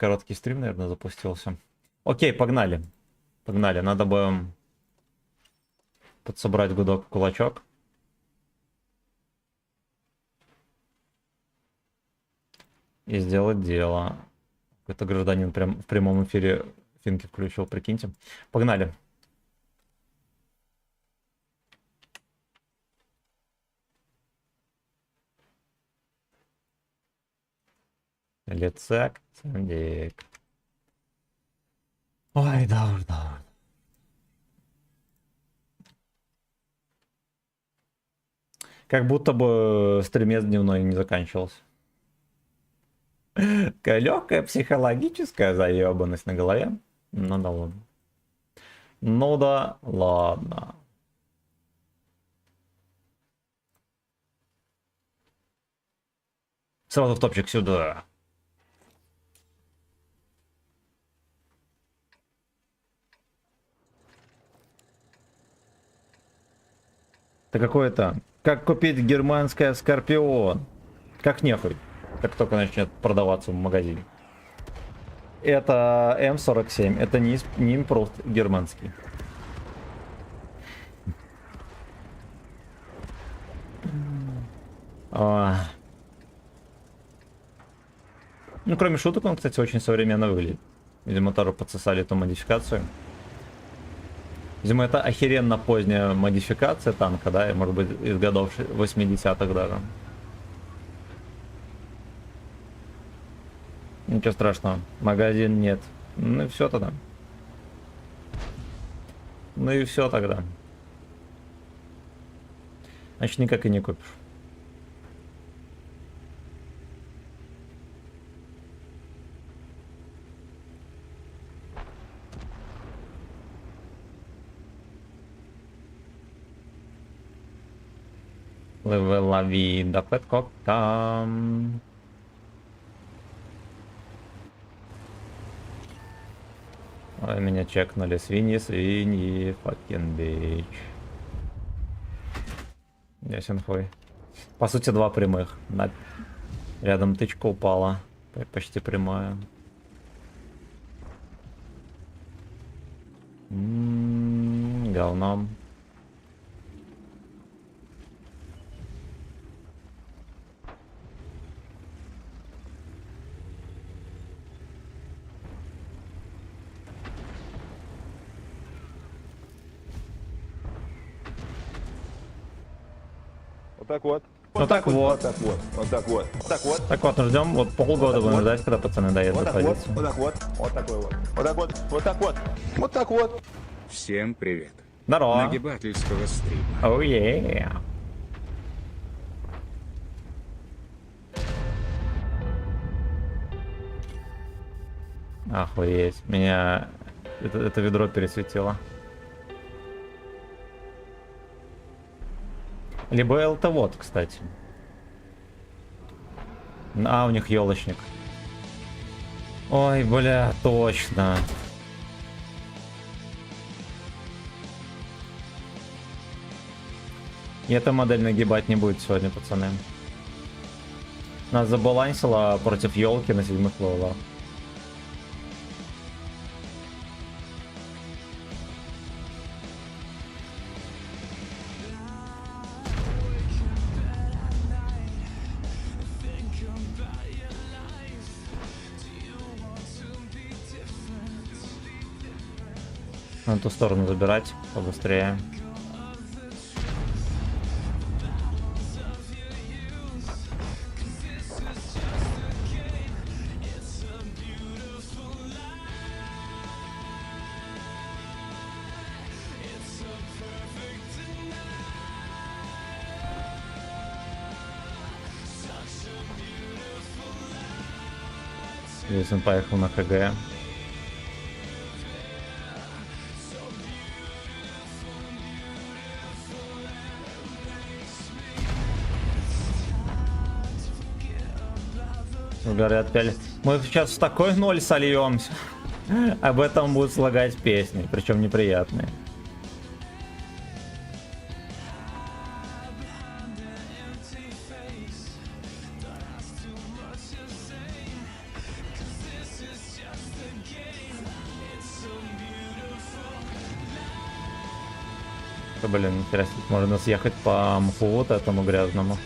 Короткий стрим, наверное, запустился. Окей, погнали. Погнали. Надо бы подсобрать гудок в кулачок. И сделать дело. Какой-то гражданин прям в прямом эфире финки включил, прикиньте. Погнали. Лицак, Сандик. Ой, да уж, да уж. Как будто бы стримец дневной не заканчивался. Такая легкая психологическая заебанность на голове. Ну да ладно. Ну да ладно. Сразу в топчик сюда. Это какое-то... Как купить германское Скорпион? Как нехуй. Как только начнет продаваться в магазине. Это М47. Это не импорт германский. Ну, кроме шуток, он, кстати, очень современно выглядит. Видимо, тоже подсосали эту модификацию. Видимо, это охеренно поздняя модификация танка, да, и, может быть, из годов 80-х даже. Ничего страшного. Магазин нет. Ну и все тогда. Ну и все тогда. Значит, никак и не купишь. La vida пэткока. Ой, меня чекнули. Свиньи, свиньи, fucking bitch. Ясен хуй. По сути, два прямых. Рядом тычка упала. Почти прямая. Говном. Вот так вот. Ну так вот. Вот так вот. Вот так вот. Вот так вот. Так вот, ждем вот полгода будем ждать, когда пацаны доедут Вот до так вот. позиции. Вот так вот. Вот такой вот. Вот так вот. Вот так вот. Вот так вот. Всем привет. Здорово. Нагибательского стрима. Оу yeah. Охуеть. Меня это ведро пересветило. Либо ЛТ вот, кстати. А, у них елочник. Ой, бля, точно. И эта модель нагибать не будет сегодня, пацаны. Нас забалансило против елки на 7 левелах. На ту сторону забирать побыстрее. Здесь он поехал на КГ. Говорят, пяли. Мы сейчас в такой ноль сольемся. Об этом будут слагать песни, причем неприятные. Блин, интересно, можно съехать по мху вот этому грязному.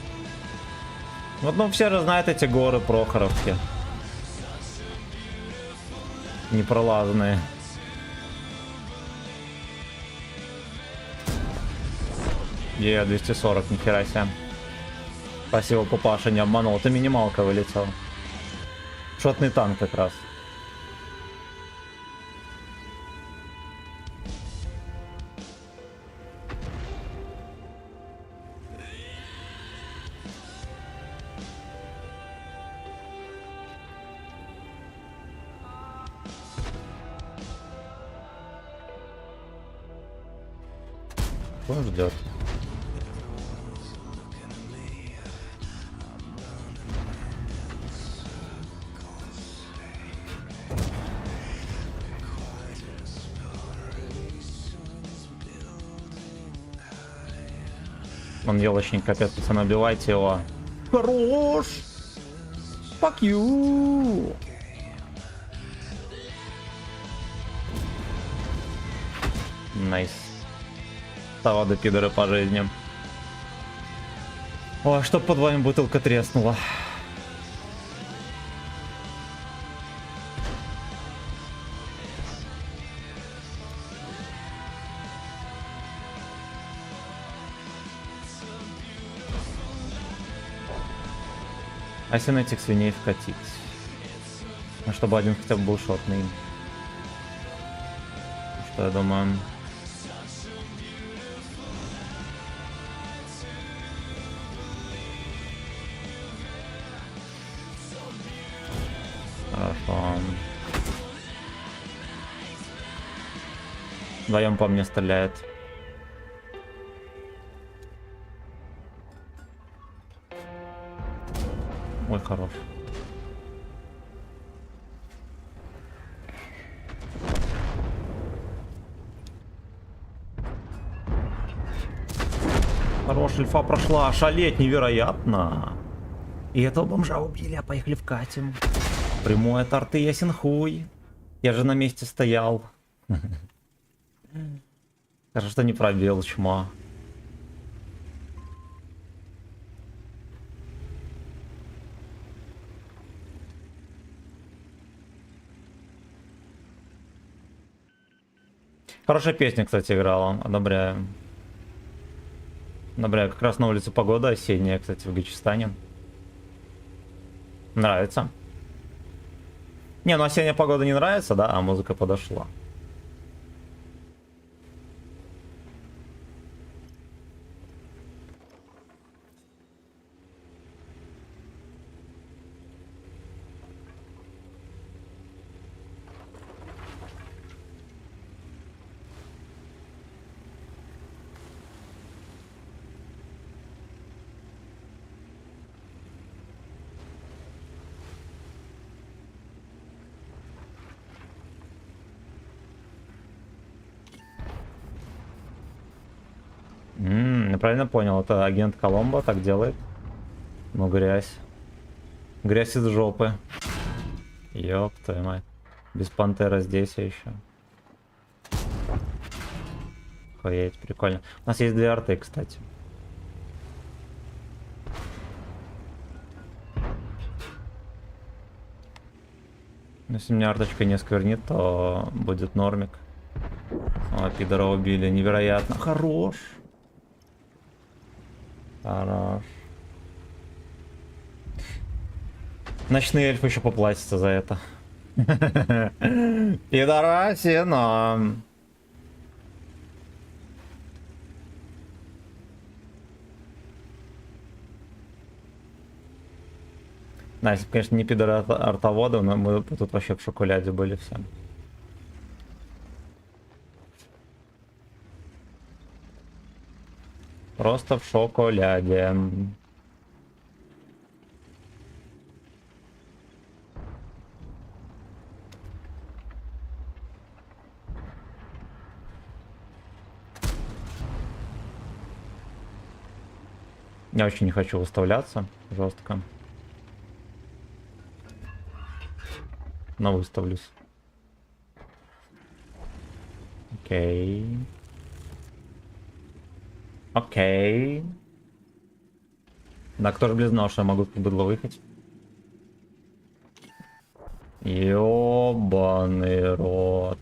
Вот, ну, все же знают эти горы Прохоровки. Непролазные. Е, 240, нихера себе. Спасибо, папаша, не обманул. Ты минималка вылетел. Шотный танк как раз. Он ждет. Он елочник, капец, пацаны, убивайте его. Хорош! Fuck you! Найс. Тавады, пидоры по жизни. Ой, чтоб под вами бутылка треснула. А если на этих свиней вкатить? Ну, чтобы один хотя бы был шотный. Что я думаю... Хорошо. Вдвоем по мне стреляет. Ой, хорош. Хорош, эльфа прошла. Шалеть невероятно. И этого бомжа убили, а поехали вкатим. Прямой от арты ясен хуй. Я же на месте стоял. Хорошо, что не пробил, чма. Хорошая песня, кстати, играла. Одобряю. Одобряю. Как раз на улице погода осенняя, кстати, в Гачистане. Нравится. Не, ну осенняя погода не нравится, да, а музыка подошла. Я правильно понял, это агент Коломбо так делает. Ну, грязь. Грязь из жопы. Ёб твою мать. Без пантера здесь еще. Охуеть, прикольно. У нас есть две арты, кстати. Если меня арточка не сквернит, то будет нормик. О, пидора убили. Невероятно. Хорош. Хорош. Ночные эльфы еще поплатятся за это. Пидорасина. Да, если бы, конечно, не пидоры артоводы, но мы тут вообще в шоколаде были все. Просто в шоколаде. Я очень не хочу выставляться жестко. Но выставлюсь. Окей. Окей. Да, кто же блин знал, что я могу как быдло выехать? Ёбаный рот.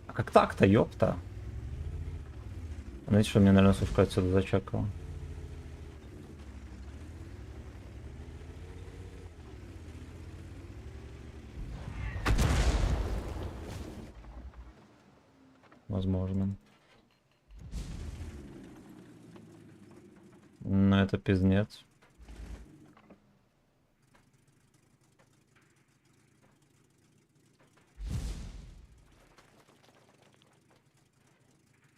А как так-то, ёпта? Знаете, что мне, наверное, сушка отсюда зачекала? Возможно. Но это пиздец.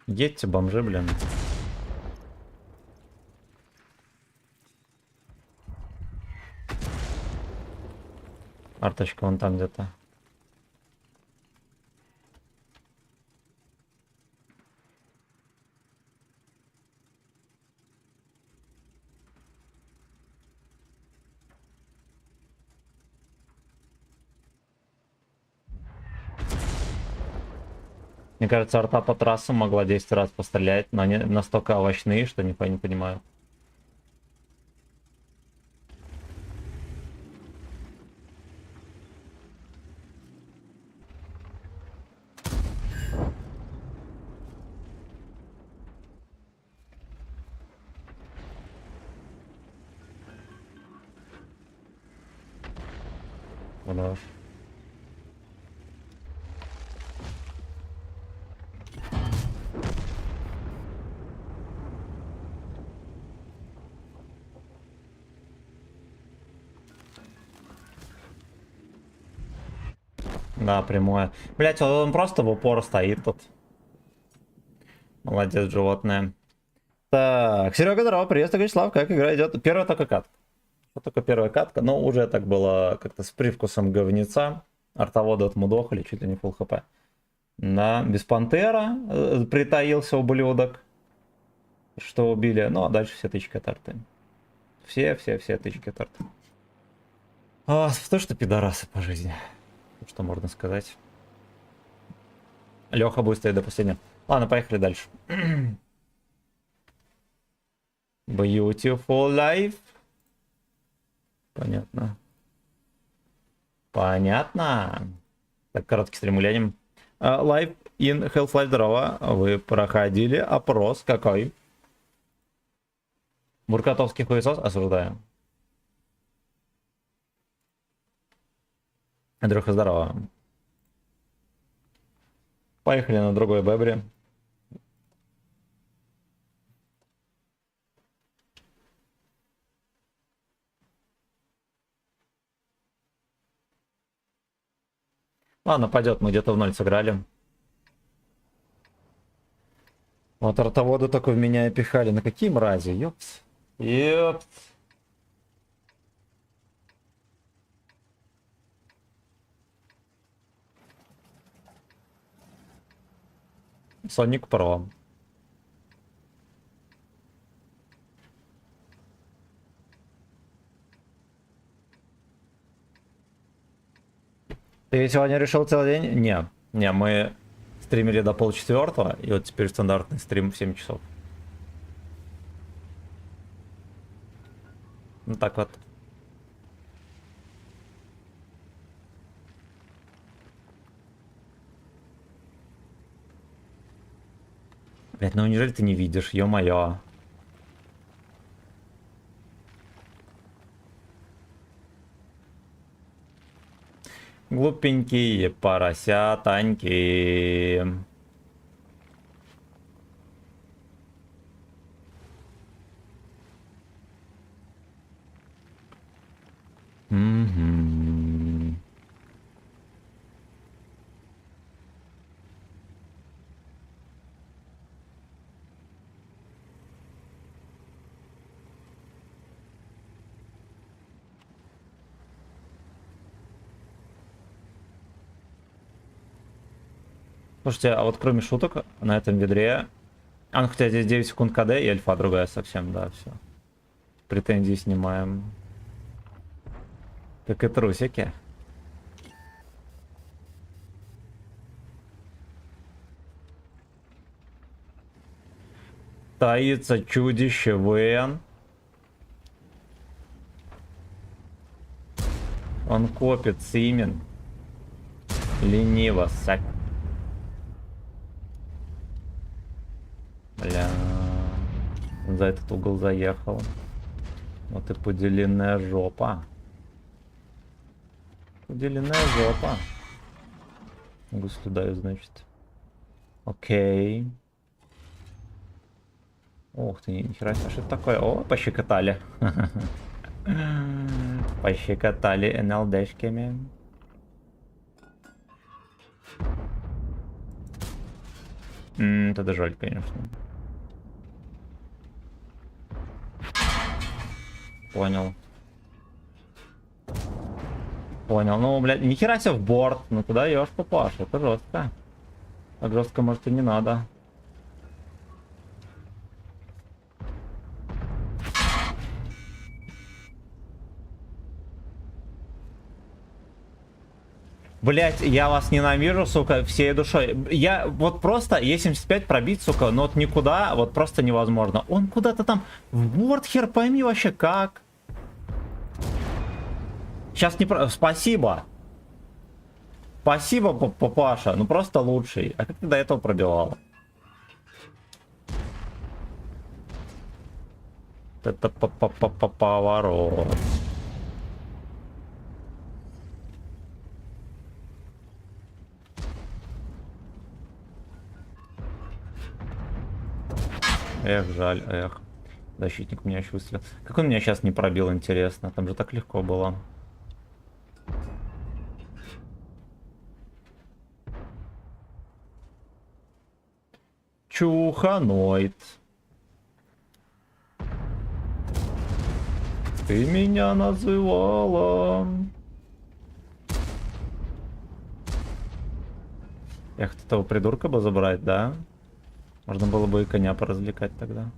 Едьте, бомжи, блин. Арточка вон там где-то. Мне кажется, арта по трассам могла 10 раз пострелять, но они настолько овощные, что не понимаю. Хорош. Да, прямое. Блять, он просто в упор стоит тут. Молодец, животное. Так, Серега, здорово, приветствую, Вячеслав, как игра идет? Первая только катка. Вот только первая катка, но уже так было как-то с привкусом говнеца. Артоводы отмудохали, чуть ли не фулл хп. Да, без пантера притаился ублюдок. Что убили, ну а дальше все тычки от арты. Все тычки от арты. А, то, что пидорасы по жизни. Что можно сказать. Леха будет стоять до последнего. Ладно, поехали дальше. Beautiful life. Понятно. Понятно. Так, короткий стрим глянем. Live in Half-Life, здорово. Вы проходили опрос какой? Буркатовский хуесос? Осуждаю. Андрюха, здорово. Поехали на другой бебре. Ладно, пойдет, мы где-то в ноль сыграли. Вот артоводы только в меня и пихали. На какие мрази? Ёпс. Ёпс. Соник Про. Ты сегодня решил целый день? Не, мы стримили до 3:30, и вот теперь стандартный стрим в 7 часов. Ну так вот. Блять, ну неужели ты не видишь, ё-моё. Глупенькие поросятоньки. Мгм. Слушайте, а вот кроме шуток на этом ведре... А, ну хотя здесь 9 секунд КД и альфа другая совсем, да, все. Претензии снимаем. Как и трусики. Таится чудище Вен. Он копит Симен. Лениво, сак. Бля. За этот угол заехал. Вот и поделенная жопа. Поделенная жопа. Могу сюда, значит. Окей. Ух ты, нихера себе, что это такое? О, пощекотали. Пощекотали НЛДшками. Это жаль, конечно. Понял. Понял. Ну, блядь, нихера себе в борт. Ну, куда ешь, папаша? Это жестко. Так жестко, может, и не надо. Блять, я вас ненавижу, сука, всей душой. Я вот просто Е75 пробить, сука, но вот никуда, вот просто невозможно. Он куда-то там в борт, хер пойми вообще как. Сейчас не про... Спасибо. Спасибо, папаша. Ну просто лучший. А как ты до этого пробивал? Это поворот. Эх, жаль, эх. Защитник меня еще выстрелил. Как он меня сейчас не пробил, интересно? Там же так легко было. Чуханоид. Ты меня называла. Эх, этого придурка бы забрать, да? Можно было бы и коня поразвлекать тогда.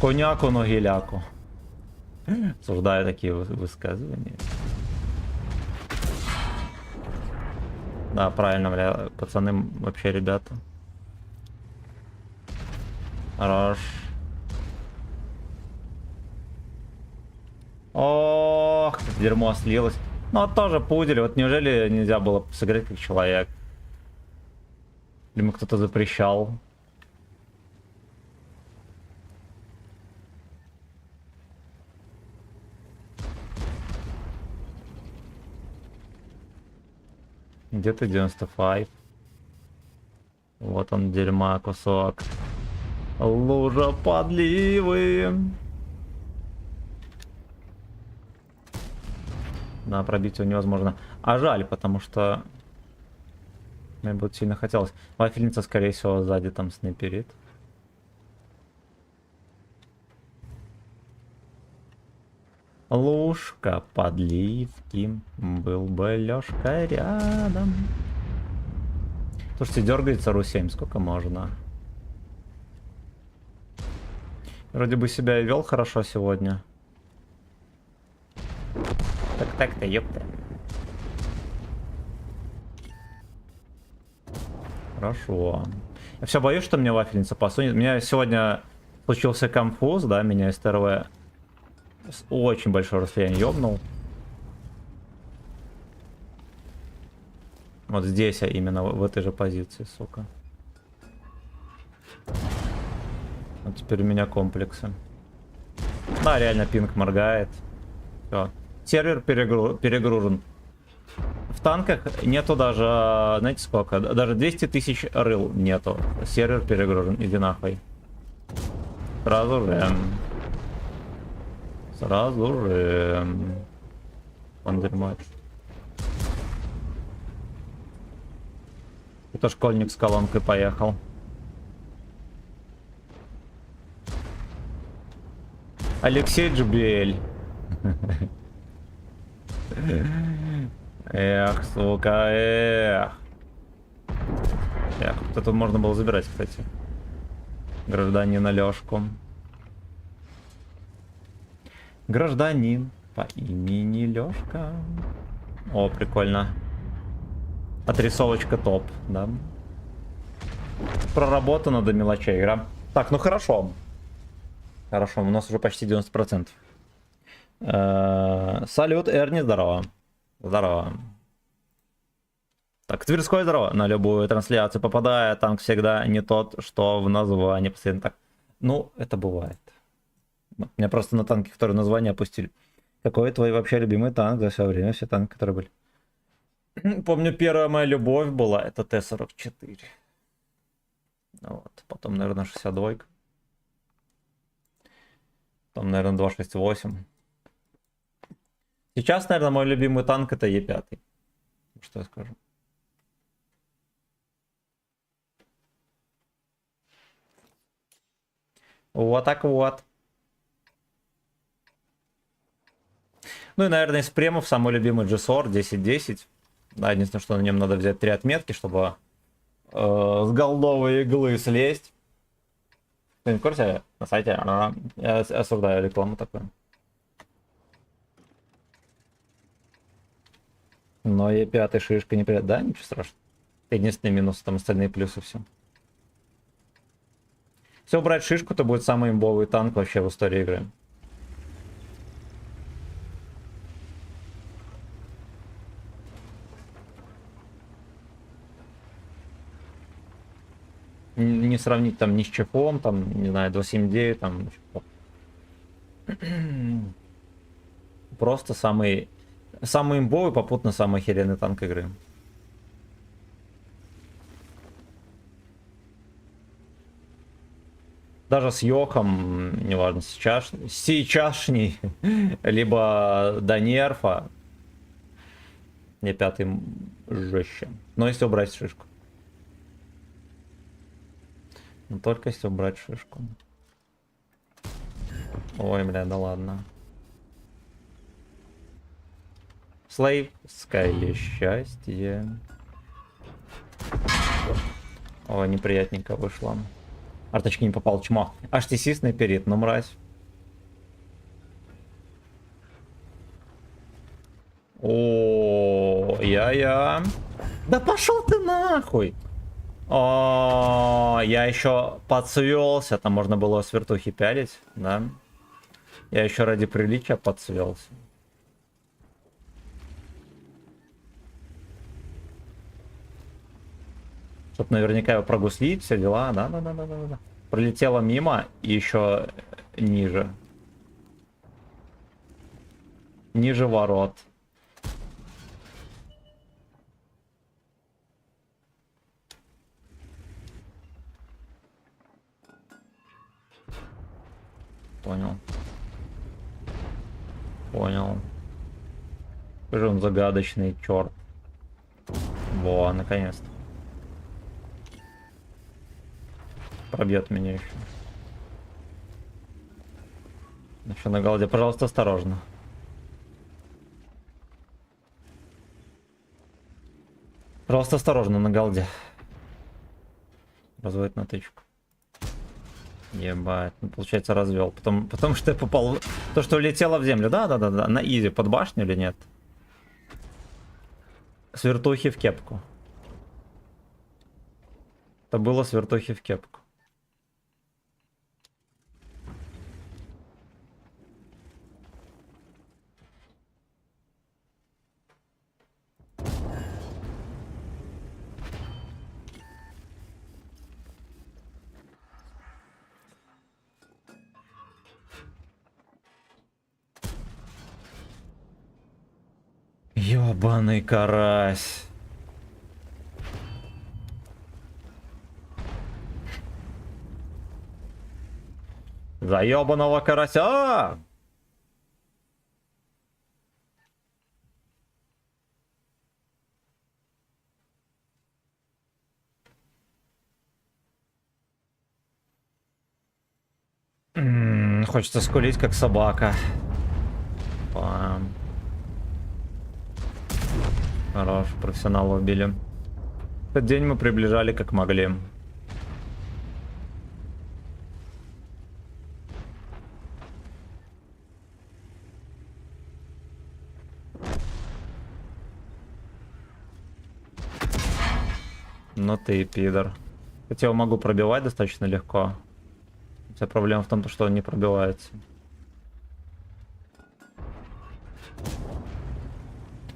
Коняку, но геляку. Осуждаю такие высказывания. Да, правильно, бля, пацаны, вообще, ребята. Хорош. Ох, дерьмо слилось. Ну, а тоже пудель. Вот неужели нельзя было сыграть как человек? Или кто-то запрещал? Где ты, 95? Вот он, дерьма, кусок. Лужа подливы. Да, пробить его невозможно. А жаль, потому что мне бы сильно хотелось. Вафельница, скорее всего, сзади там снайперит. Лужка подливки. Был бы Лёшка рядом. Слушайте, дергается Ру-7. Сколько можно? Вроде бы себя и вел хорошо сегодня. Так-то, ёпта. Хорошо. Я все боюсь, что мне вафельница посунет. У меня сегодня случился конфуз, да, меня СТРВ с очень большого расстояния ёбнул. Вот здесь, а именно в этой же позиции, сука. Вот теперь у меня комплексы. Да, реально пинг моргает. Все. Сервер перегружен. В танках нету даже, знаете сколько? Даже 200 тысяч рыл нету. Сервер перегружен. Иди нахуй. Сразу же. Сразу же. Он дерьмает. Это школьник с колонкой поехал. Алексей Джубель. Эх, сука, эх. Эх, вот это можно было забирать, кстати. Гражданина Лёшку. Гражданин по имени Лёшка. О, прикольно. Отрисовочка топ, да. Проработана до мелочей игра. Так, ну хорошо. Хорошо, у нас уже почти 90%. Салют, Эрни, здорово. Здорово. Так, Тверской, здорово. На любую трансляцию попадая, танк всегда не тот, что в названии. Постоянно так. Ну, это бывает. Меня просто на танки, которые название опустили. Какой твой вообще любимый танк за все время? Все танки, которые были. Помню, первая моя любовь была, это Т-44. Вот. Потом, наверное, 62. Потом, наверное, 268. Сейчас, наверное, мой любимый танк это Е5. Что я скажу? Вот так вот. Ну и, наверное, из премов самый любимый GSOR 1010. Да, единственное, что на нем надо взять 3 отметки, чтобы с голдовой иглы слезть. Ты не в курсе? На сайте я осуждаю рекламу такую. Но Е5 шишка не придет. Да, ничего страшного. Единственный минус, там остальные плюсы все. Если убрать шишку, то будет самый имбовый танк вообще в истории игры. Не сравнить там ни с Чефом, там, не знаю, 279, там. Просто самый имбовый, попутно самый охеренный танк игры. Даже с Йохом, неважно, сейчасшний, либо до нерфа, не пятый жестче. Но если убрать шишку. Но только если убрать шишку. Ой, бля, да ладно. Слейвское счастье. Ой, неприятненько вышло. Арточки не попал, чмо. HTC снайперит, ну мразь. О, я. Да пошел ты нахуй! О, я еще подсвелся. Там можно было с вертухи пялить, да? Я еще ради приличия подсвелся. Чтоб наверняка его прогуслить, все дела. Да. Пролетела мимо и еще ниже. Ниже ворот. Понял. Какой же он загадочный, черт. Во, наконец-то. Пробьет меня еще. Еще на голде, пожалуйста, осторожно. Пожалуйста, осторожно на голде. Разводит на тычку. Ебать, ну, получается развел. Потому что я попал... То, что улетело в землю. Да. На изи. Под башню или нет? С вертухи в кепку. Это было с вертухи в кепку. Ёбаный карась. За ёбаного карася! Хочется скулить, как собака. Пам. Хорош, профессионала убили. Этот день мы приближали как могли. Ну ты пидор. Хотя его могу пробивать достаточно легко. Вся проблема в том, что он не пробивается.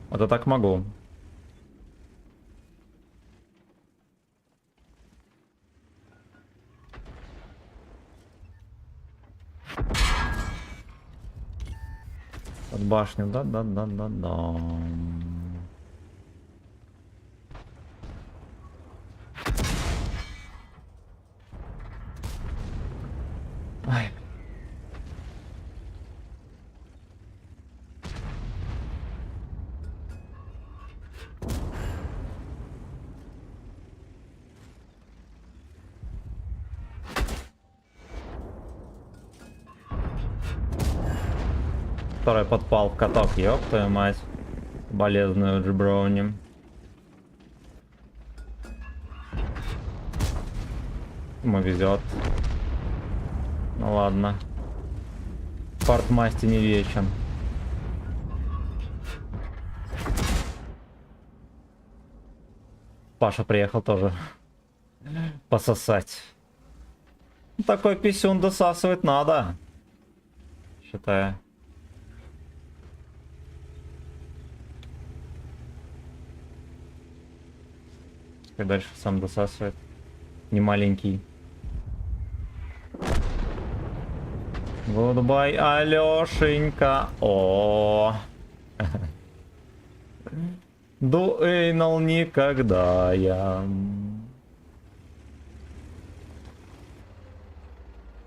Вот я так могу. Под башню, да-да-да-да-да. Ай. Второй подпал в каток, ёб твою мать. Болезную джиброуни. Ему везет. Ну ладно. Фарт масти не вечен. Паша приехал тоже пососать. Такой писюн досасывать надо. Считаю. И дальше сам досасывает. Не маленький. Гудбай, Алешенька. О. Дуэйнал никогда я.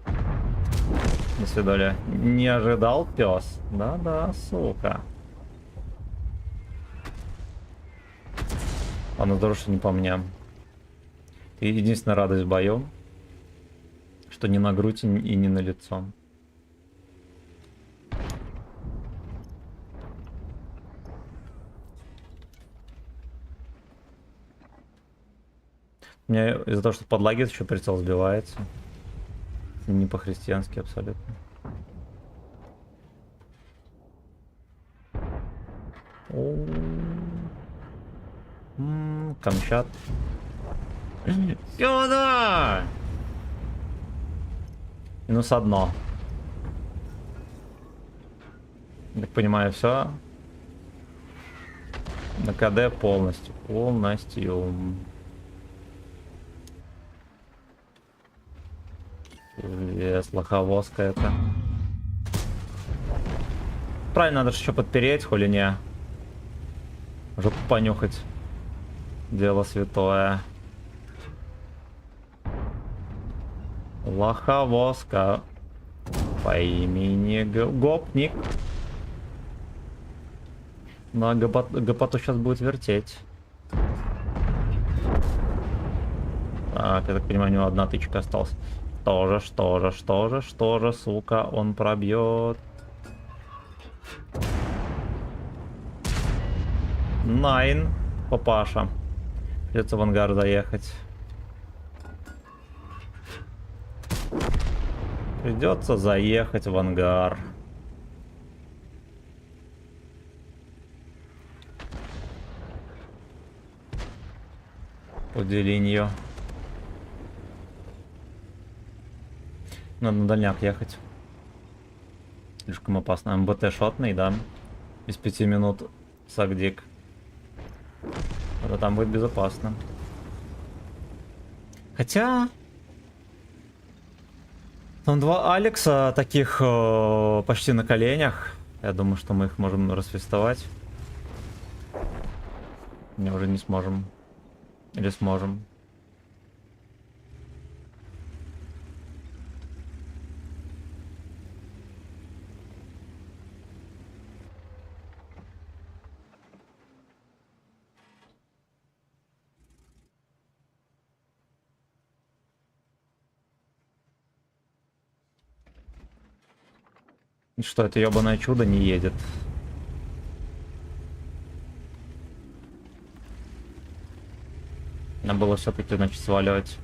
До свидания. Не ожидал пес. Да-да, сука. Ладно, здорово, что не по мне. И единственная радость в бою, что не на грудь и не на лицо. У меня из-за того, что под лагерь еще прицел сбивается. Не по-христиански абсолютно. Камчат. Сюда! Минус одно. Так понимаю, все. На КД полностью. Полностью. Вес, лоховозка это. Правильно, надо же еще подпереть, хули не. Жопу понюхать. Дело святое. Лоховозка по имени Гопник. На гопоту сейчас будет вертеть. Так, я так понимаю, у него одна тычка осталась. Что же, сука, он пробьет. Найн, папаша. Придется в ангар заехать. Придется заехать в ангар. Поделинью. Надо на дальняк ехать. Слишком опасно. МБТ шотный, да. Без 5 минут сагдик. Это там будет безопасно. Хотя... Там два Алекса таких почти на коленях. Я думаю, что мы их можем расфестовать. Не, уже не сможем. Или сможем. И что, это ебаное чудо не едет? Надо было все-таки, значит, сваливать.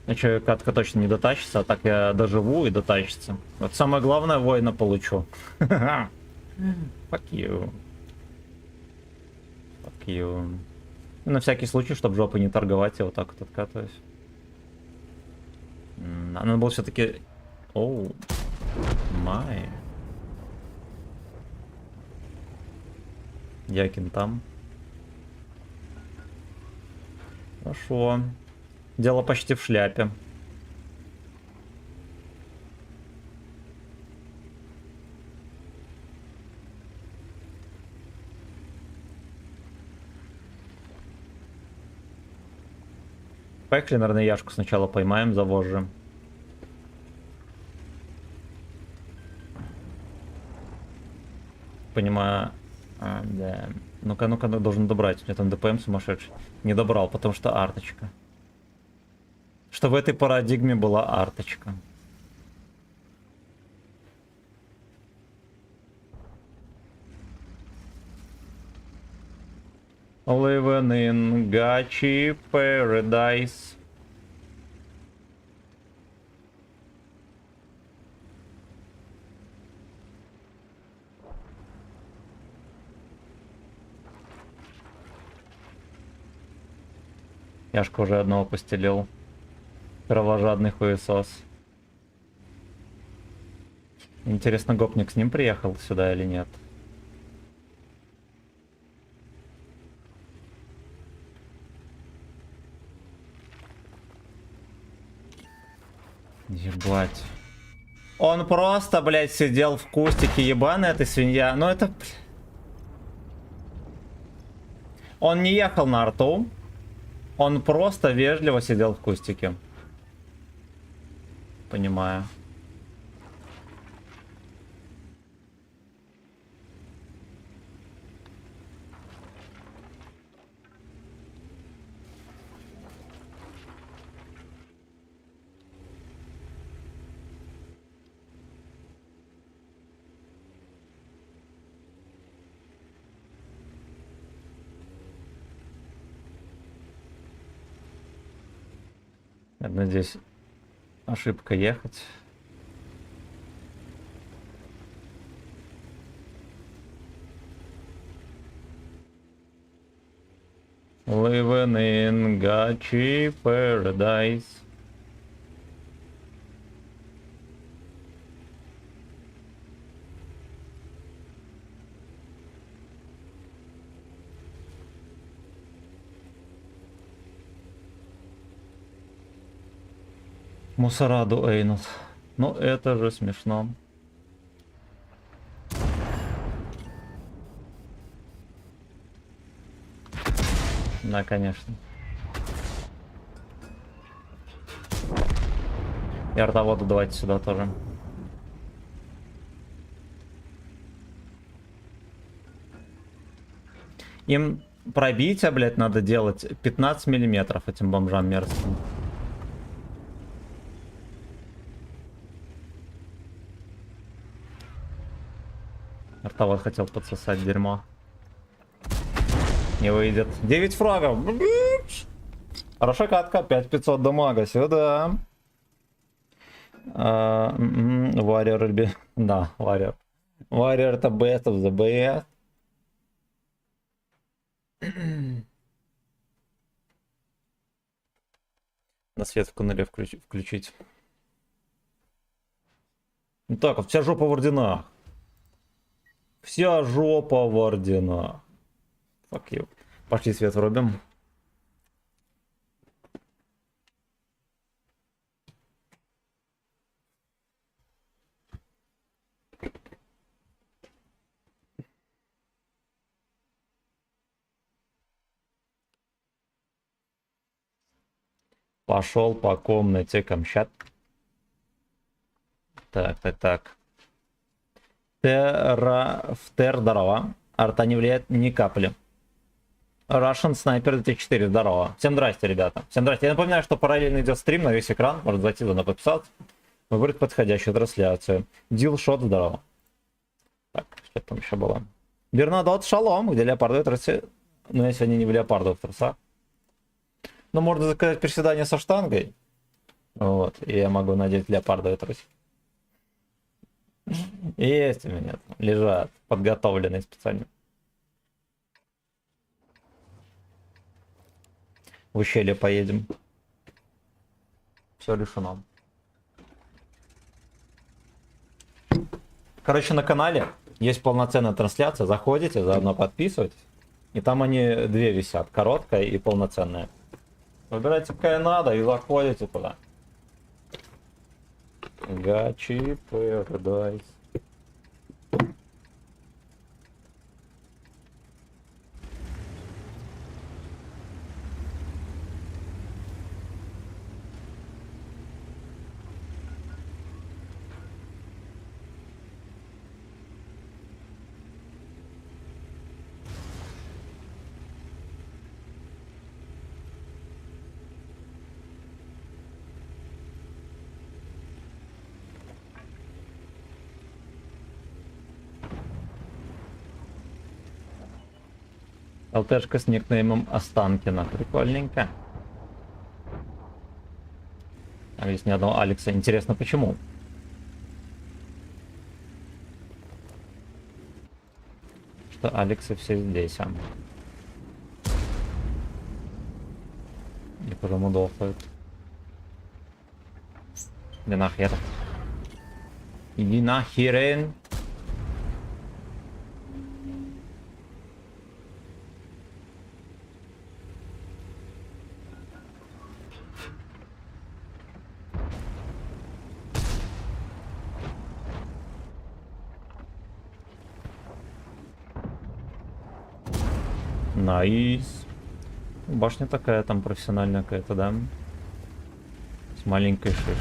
Ну что, катка точно не дотащится, а так я доживу и дотащится. Вот самое главное, воина получу. Fuck you. Fuck you. На всякий случай, чтобы жопы не торговать, я вот так вот откатываюсь. Надо было все-таки... Оу. Май. Якин там. Хорошо. Дело почти в шляпе. Поехали, наверное, Яшку сначала поймаем за вожжи. Понимаю. Да. Ну-ка, ну-ка, должен добрать. У меня там ДПМ сумасшедший. Не добрал, потому что арточка. Что в этой парадигме была арточка. Living in Gachi Paradise. Яшка уже одного постелил. Кровожадный хуесос. Интересно, гопник с ним приехал сюда или нет? Ебать. Он просто, блядь, сидел в кустике, ебаный эта свинья. Ну это... Он не ехал на арту. Он просто вежливо сидел в кустике. Понимаю. Наверное, здесь ошибка ехать. Living in Gachi Paradise. Мусораду Эйнут. Ну это же смешно. Да, конечно. И артоводу давайте сюда тоже. Им пробитие, блядь, надо делать 15 миллиметров этим бомжам мерзким. Артовод хотел подсосать дерьмо. Не выйдет. 9 фрагов. Хорошая катка. 5500 дамага. Сюда. Warrior. Да, Warrior. Warrior это best of the best. На свет в канале включить. Ну так, вот вся жопа в орденах. Вся жопа в орденах. Fuck you. Пошли свет врубим. Пошел по комнате Камчат. Так. Тер, здорово. Арта не влияет ни капли. Russian Sniper 2004, здорово. Всем здрасте, ребята. Всем здрасте. Я напоминаю, что параллельно идет стрим на весь экран. Можно зайти туда подписаться. Выбрать подходящую трансляцию. Дилшот, здорово. Так, что там еще было? Бернадот, шалом, где леопардовые трусы. Но я сегодня не в леопардовых трусах. Но можно заказать приседание со штангой. Вот, и я могу надеть леопардовые трусы. Есть у меня там, лежат, подготовленные специально. В ущелье поедем. Все решено. Короче, на канале есть полноценная трансляция. Заходите, заодно подписывайтесь. И там они две висят. Короткая и полноценная. Выбирайте, какая надо, и заходите туда. Гачи Paradise. ЛТшка с никнеймом Останкина. Прикольненько. Там есть ни одного Алекса. Интересно, почему? Что Алексы все здесь, а? И потом удохают. Иди нахер. Иди нахерен. Найс. Башня такая там профессиональная какая-то, да? С маленькой шишкой.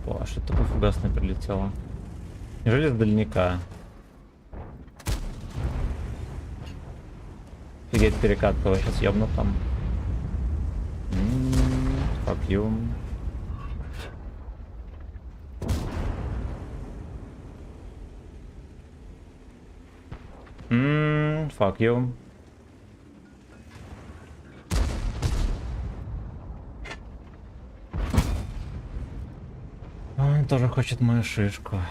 Опа, а что такое фугасное прилетело? Неужели с дальника? Офигеть, перекатка, сейчас ёбну там. Fuck you. Fuck you. Он тоже хочет мою шишку.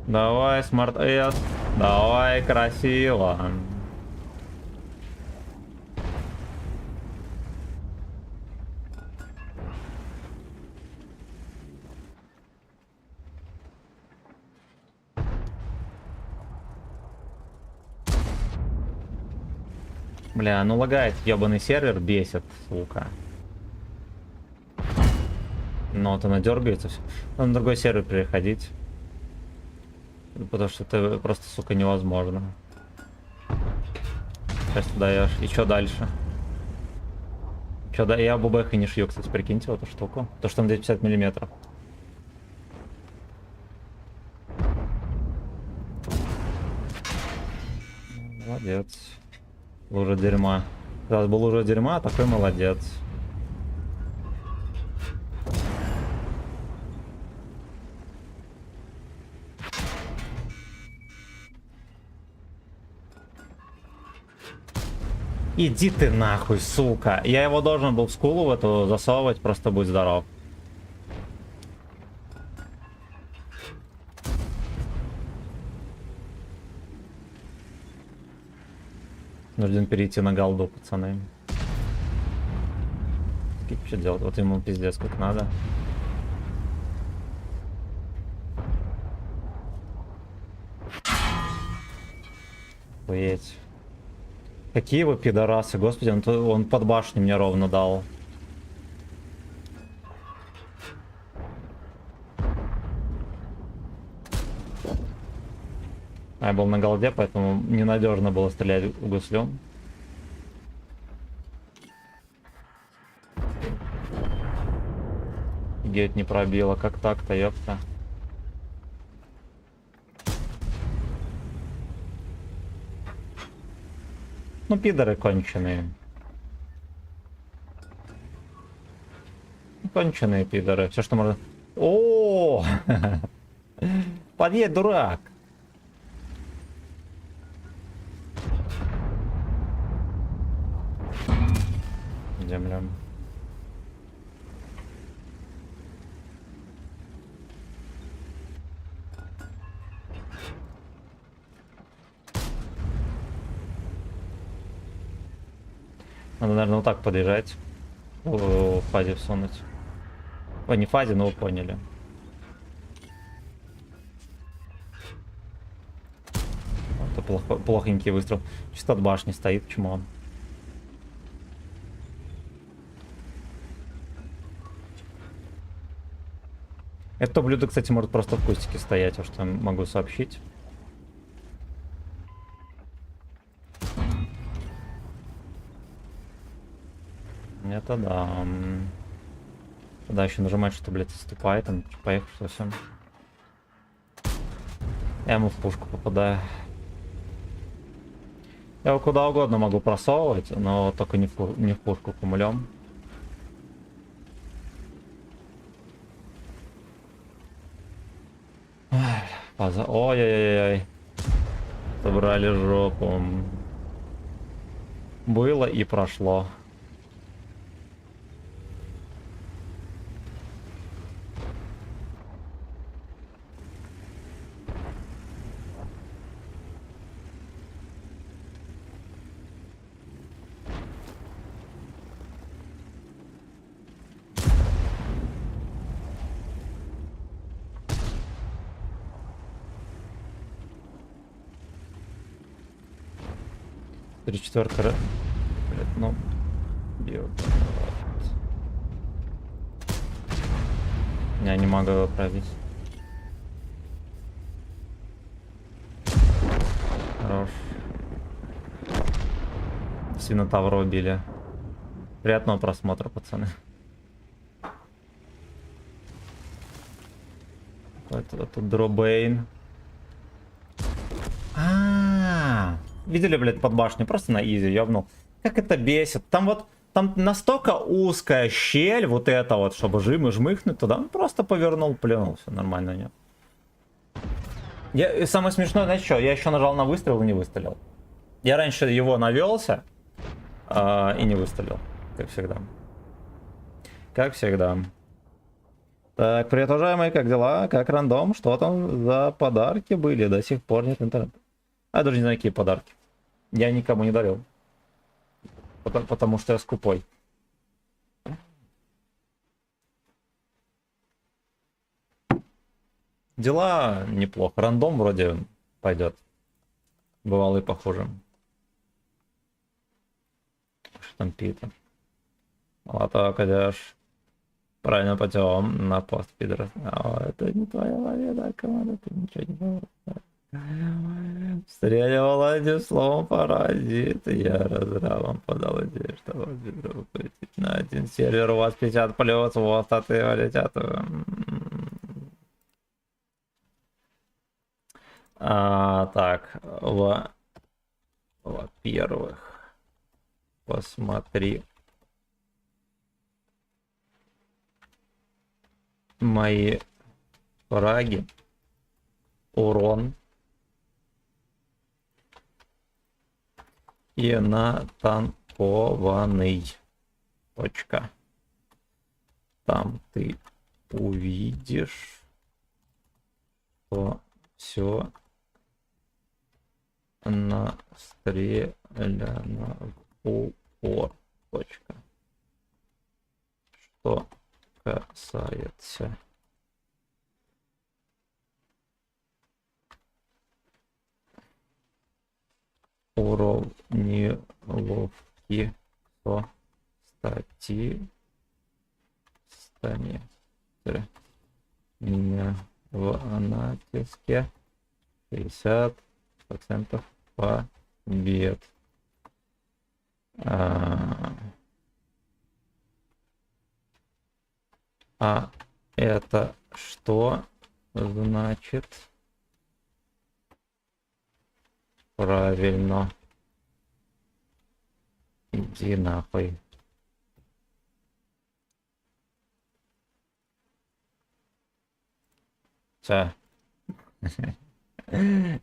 Давай, Smart S. Давай, красиво. Бля, ну лагает ебаный сервер, бесит, сука. Но вот она дергается все. Надо на другой сервер переходить. Потому что это просто, сука, невозможно. Сейчас туда я... И что дальше? Что да? Я бубэха не шью, кстати, прикиньте в эту штуку. То, что там 250 миллиметров. Молодец. Лужа дерьма. Сейчас был лужа дерьма, а такой молодец. Иди ты нахуй, сука. Я его должен был в скулу в эту засовывать, просто будь здоров. Нужно перейти на голду, пацаны. Что делать? Вот ему пиздец как надо. Охуеть. Какие вы пидорасы, господи, он под башню мне ровно дал. А я был на голде, поэтому ненадежно было стрелять в гуслю. Гет не пробила, как так-то, ёпта. Ну, пидоры конченые. Конченые пидоры. Все, что можно... О, подъедь, дурак. Земля. Надо, наверное, вот так подъезжать. В фазе всунуть. О, не в фазе, но вы поняли. Это плохонький выстрел. Чисто от башни стоит, почему он? Это блюдо, кстати, может просто в кустике стоять, вот что я могу сообщить. Это да. Тогда еще нажимать, что, блядь, отступает, там, поехал совсем. Я ему в пушку попадаю. Я его куда угодно могу просовывать, но только не в пушку кумулем. Ой-ой-ой. Собрали жопу. Было и прошло. Три четверка. Блядь, ну. Бьет. Я не могу его пробить. Хорош. Свинотавра убили. Приятного просмотра, пацаны. Это тут Дробейн. Видели, блядь, под башню? Просто на изи ёбнул. Как это бесит. Там вот, там настолько узкая щель, вот это вот, чтобы жмыхнуть туда. Он просто повернул, плюнул, все нормально, нет. И самое смешное, знаете что? Я еще нажал на выстрел и не выстрелил. Я раньше его навелся и не выстрелил, как всегда. Как всегда. Так, привет, уважаемые, как дела? Как рандом? Что там за подарки были? До сих пор нет интернета. А я даже не знаю, какие подарки. Я никому не дарил. Потому что я скупой. Дела неплохо. Рандом вроде пойдет. Бывало и похуже. Что там Питер? Молоток идешь. Правильно путем на пост пидорас. Это не твоя победа, команда, ты ничего не можешь. Стреливал одним словом паразит. Я разрабом подал идею, что вас выкрутить на один сервер. У вас 50 плюс, вот, а ты летят. Так, во-первых, посмотри мои фраги, урон и натанкованный. Точка. Там ты увидишь, что все настреляно в упор. Точка. Что касается уравниловки со стани меня в натиске 60% побед. А это что значит? Правильно. Иди нахуй. Ча.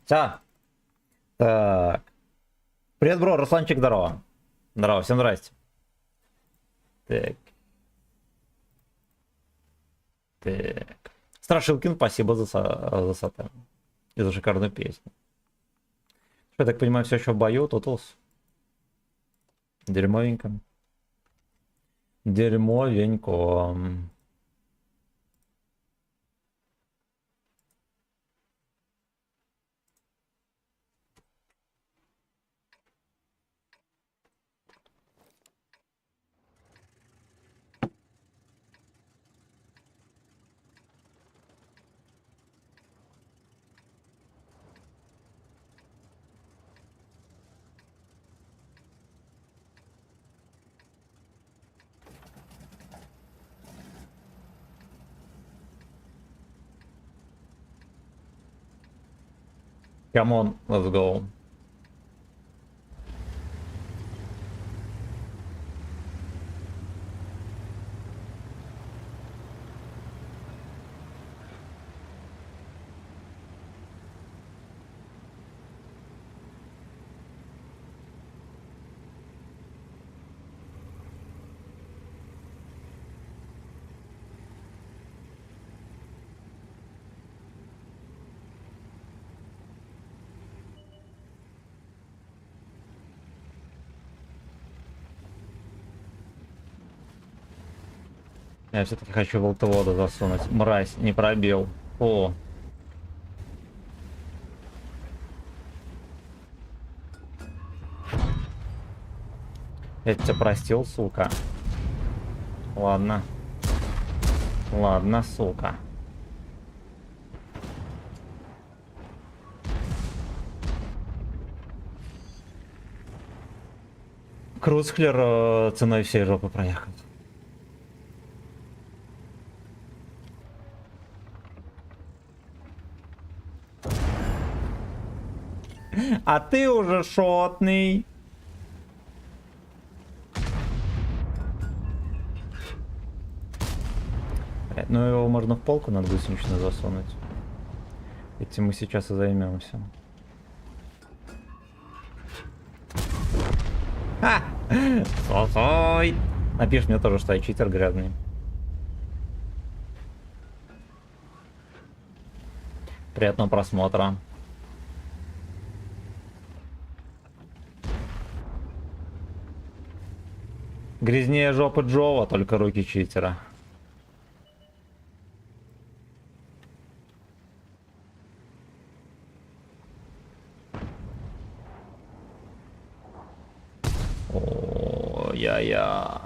Ча. Так. Привет, бро, Русланчик, здорово. Здорово, всем здрасте. Так. Так. Страшилкин, спасибо за сатан. И за шикарную песню. Я так понимаю, все еще в бою, Тоталс. Дерьмовенько. Дерьмовенько. Come on, let's go. Я все-таки хочу волтовода засунуть. Мразь, не пробил. О. Я тебя простил, сука. Ладно. Ладно, сука. Крузхлер ценой всей жопы проехал. А ты уже шотный. Ну его можно в полку надо гусеничную засунуть. Этим мы сейчас и займемся. Ха! Сосой! Напиши мне тоже, что я читер грязный. Приятного просмотра. Грязнее жопы Джова, только руки читера. О, я-я.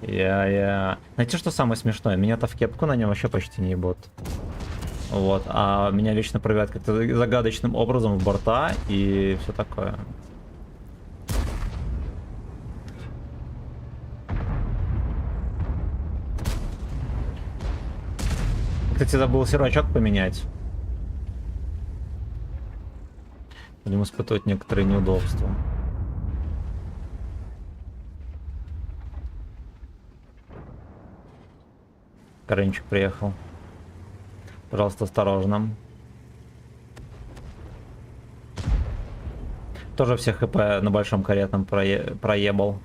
Я-я. Знаете, что самое смешное? Меня-то в кепку на нем вообще почти не ебут. Вот, а меня вечно проверяют как-то загадочным образом в борта и все такое. Кстати, забыл сервачок поменять. Будем испытывать некоторые неудобства. Каренчик приехал. Пожалуйста, осторожно. Тоже все хп на большом каретном проебал.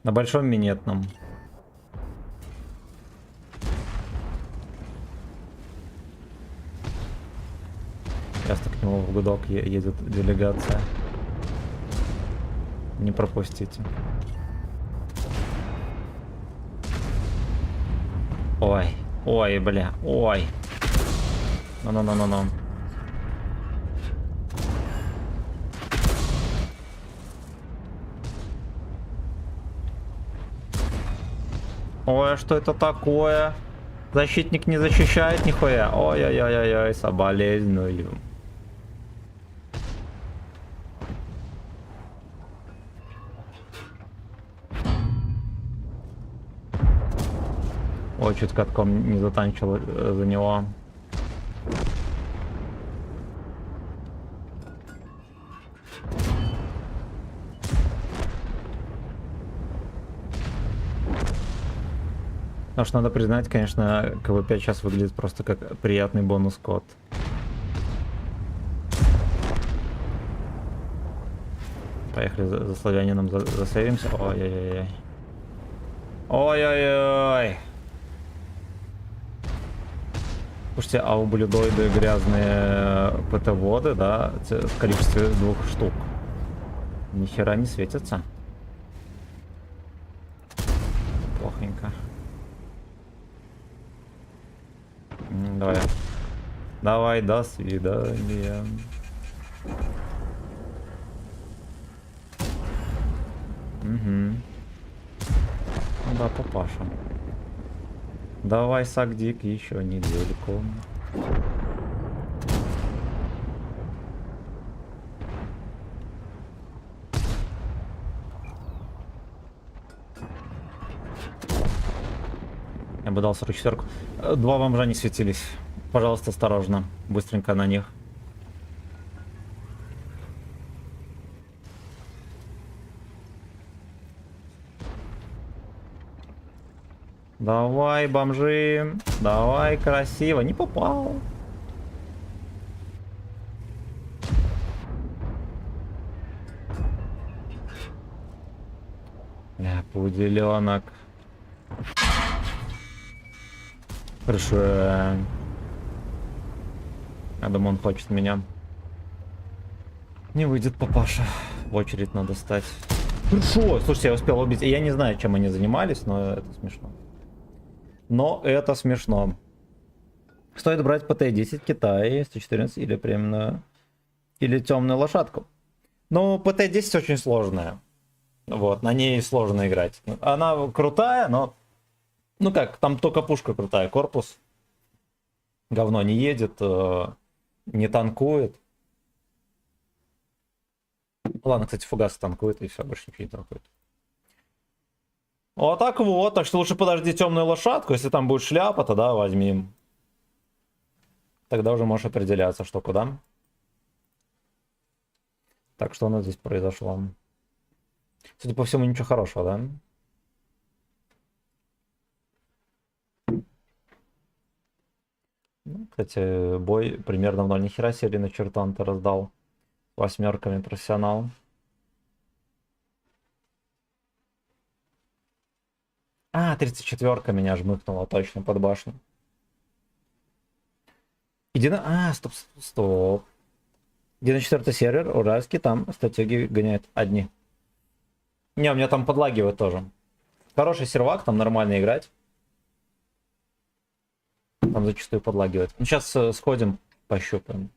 На большом минетном. Часто к нему в гудок едет делегация. Не пропустите. Ой, ой, бля, ой. Ну. Ой, что это такое? Защитник не защищает нихуя. Ой-ой-ой-ой, соболезную. Ой, чуть катком не затанчил за него. Потому что надо признать, конечно, КВ-5 сейчас выглядит просто как приятный бонус-код. Поехали за славянином засейвимся. Ой-ой-ой. Ой-ой-ой. Слушайте, а ублюдоиды грязные ПТ-воды, да, в количестве 2 штук. Ни хера не светятся. Плохенько. Давай. Давай, до свидания. Угу. Да, папаша. Давай, Сагдик, еще недельку. Я бы дал 44-ку. 2 бомжа не светились. Пожалуйста, осторожно. Быстренько на них. Давай, бомжи. Давай, красиво. Не попал. Пуделенок. Хорошо. Я думаю, он хочет меня. Не выйдет, папаша. В очередь надо стать. Хорошо. Слушайте, я успел убить. Я не знаю, чем они занимались, но это смешно. Но это смешно. Стоит брать ПТ-10 Китай, 114 или премную, или темную лошадку. Ну, ПТ-10 очень сложная. Вот, на ней сложно играть. Она крутая, но... Ну как, там только пушка крутая, корпус. Говно не едет, не танкует. Ладно, кстати, фугас танкует, и все, больше ничего не танкует. Вот так вот, так что лучше подожди темную лошадку, если там будет шляпа, тогда возьми. Тогда уже можешь определяться, что куда. Так, что у нас здесь произошло? Судя по всему, ничего хорошего, да? Ну, кстати, бой примерно в 0. Нихера себе на чертан-то раздал. 8 профессионал. А, 34-ка меня жмыкнула точно под башню. А, стоп. 94-й сервер, уральский, там стратегии гоняют одни. Не, у меня там подлагивает тоже. Хороший сервак, там нормально играть. Там зачастую подлагивает. Ну, сейчас сходим, пощупаем.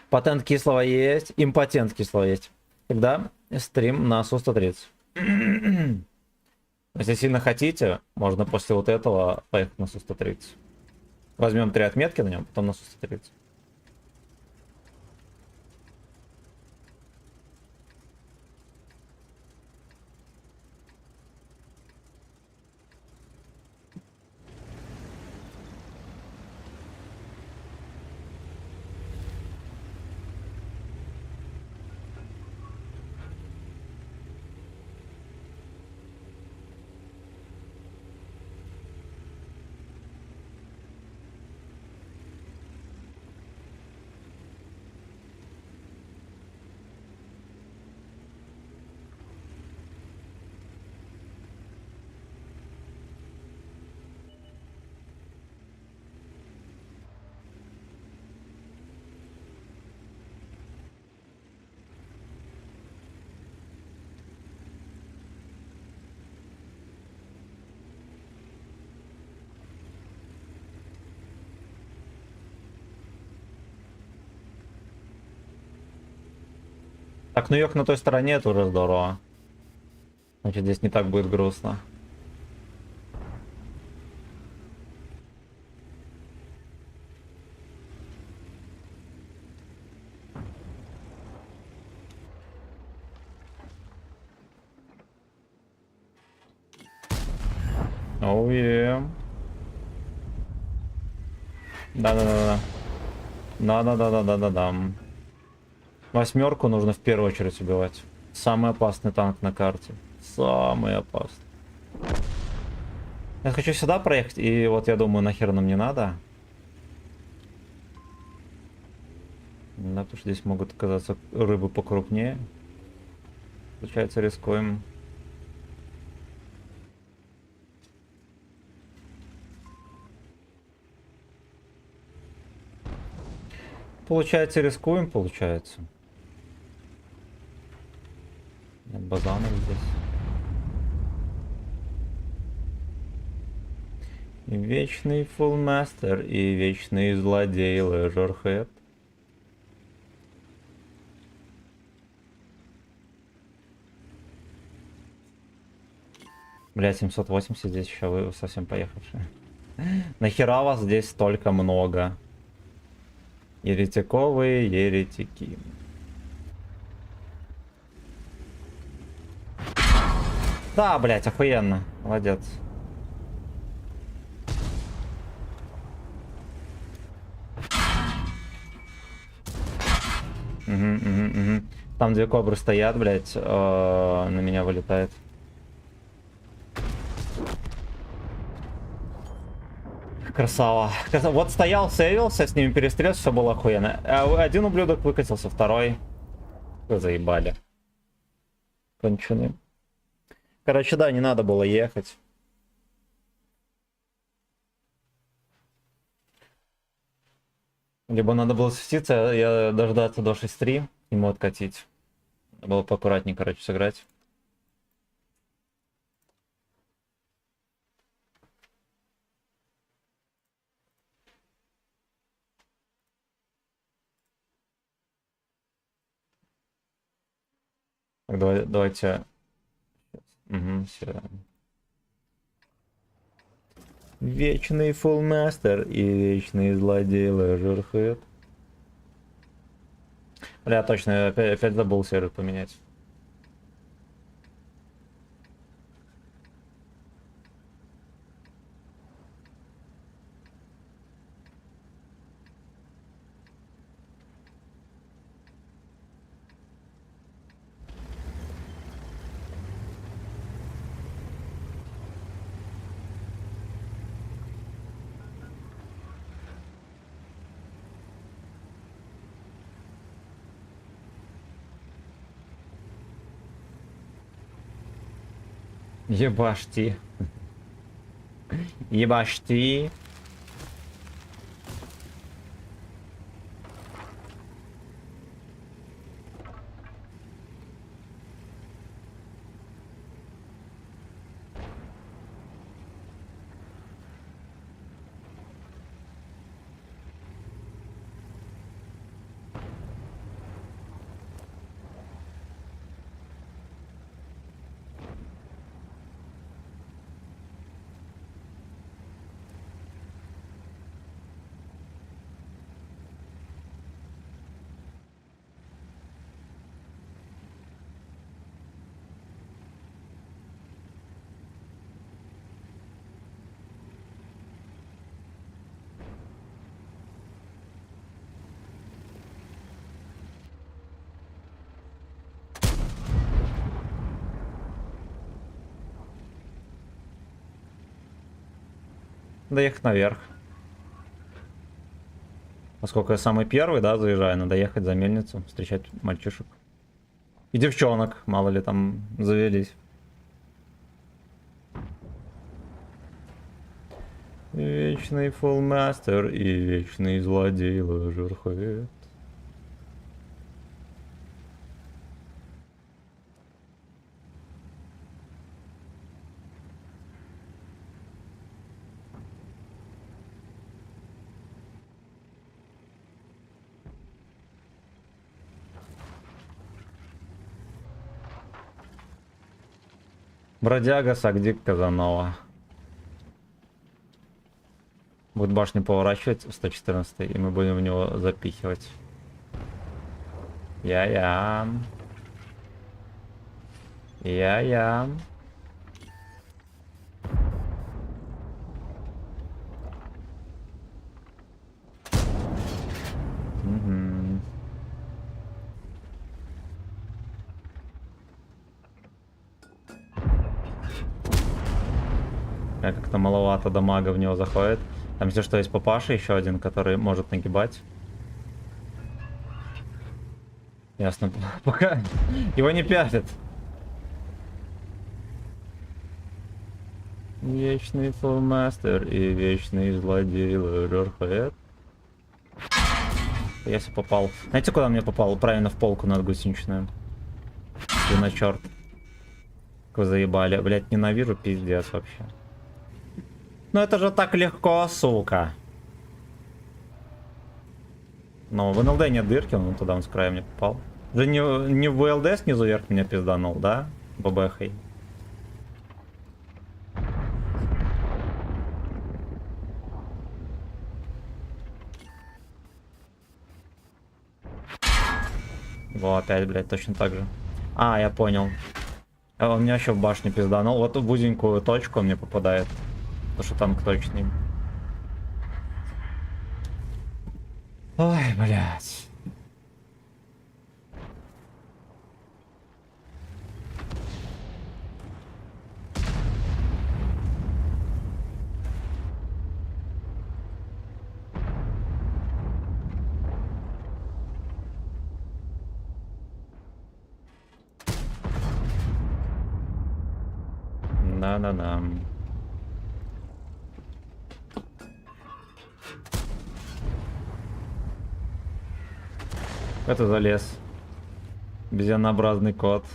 Патент кислого есть, импотент кислого есть. Тогда стрим на Су-130. Если сильно хотите, можно после вот этого поехать на Су-130. Возьмем 3 отметки на нем, потом на Су-130. Так, ну Йорк на той стороне, это уже здорово. Значит, здесь не так будет грустно. Оуе. Да-да-да-да. Да-да-да-да-да-да-да. 8 нужно в первую очередь убивать. Самый опасный танк на карте. Самый опасный. Я хочу сюда проехать, и вот я думаю, нахер нам не надо. Да, потому что здесь могут оказаться рыбы покрупнее. Получается, рискуем. Получается, рискуем, получается. Нет базанов здесь. И вечный фулмастер, и вечный злодей Лежерхед. Бля, 780 здесь еще вы совсем поехавшие. Нахера вас здесь столько много? Еретиковые еретики. Да, блять, охуенно. Молодец. Угу. Там две кобры стоят, блять, на меня вылетает. Красава. Вот стоял, сейвился, с ними перестрелся, все было охуенно. Один ублюдок выкатился, второй. Вы заебали. Конченый. Короче, да, не надо было ехать. Либо надо было свеститься, я дождаться до 6-3, ему откатить. Надо было поаккуратнее, короче, сыграть. Так, давайте. Угу, все. Вечный фулмастер и вечный злодей Лежерхед. Бля, точно, я опять забыл сервер поменять. Ебашьте. Ебашьте. Доехать наверх. Поскольку я самый первый, да, заезжаю, надо ехать за мельницу, встречать мальчишек. И девчонок, мало ли там завелись. Вечный фулмастер и вечный злодей Лежерхед. Бродяга, Сагдик, Казанова. Будет башню поворачивать в 114 и мы будем в него запихивать. Я-я. Я-я. Угу. Как-то маловато дамага в него заходит. Там, если что, есть папаша еще один, который может нагибать. Ясно. Пока его не пятят. Вечный флмастер и вечный злодей Лорхед. Я себе попал. Знаете, куда мне попал? Правильно, в полку над гусеничную. И на черт. Как вы заебали. Блять, ненавижу, пиздец вообще. Ну это же так легко, сука. Но в НЛД нет дырки, он туда он с края мне попал. Же не в ВЛД снизу вверх меня пизданул, да? ББХ. Во, опять, блядь, точно так же. А, я понял. Он меня еще в башню пизданул. Вот в узенькую точку он мне попадает. Потому что танк точный. Ой, блядь. Да-да-да. Это залез. Обезьянообразный кот.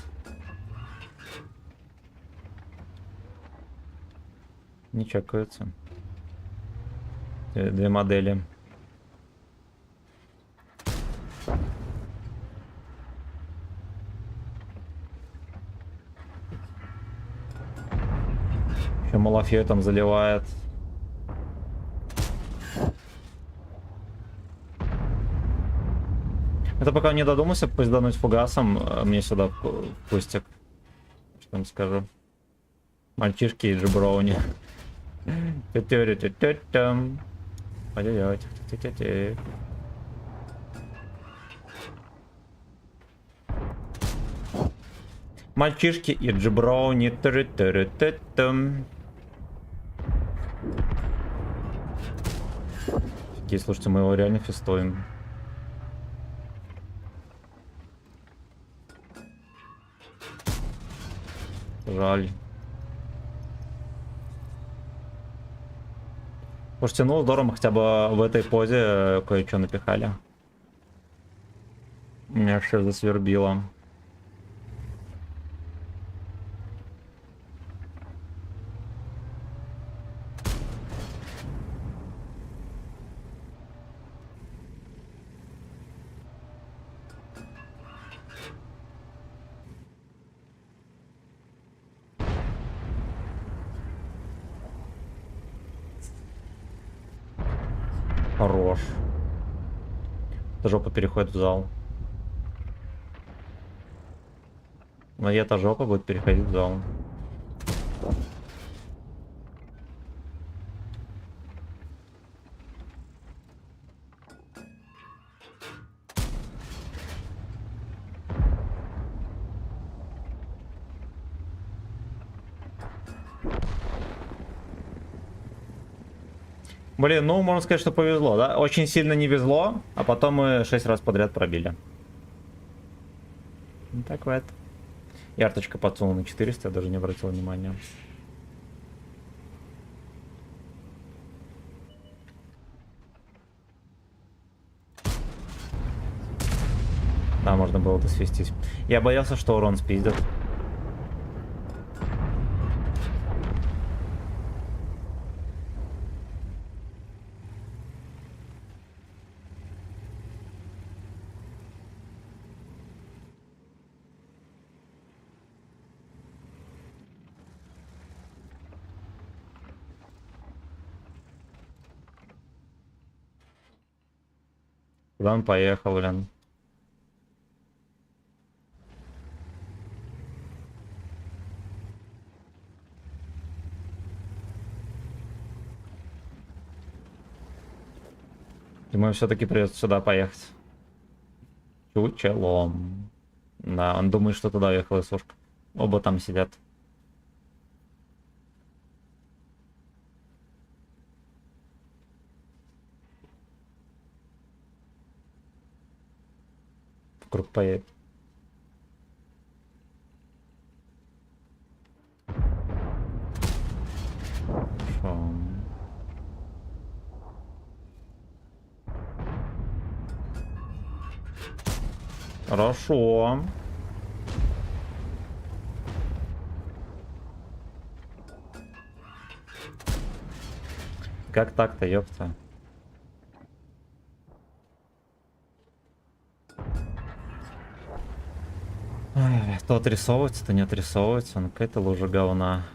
Не чекаются. Две модели. Еще Малафьей там заливает. Это пока не додумался поздануть фугасом, мне сюда пустик. Что там скажу. Мальчишки и джиброуни. Мальчишки и джиброуни. Окей, слушайте, мы его реально фестуем. Жаль. Слушайте, ну здорово, мы хотя бы в этой позе кое-что напихали. Меня все засвербило. Хорош. Эта жопа переходит в зал. Но эта жопа будет переходить в зал. Блин, ну можно сказать, что повезло, да? Очень сильно не везло, а потом мы 6 раз подряд пробили. Так вот. И арточка подсунула на 400, я даже не обратил внимания. Да, можно было это свестись. Я боялся, что урон спиздят. Куда он поехал, блин? Думаю, все-таки придется сюда поехать. Чучелом. Да, он думает, что туда уехала сушка. Оба там сидят. Круг поедет. Хорошо. Хорошо. Как так-то, ёпта? Ай, то отрисовывается, то не отрисовывается. Ну какая-то лужа говна.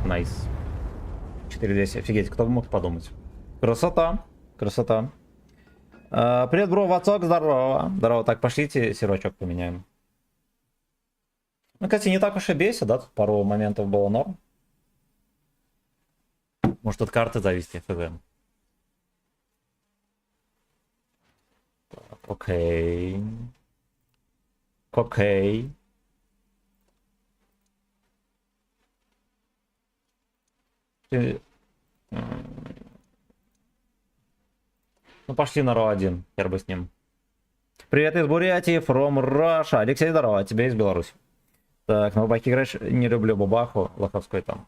Найс. 4-10. Офигеть, кто бы мог подумать. Красота. Красота. Привет, бро, Вацок, здорово. Здорово, так, пошлите сервачок поменяем. Ну, кстати, не так уж и бесит, да? Тут пару моментов было норм. Может, от карты завести, хз. Так, окей. Окей. Ну, пошли на РО-1, хер бы с ним. Привет из Бурятии, from Russia. Алексей, здорово, а тебя из Беларуси. Так, на бабахе играешь? Не люблю бабаху, лоховской там.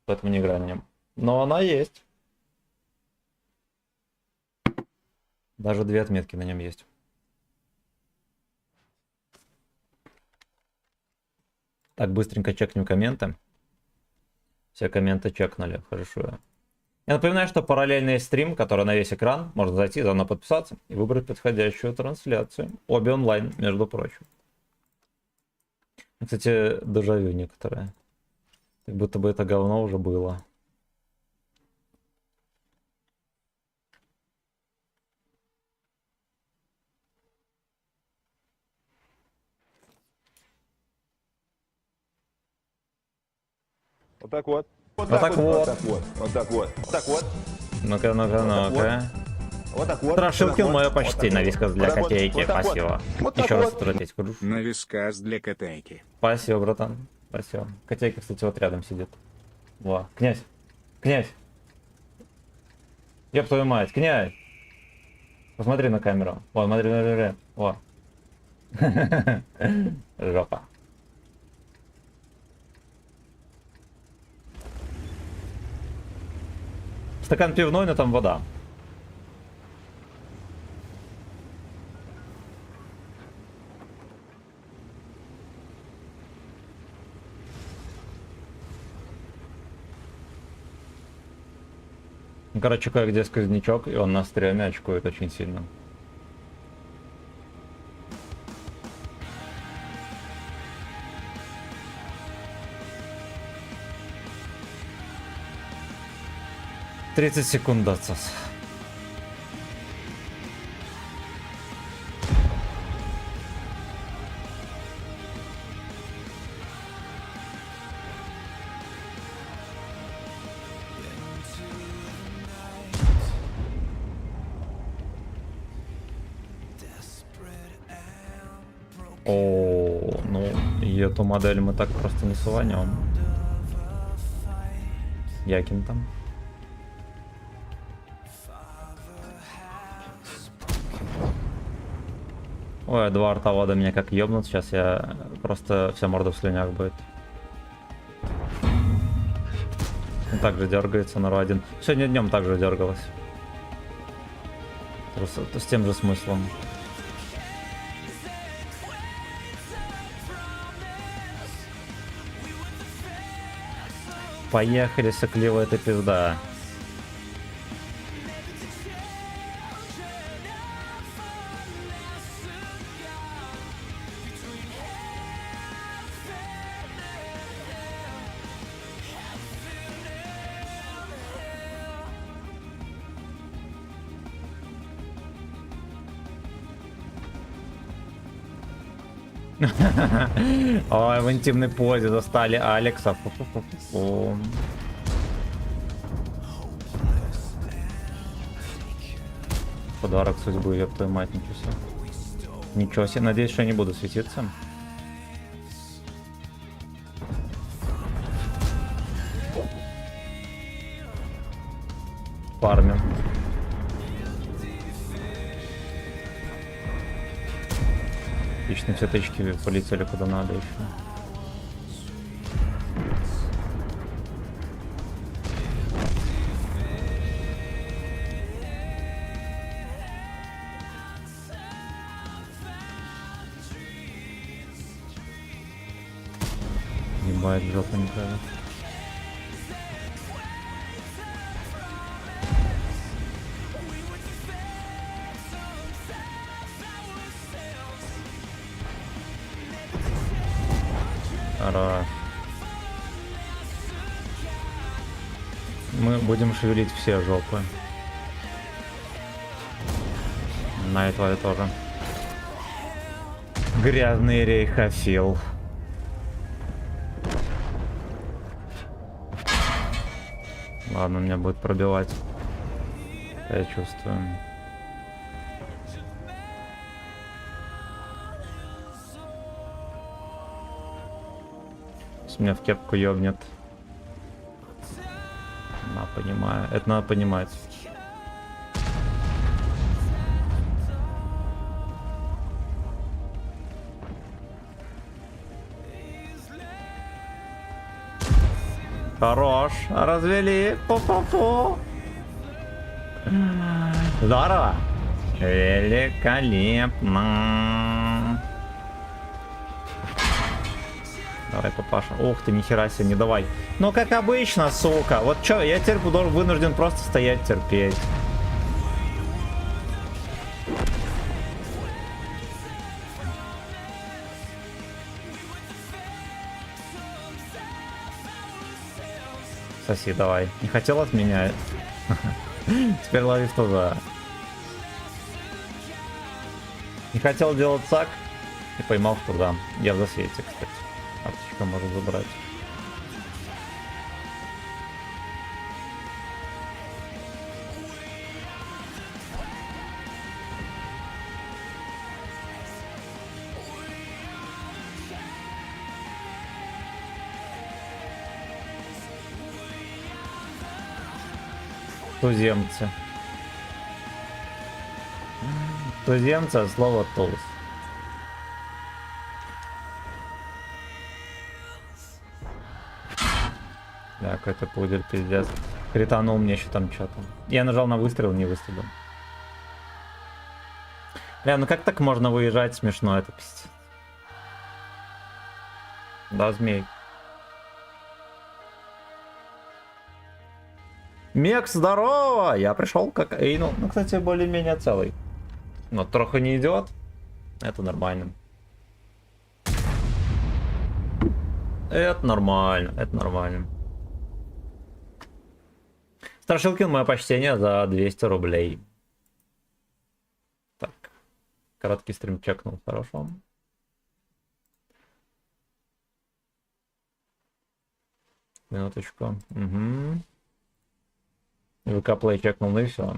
Поэтому не играю на нем. Но она есть. Даже 2 отметки на нем есть. Так, быстренько чекнем комменты. Все комменты чекнули, хорошо. Я напоминаю, что параллельный стрим, который на весь экран, можно зайти, заодно подписаться и выбрать подходящую трансляцию. Обе онлайн, между прочим. Кстати, дежавю некоторые. Как будто бы это говно уже было. Вот так вот. Вот так вот. Вот так вот. Вот так вот. Вот так вот. Ну-ка, ну-ка, ну-ка. Вот так вот. Страшилкин, вот мое так вот, почти вот на так вискас вот. для Вот так вот, котейки, вот так вот. спасибо. Вот так Еще раз вот. стратить, круж. На вискас для котейки. Спасибо, братан. Спасибо. Котейка, кстати, вот рядом сидит. Во. Князь. Князь. Ёб твою мать, князь. Посмотри на камеру. О, смотри, смотри. О. Жопа. Стакан пивной, но там вода. Ну, короче, кое-где сквознячок, и он на стреме очкует очень сильно. «30 секунд до отсоса». О, ну, и эту модель мы так просто не суванем. Якин там. Ой, два артовода меня как ёбнут, сейчас я просто вся морда в слюнях будет. Он также дергается на РО1. Сегодня днем также дергалась. Просто с тем же смыслом. Поехали, сокливая эта пизда. Ой, в интимной позе застали Алекса. Фу-фу-фу-фу. Подарок судьбы, ёб твою мать, ничего себе. Ничего себе, надеюсь, что я не буду светиться. Отлично, все тычки полетели куда надо еще. Ебать, жопа не правит. Хорош. Мы будем шевелить все жопы. На и твою тоже. Грязный рейхофил. Ладно, меня будет пробивать. Я чувствую. Меня в кепку ёбнет. На, понимаю. Это надо понимать. Хорош. Развели. Пу-пу-пу. Здорово. Великолепно. Давай, папаша. Ух ты, нихера себе, не давай. Ну, как обычно, сука. Вот чё, я теперь буду вынужден просто стоять терпеть. Соси, давай. Не хотел от меня? Теперь лови в туда. Не хотел делать сак и поймал в туда. Я в засвете, кстати. Арточка может забрать. Туземцы. Туземцы, слово туз. Да, какой-то пудель, пиздец. Кританул мне еще там что-то. Я нажал на выстрел, не выстрелил. Бля, ну как так можно выезжать? Смешно это, пиздец. Да, змей. Мекс, здорово! Я пришел как Эйну. Ну, кстати, более-менее целый. Но трохи не идет. Это нормально. Это нормально, это нормально. Страшилкин, мое почтение за 200 рублей. Так. Короткий стрим чекнул, хорошо. Минуточку. Угу. ВК Play чекнул, ну и все.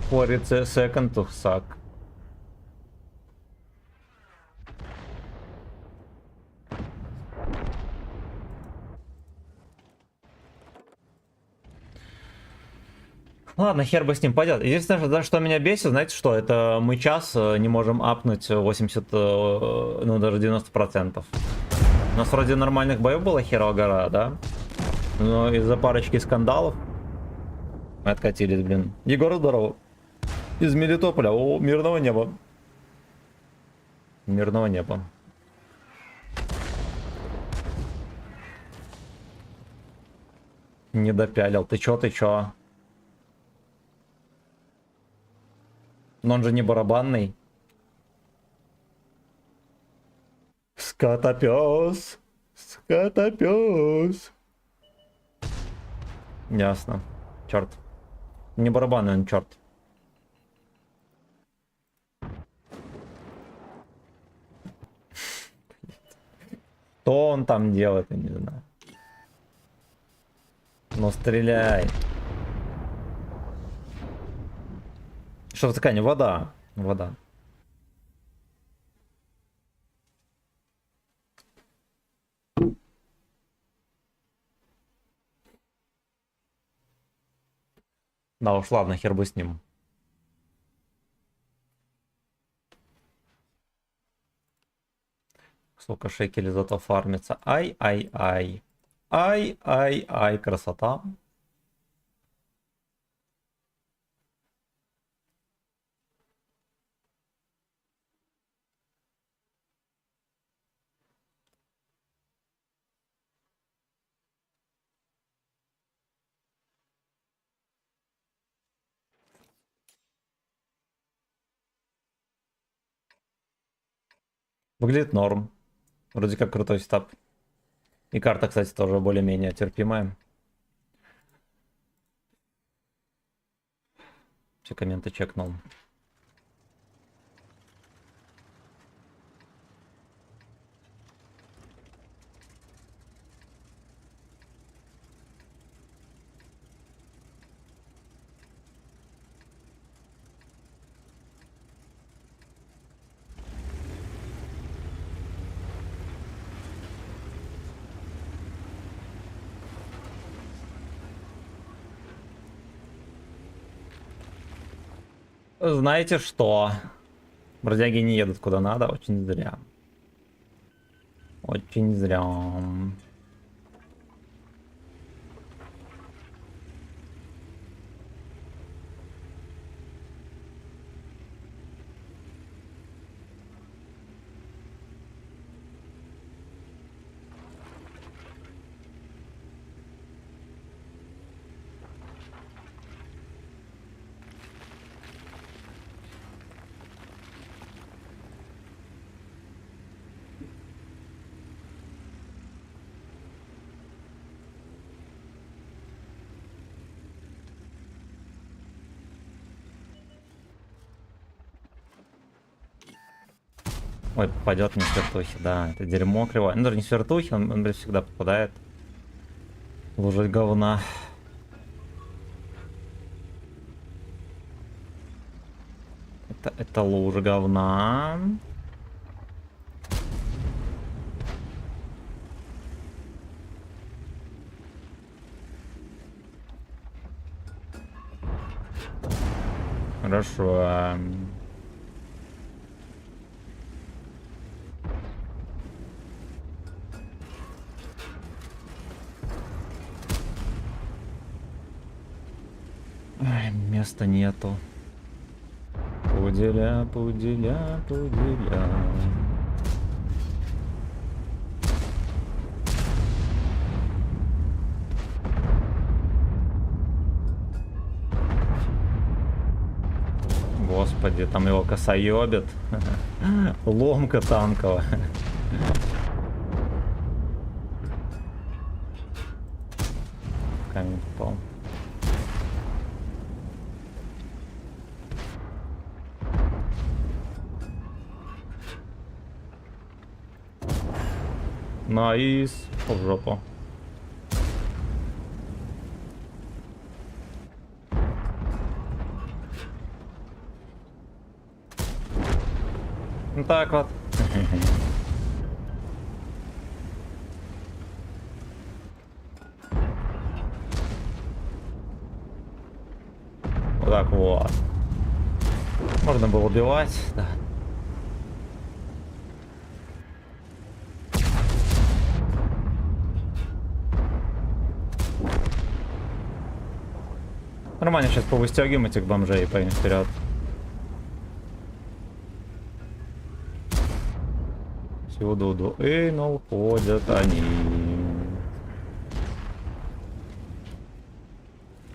For it's a second to suck. Ладно, хер бы с ним пойдет. Единственное, за что меня бесит, знаете что? Это мы час не можем апнуть 80, ну даже 90%. У нас вроде нормальных боев было херово гора, да? Но из-за парочки скандалов мы откатились, блин. Егор, здорово. Из Мелитополя. О, мирного неба. Мирного неба. Не допялил. Ты чё, ты чё? Но он же не барабанный. Скотопёс. Скотопёс. Ясно. Черт. Не барабанный он, черт. Что он там делает, я не знаю. Ну стреляй. Что в ткани? Вода. Вода. Да уж, ладно, хер бы с ним. Сколько шекелей зато фармится. Ай-ай-ай. Ай-ай-ай, красота. Выглядит норм. Вроде как крутой стаб. И карта, кстати, тоже более-менее терпимая. Все комменты чекнул. Знаете что? Бродяги не едут куда надо, очень зря. Очень зря. Ой, попадет не с вертухи, да, это дерьмо кривое. Ну даже не с вертухи, он блин, всегда попадает. Лужа говна. Это лужа говна. Хорошо. Ай, места нету. Пуделя, пуделя, пуделя. Господи, там его косоебит. Ломка танковая. Камень попал. Найс. В жопу. Ну так вот. Вот так вот. Можно было убивать, да. Нормально, сейчас повыстегиваем этих бомжей и пойдем вперед. Всюду но уходят они.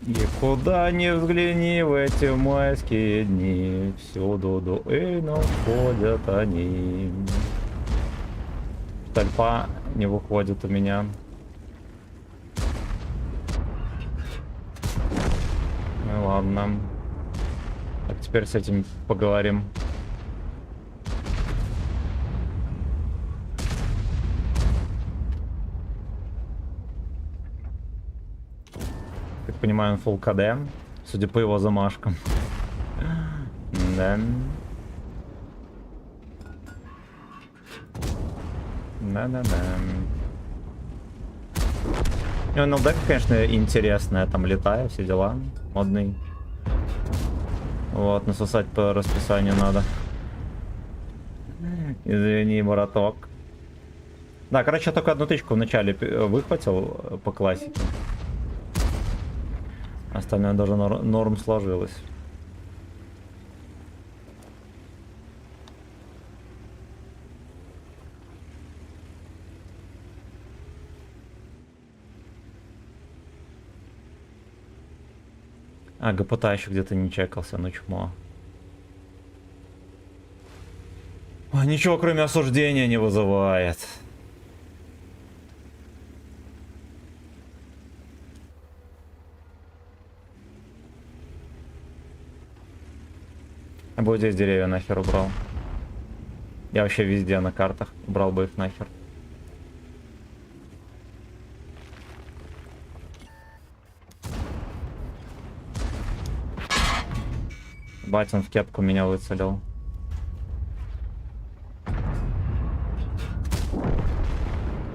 И куда ни взгляни в эти майские дни, всюду но уходят они. Тальпа не выходит у меня. Ну ладно. Так, теперь с этим поговорим. Как понимаю, он full КД, судя по его замашкам. Да. Да-да-да. И он ЛД, конечно, интересная, там летая, все дела. Модный. Вот, насосать по расписанию надо. Извини, браток. Да, короче, я только одну тычку в начале выхватил по классике. Остальное даже норм сложилось. А, ГПТ еще где-то не чекался, ну чмо. Ой, ничего кроме осуждения не вызывает. Я бы вот здесь деревья нахер убрал. Я вообще везде на картах убрал бы их нахер. Бать, он в кепку меня выцелил.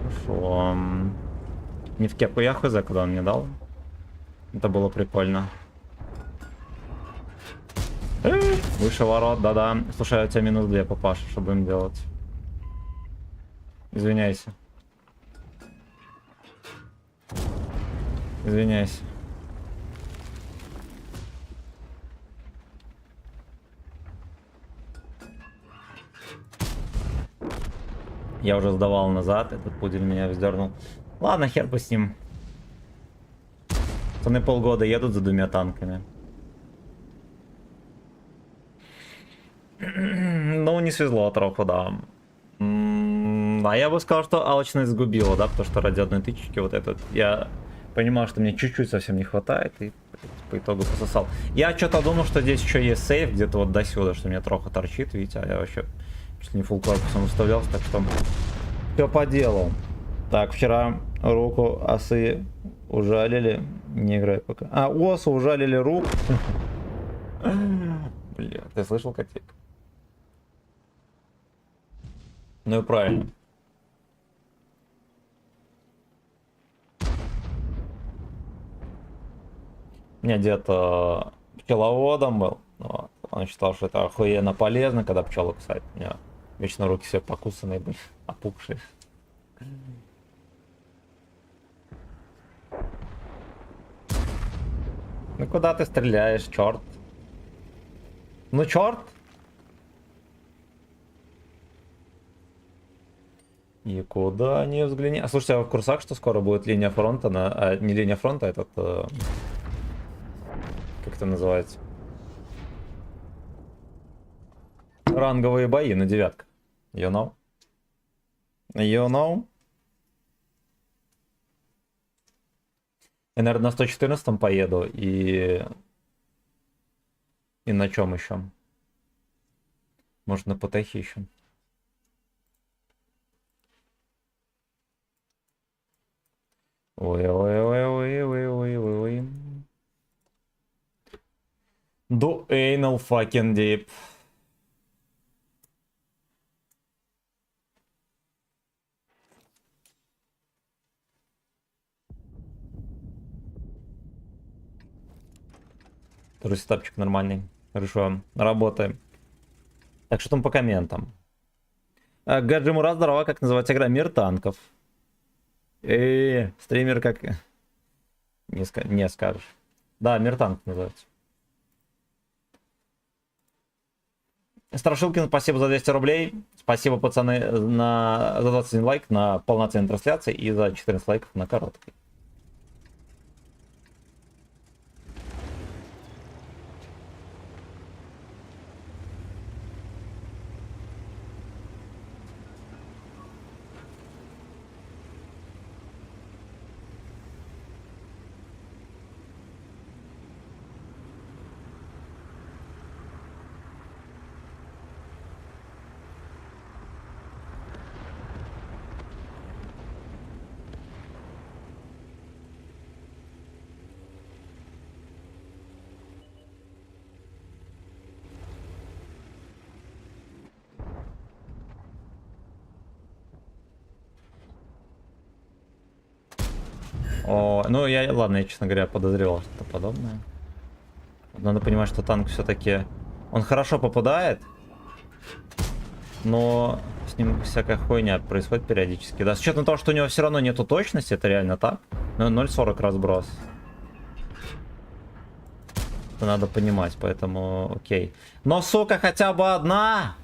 Хорошо. Не в кепку, я хз, куда он мне дал. Это было прикольно. Выше ворот, да-да. Слушай, а у тебя минус 2, папаша, что будем делать? Извиняйся. Извиняйся. Я уже сдавал назад, этот пудель меня вздернул. Ладно, хер бы с ним. Пацаны полгода едут за 2 танками. Ну, не свезло троху, да. А я бы сказал, что алчность сгубила, да, потому что ради одной тычки вот этот я понимал, что мне чуть-чуть совсем не хватает, и по итогу пососал. Я что-то думал, что здесь еще есть сейф где-то вот до сюда, что мне троху торчит, видите, а я вообще чуть ли не фулл корпусом выставлялся, так что все по делу. Так, вчера руку осы ужалили, не играй пока. А, осу ужалили руку. Бля, ты слышал, котик? Ну и правильно. У меня дед пчеловодом был. Вот. Он считал, что это охуенно полезно, когда пчелы кусают. У меня вечно руки все покусанные были, опухшие. Ну куда ты стреляешь, черт? Ну черт! И куда не взгляни. А слушайте, а в курсах, что скоро будет линия фронта, не линия фронта, а этот... как это называется? Ранговые бои на 9. You know? You know? Я, наверное, на 114 поеду и... И на чем еще? Может, на ПТХе еще? Ой-ой-ой-ой-ой-ой-ой-ой. Do anal fucking deep. Тоже сетапчик нормальный. Хорошо, работаем. Так, что там по комментам? Гаджи Мурат, здорово, как называется игра? Мир танков. Стример как... Не скажешь. Да, Мир танков называется. Страшилкин, спасибо за 200 рублей. Спасибо, пацаны, за 21 лайк на полноценной трансляции и за 14 лайков на короткой. О, ну я, ладно, я, честно говоря, подозревал что-то подобное. Надо понимать, что танк все-таки... Он хорошо попадает, но с ним всякая хуйня происходит периодически. Да, с учетом того, что у него все равно нету точности, это реально так. Но 0.40 разброс. Это надо понимать, поэтому окей. Но, сука, хотя бы одна!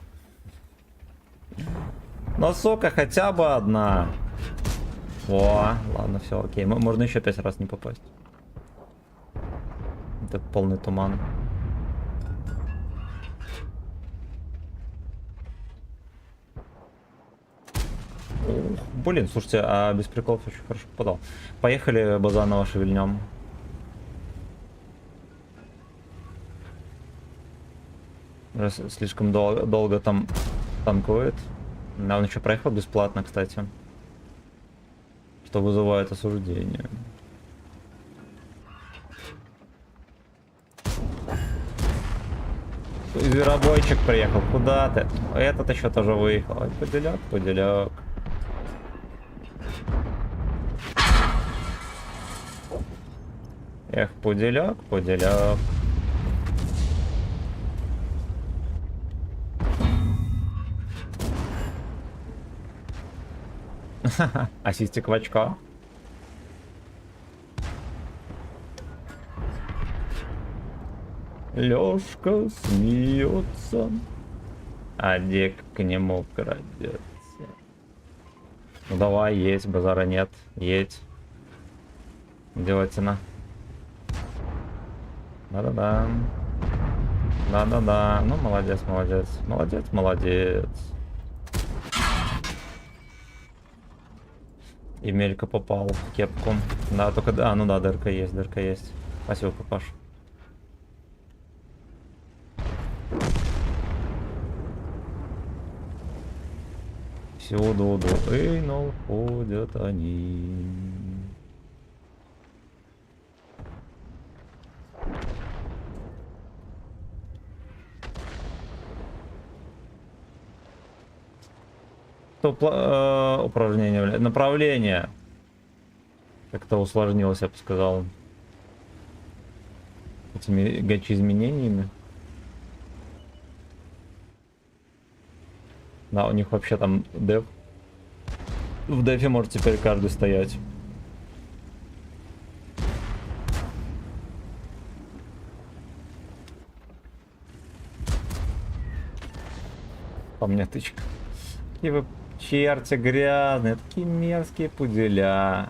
Но, сука, хотя бы одна. О, ладно, все, окей. Можно еще 5 раз не попасть. Это полный туман. Ух, блин, слушайте, а без приколов очень хорошо попадал. Поехали, Базанова шевельнем. Слишком долго там танкует. Да, он еще проехал бесплатно, кстати. Что вызывает осуждение. Зверобойчик приехал. Куда ты? Этот еще тоже выехал. Ой, пуделек, пуделек. Эх, пуделек, пуделек. Ассистик в очко. Лёшка смеется, а Дик к нему крадется. Ну давай, есть, базара нет, едь. Идиотина. Да-да-да. Да-да-да. Ну, молодец, молодец. Молодец, молодец. Емелька попал в кепку. Да, только... А, ну да, дырка есть, дырка есть. Спасибо, папаш. Всюду дуэйнов ходят они. Упражнение, блядь. Направление. Как-то усложнилось, я бы сказал. Этими гачи-изменениями. Да, у них вообще там деф. В дефе может теперь каждый стоять. По мне тычка. Какие вы черти грязные, такие мерзкие пуделя.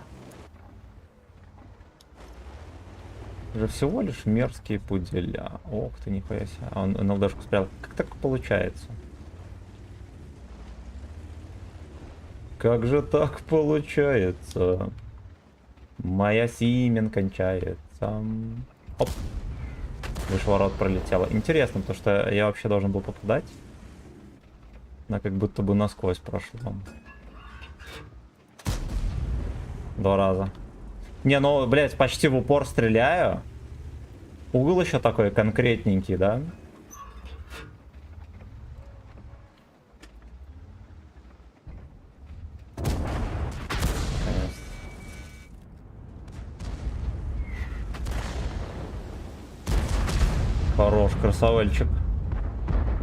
Уже всего лишь мерзкие пуделя. Ох ты, нихуя себе. А он на удашку спрятал. Как так получается? Как же так получается? Моя Симен кончается. Оп. Выше ворот пролетело. Интересно, потому что я вообще должен был попадать. Она как будто бы насквозь прошла. 2 раза. Не, ну, блядь, почти в упор стреляю. Угол еще такой конкретненький, да? Хорош, красавельчик.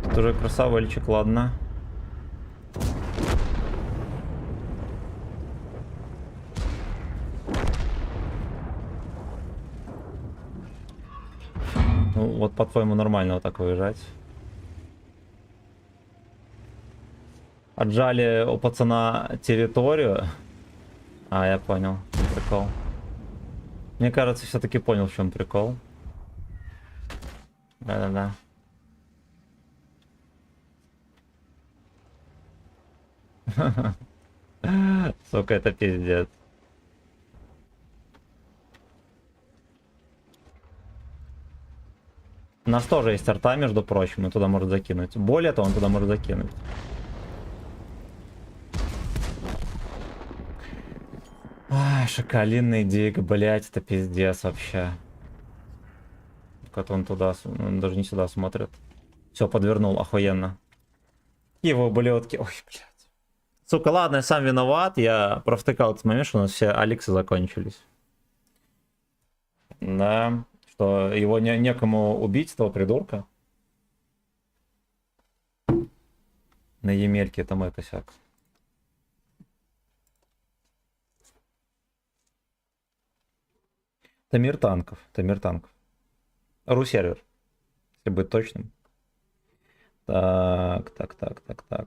Тут уже красавельчик, ладно. Ну, вот по-твоему нормально вот так выезжать. Отжали у пацана территорию. А, я понял. Прикол. Мне кажется, все-таки понял, в чем прикол. Да-да-да. Сука, это пиздец. У нас тоже есть арта, между прочим, и туда может закинуть. Более того, он туда может закинуть. Ай, шоколинный дик, блять, это пиздец вообще. Как он туда, он даже не сюда смотрит. Все, подвернул, охуенно. Его ублюдки, ой, блядь. Сука, ладно, я сам виноват, я провтыкал этот момент, что у нас все Алексы закончились. Да, Что его некому убить, этого придурка. На Емельке это мой косяк. Тамир танков. Тамир танков. Ру-сервер. Если быть точным. Так.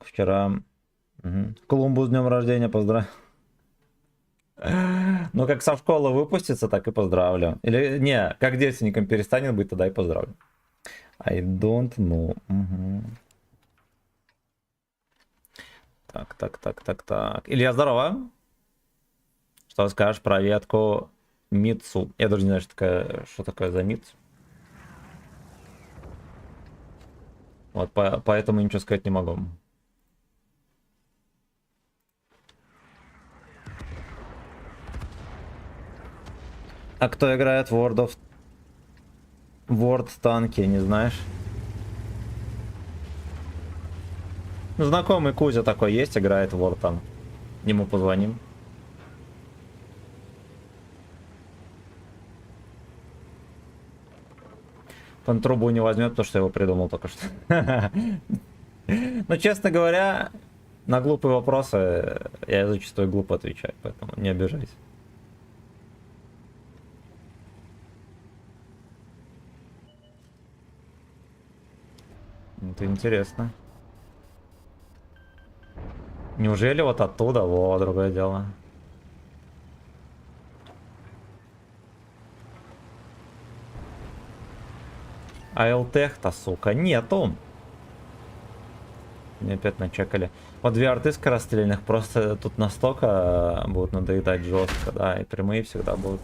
Вчера... Угу. Колумбу с днем рождения поздравляю. Ну, как со школы выпустится, так и поздравлю. Или, не, как девственником перестанет быть, тогда и поздравлю. I don't know. Угу. Так. Илья, здорово. Что скажешь про ветку Митсу? Я даже не знаю, что такое за Митсу. Вот, поэтому ничего сказать не могу. А кто играет в World танки, не знаешь? Ну, знакомый Кузя такой есть, играет в World Tank. Ему позвоним. Он трубу не возьмет, потому что я его придумал только что. Но, честно говоря, на глупые вопросы я зачастую глупо отвечаю, поэтому не обижайся. Это интересно. Неужели вот оттуда? Во, другое дело. А ЛТХ-то, сука, нету. Мне опять начекали. Вот две арты скорострельных просто тут настолько будут надоедать жестко, да, и прямые всегда будут.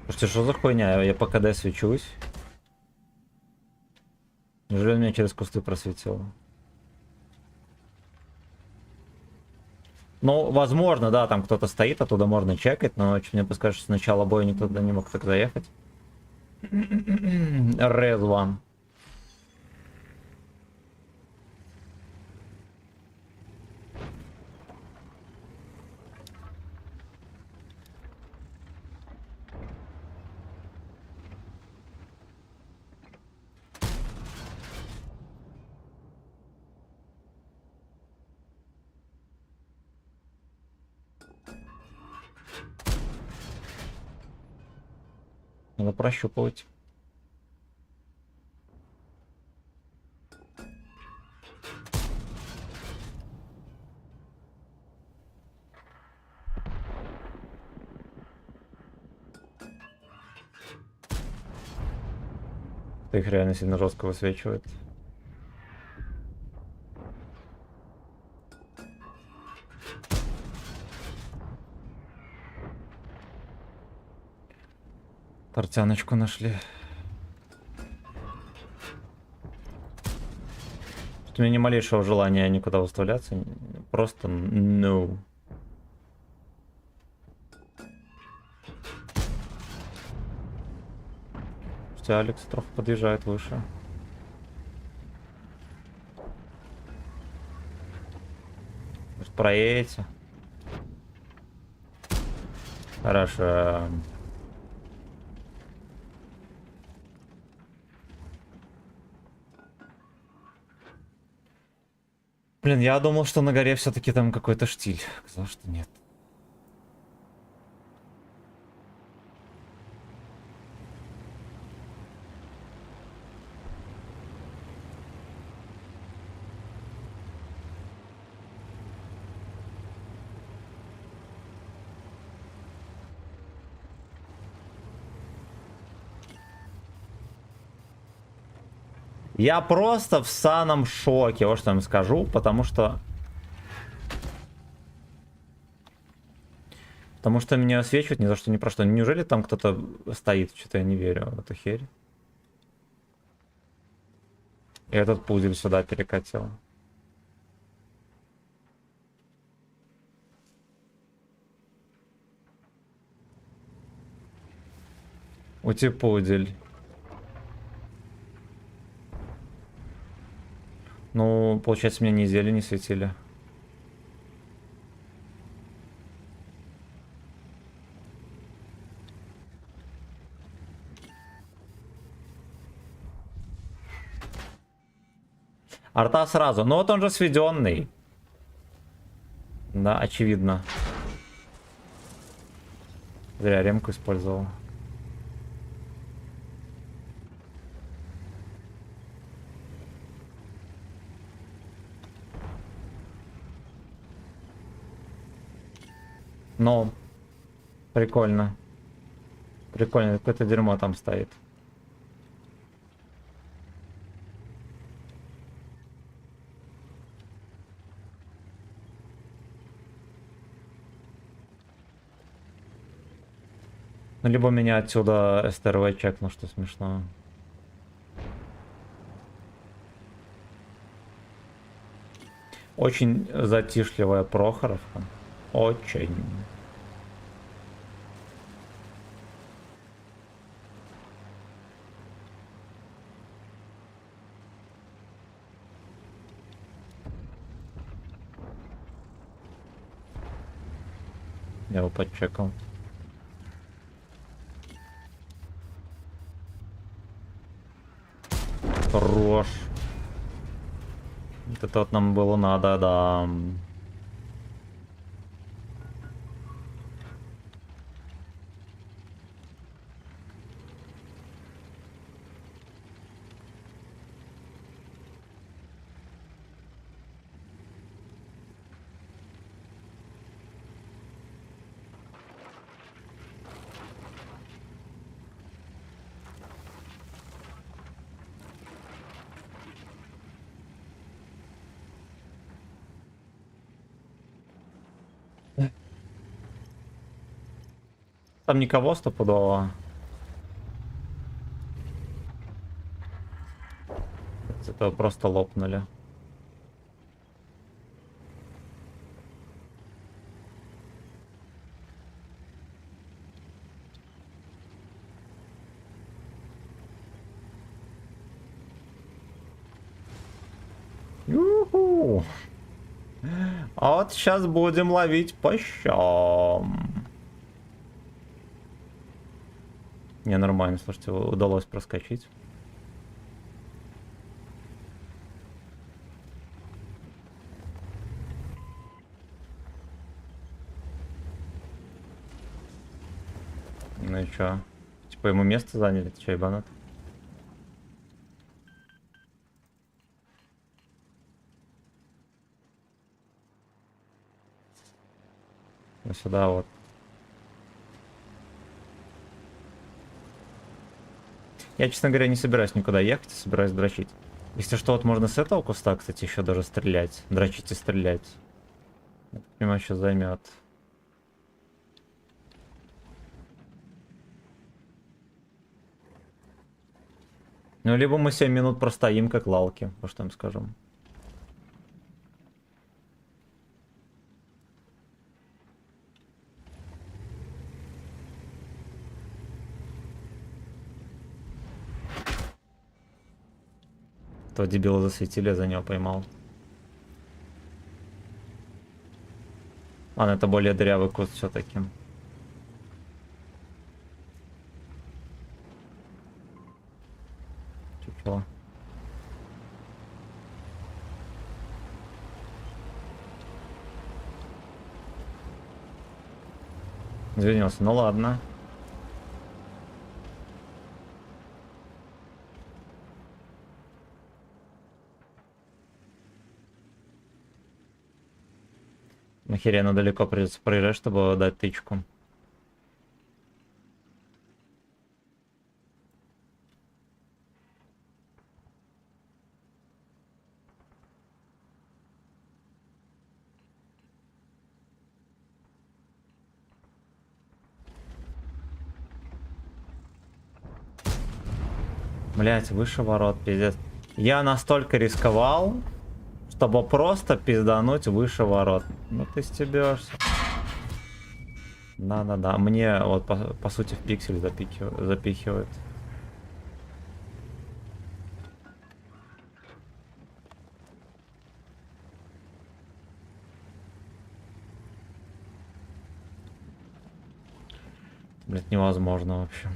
Слушайте, что за хуйня? Я по КД свечусь. Неужели он меня через кусты просветил? Ну, возможно, да, там кто-то стоит, оттуда можно чекать, но мне подскажешь, что с начала боя никто туда не мог так заехать. Резва. Надо прощупывать. Их реально сильно жестко высвечивает. Тортяночку нашли. У меня ни малейшего желания никуда выставляться. Просто no. Хотя Алекс трохи подъезжает выше. Может, проедете? Хорошо. Блин, я думал, что на горе все-таки там какой-то штиль. Оказалось, что нет. Я просто в саном шоке, вот что я вам скажу, потому что меня освечивают ни за что, ни про что. Неужели там кто-то стоит? Что-то я не верю в эту херь. И этот пузель сюда перекатил. Утипудель. Ну, получается, мне ни зелень не светили. Арта сразу. Ну вот он же сведенный. Да, очевидно. Зря ремку использовал. Но прикольно. Прикольно, какое-то дерьмо там стоит. Ну, либо меня отсюда СТРВ чекнул, что смешно. Очень затишливая Прохоровка. Очень. Я его подчекал. Хорош. Вот это вот нам было надо, да. Там никого стопудово. Это просто лопнули. Юху. А вот сейчас будем ловить по щам. Не, нормально, слушайте, удалось проскочить. Ну и чё? Типа ему место заняли, ты чё, ебанат? Ну сюда вот. Я, честно говоря, не собираюсь никуда ехать, собираюсь дрочить. Если что, вот можно с этого куста, кстати, еще даже стрелять. Дрочить и стрелять. Я так понимаю, сейчас займет. Ну, либо мы 7 минут простоим, как лалки, вот что им скажем. Этого дебила засветили, я за него поймал. Ладно, это более дырявый куст все-таки. Чего? Извинился, ну ладно. Нахеренно далеко придется проезжать, чтобы дать тычку. Блять, выше ворот, пиздец. Я настолько рисковал, чтобы просто пиздануть выше ворот. Ну ты стебешься. Да-да-да. Мне вот по сути в пиксель запихивает. Блять, невозможно вообще.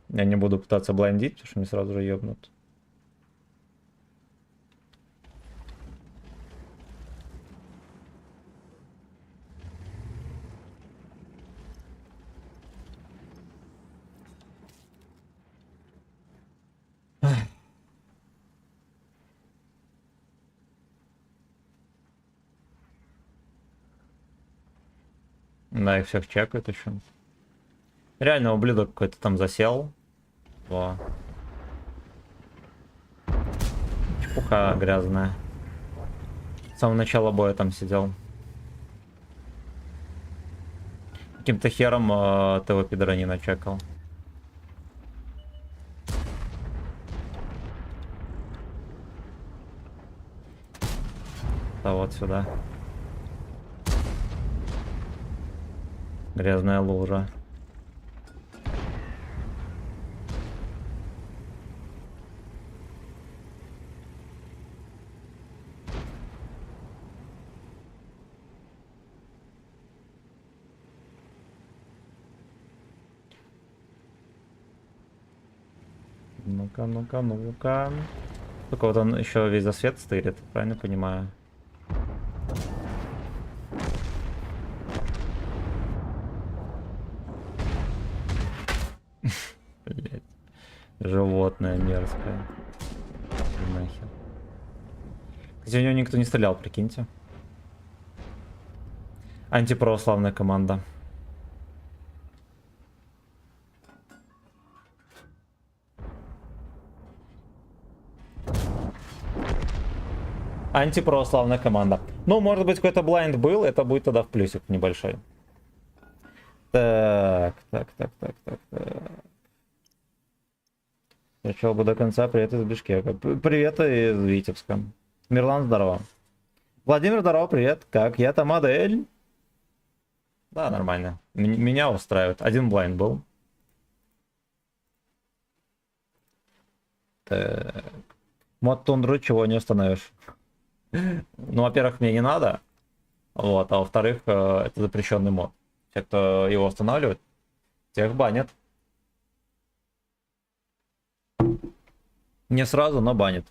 Я не буду пытаться блайндить, потому что мне сразу же ебнут. Да, их всех чекают еще. Реально ублюдок какой-то там засел. Во. Чепуха грязная. С самого начала боя там сидел. Каким-то хером ты его пидора не начекал. Да вот сюда. Грязная лужа. Ну-ка, ну-ка, ну-ка. Только вот он еще весь засвет стоит, правильно понимаю? Блять. Животное мерзкое. Нахер. Кстати, у него никто не стрелял, прикиньте. Антиправославная команда. Антиправославная команда. Ну, может быть, какой-то блайнд был, это будет тогда в плюсик небольшой. Так. Сначала бы до конца. Привет из Бишкека. Привет из Витебска. Мирлан, здорово. Владимир, здорово, привет. Как? Я-то модель. Да, нормально. Меня устраивает. Один блайнд был. Так. Мод тундру чего не установишь? Ну, во-первых, мне не надо. Вот, а во-вторых, это запрещенный мод. Те, кто его устанавливает, тех банят. Не сразу, но банят.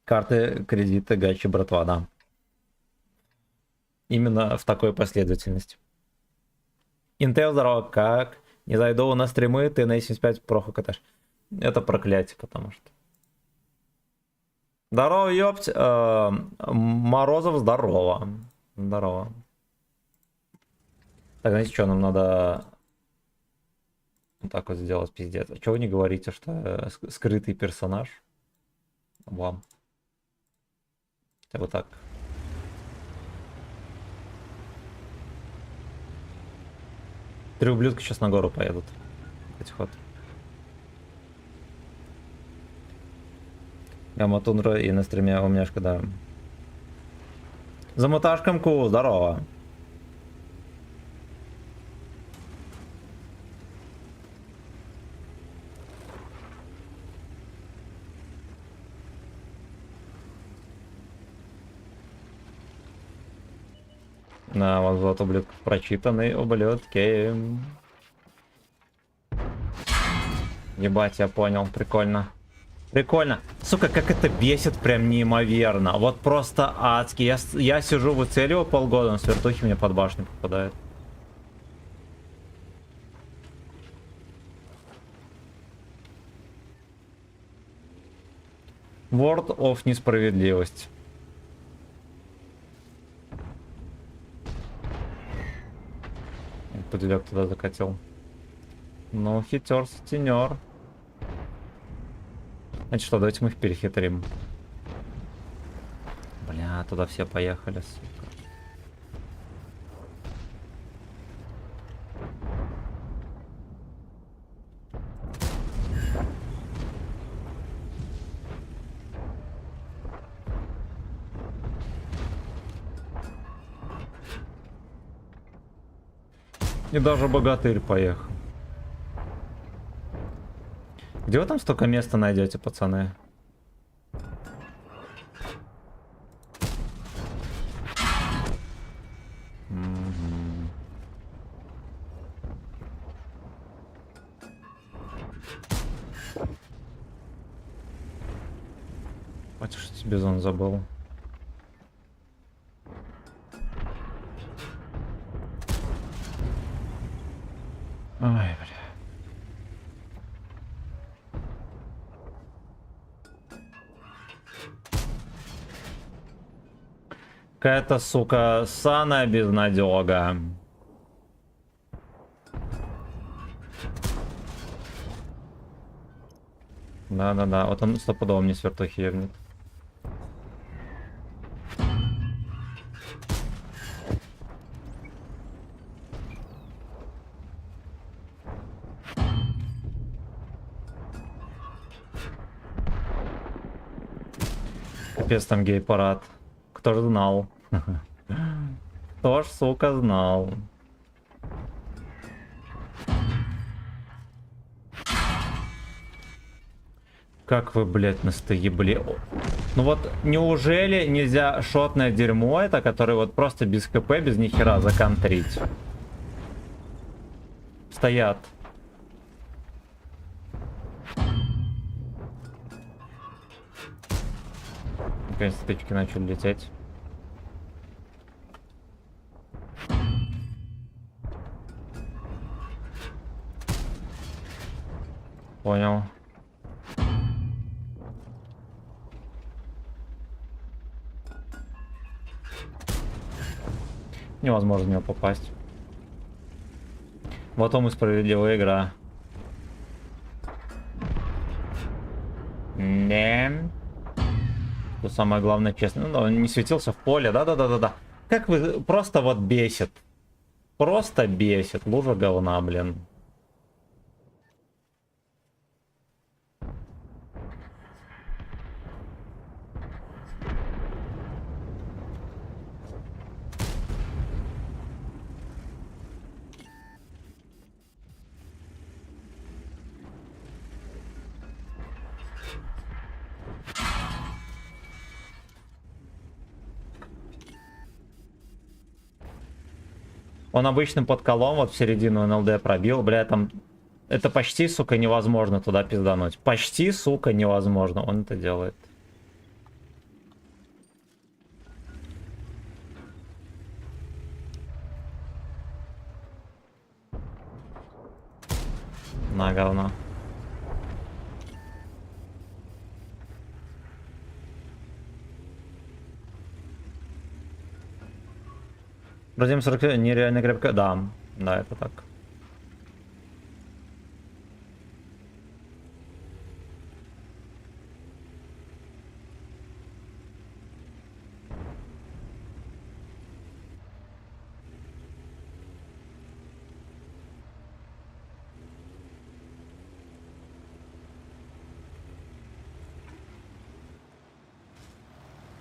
Карты, кредиты, гачи, братва, да. Именно в такой последовательности. Intel, здорово, как? Не зайду на стримы, ты на 75 проху катаешь. Это проклятие, потому что. Здорово, ёпть. Морозов, здорово. Здорово. Так, знаете, что нам надо вот так вот сделать, пиздец. А чего вы не говорите, что я скрытый персонаж? Вам. Хотя бы так. Три ублюдка сейчас на гору поедут. Этих вот. Гамма-тундра и на стриме умняшка, да. Замуташкамку, здорово. На вот вот ублюдков прочитанный ублюдки. Ебать, я понял, прикольно. Прикольно. Сука, как это бесит прям неимоверно. Вот просто адски. Я сижу, выцеливаю полгода, он с вертухи мне под башню попадает. World of несправедливость. Пуделек туда закатил. Ну, хитер, сутенер. Значит что, давайте мы их перехитрим. Бля, туда все поехали, сука. И даже богатырь поехал. Где вы там столько места найдете, пацаны? Мгм. Хоть что тебе зон забыл. Ой, бля. Какая-то, сука, саная безнадега. Да-да-да, вот он стопудово мне свертухи ебнет. Капец, там гей-парад. Кто ж знал? Кто ж, сука, знал? Как вы, блядь, настоебли? Ну вот, неужели нельзя шотное дерьмо это, которое вот просто без КП, без нихера законтрить? Стоят. Наконец тычки начали лететь. Понял. Невозможно в него попасть. Вот он и справедливая игра. Не. Что самое главное, честно. Ну, он не светился в поле. Да-да-да-да-да. Как вы... Просто вот бесит. Просто бесит. Лужа говна, блин. Он обычным подколом вот в середину НЛД пробил. Бля, там... Это почти, сука, невозможно туда пиздануть. Почти, сука, невозможно. Он это делает. На, говно. Вроде 40 нереально крепко. Да, да, это так.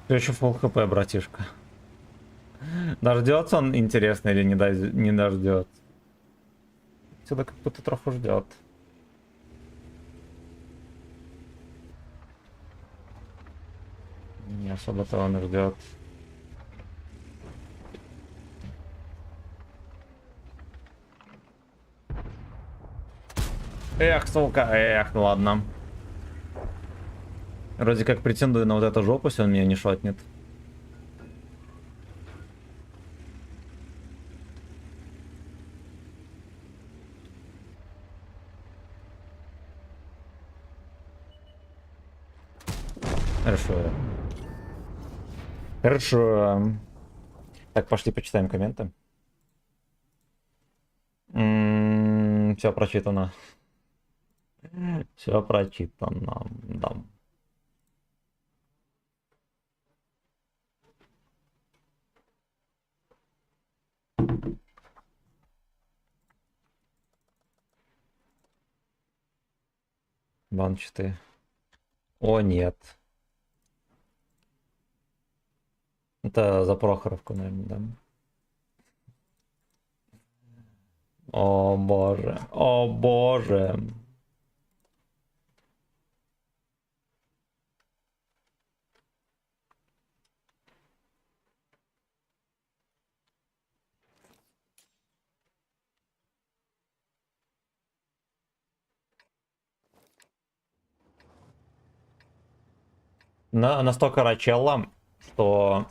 Ты еще фулл хп, братишка. Дождется он, интересно, или не дождется? Сюда как будто троху ждет. Не особо-то он и ждет. Эх, сука, эх, ну ладно. Вроде как претендую на вот эту жопу, если он меня не шотнет. Хорошо. Хорошо. Так, пошли почитаем комменты. Все прочитано. Все прочитано. Да. Банчатые. О, нет. Это за Прохоровку, наверное, да? О боже, о боже. Настолько рачелла, что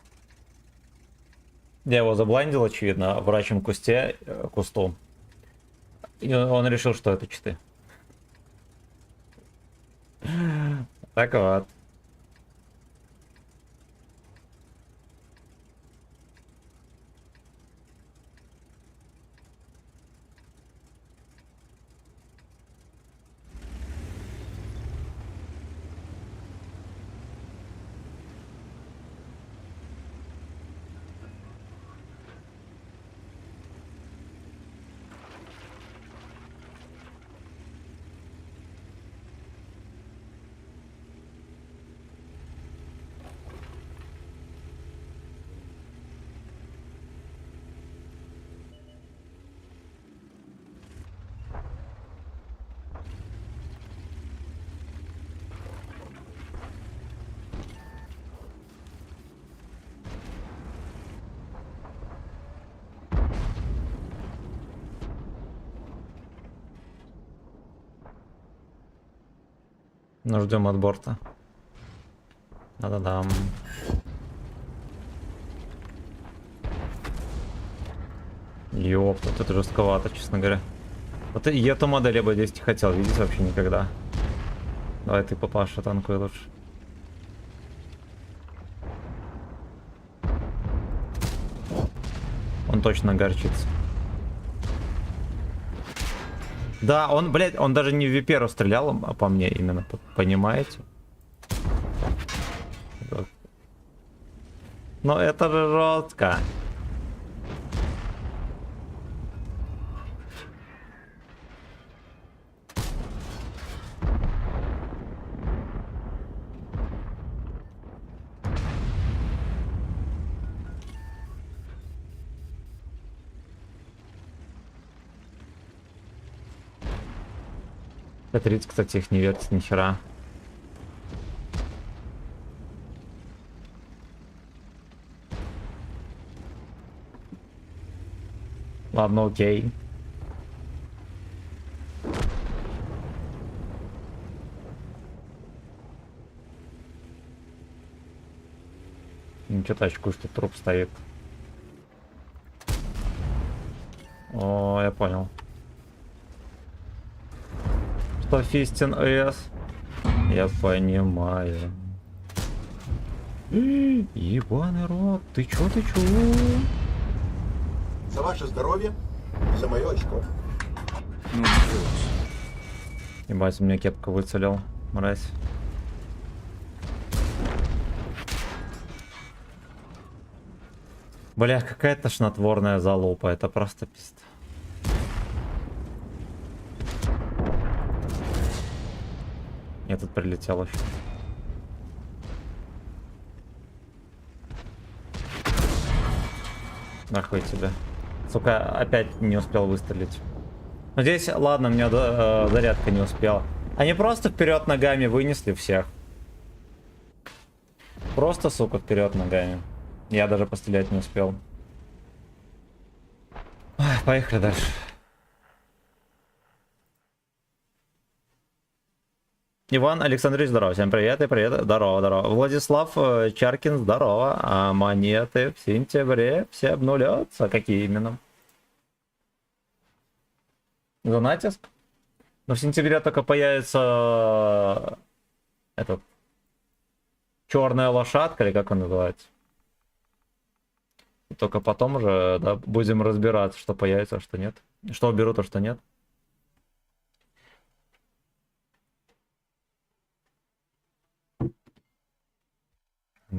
я его заблайндил, очевидно, в рачьем кусту. И он решил, что это читы. Так вот. Ну, ждем от борта. Да-да-да. Ёпта, тут это жестковато, честно говоря. Вот и эту модель я бы здесь не хотел видеть вообще никогда. Давай ты, папаша, танкуй лучше. Он точно горчится. Да, он, блядь, он даже не в Виперу стрелял, а по мне именно, понимаете? Но это же жестко. Т-30, кстати, их не вертит ни хера. Ладно, окей. Ничего, тачку, что труп стоит. О, я понял. Что Фистин С? Я понимаю. Ебаный рот, ты чё? За ваше здоровье, за мое очко. Ну, началось. Ебать, у меня кепка выцелил, мразь. Бля, какая тошнотворная залупа, это просто пизда. Я тут прилетел еще. Нахуй тебя. Сука, опять не успел выстрелить. Но здесь, ладно, у меня зарядка не успела. Они просто вперед ногами вынесли всех. Просто, сука, вперед ногами. Я даже пострелять не успел. Ой, поехали дальше. Иван Александрович, здорово. Всем привет и привет. Здорово. Владислав Чаркин, здорово. А монеты в сентябре все обнулятся. Какие именно? За натиск? Но в сентябре только появится этот черная лошадка, или как он называется. И только потом уже, да, будем разбираться, что появится, а что нет. Что уберут, а что нет.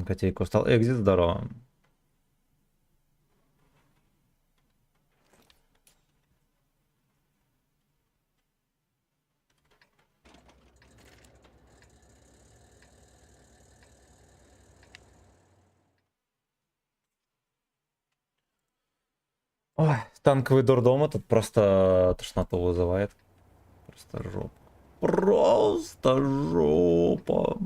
Котейку стал экзит, здорово. Ой, Танковый дурдом этот просто тошноту вызывает. Просто жопа. Просто жопа.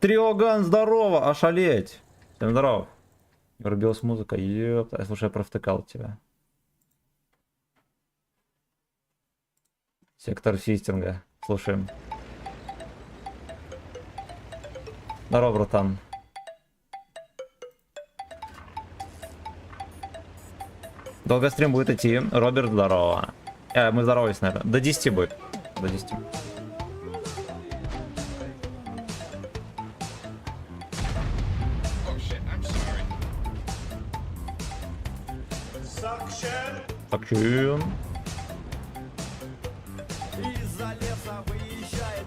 Триоган, здорово, ошалеть. Всем здоров. Врубилась музыка, ёпта. Слушай, я провтыкал тебя. Сектор фистинга. Слушаем. Здорово, братан. Долго стрим будет идти. Роберт, здорово. Мы здоровались, наверное. До 10 будет. До 10. Сакчен.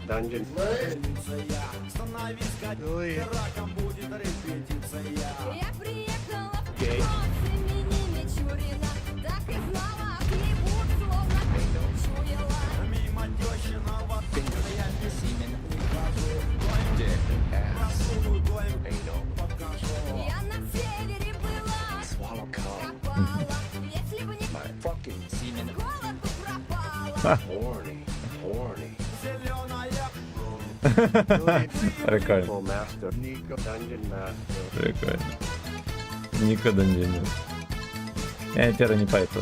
Dungeon. Я приехала в имени Мичурина, так и знала, хлебут словно чуяла. Мимо тещиного я Я на севере была, копала, если бы не голод бы пропала. Прикольно. Full master. Nico. Dungeon master. Прикольно. Никогда не видел. Я первый не пойду.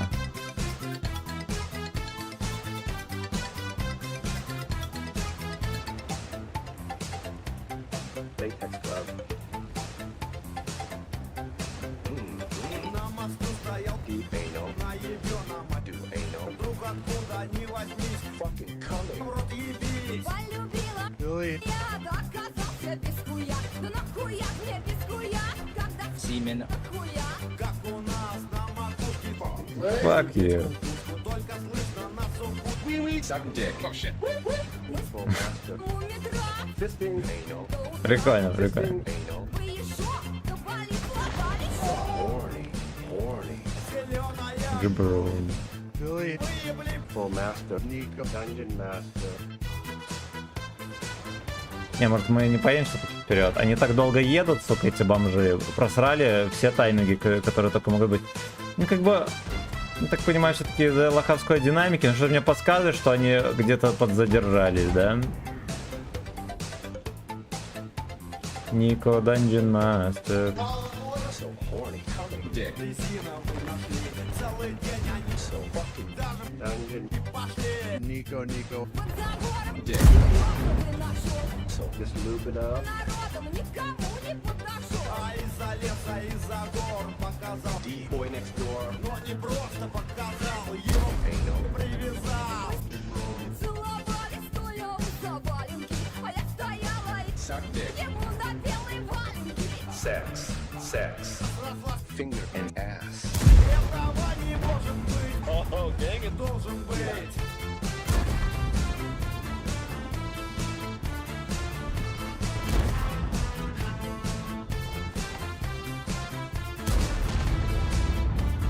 Latex glove. Deep anal. Do anal. Fucking color. Полюбила я, да оказался без хуя. Ну нахуя мне без хуя, когда Semen. хуя? Как у нас на макушке Fuck you. Suck dick. Oh shit. Full master. у метро. Fisting. Anal. Прикольно, прикольно. Anal. Вы еще добавили слова еще. Horny. Horny. Джиброун. Full master. Nico. Dungeon master. Не, может мы не поедемся тут вперед? Они так долго едут, сука, эти бомжи. Просрали все тайминги, которые только могут быть. Ну, как бы, я так понимаю, все-таки из-за лоховской динамики, но что мне подсказывает, что они где-то подзадержались, да? Нико Данжин Мастер. So horny. Dick. Dungeon. Nico. Под забором Dick. ты нашел. Just lube it up. Народом никому не подошел. А из-за леса, из-за гор показал. Boy next door. Но не просто показал, его Anal. привязал. Целовали стоя за валенки, а я стояла и Suck dick. ему на белой валенки. Sex. Sex. Finger and ass. Этого не может быть. О-о, не должен быть.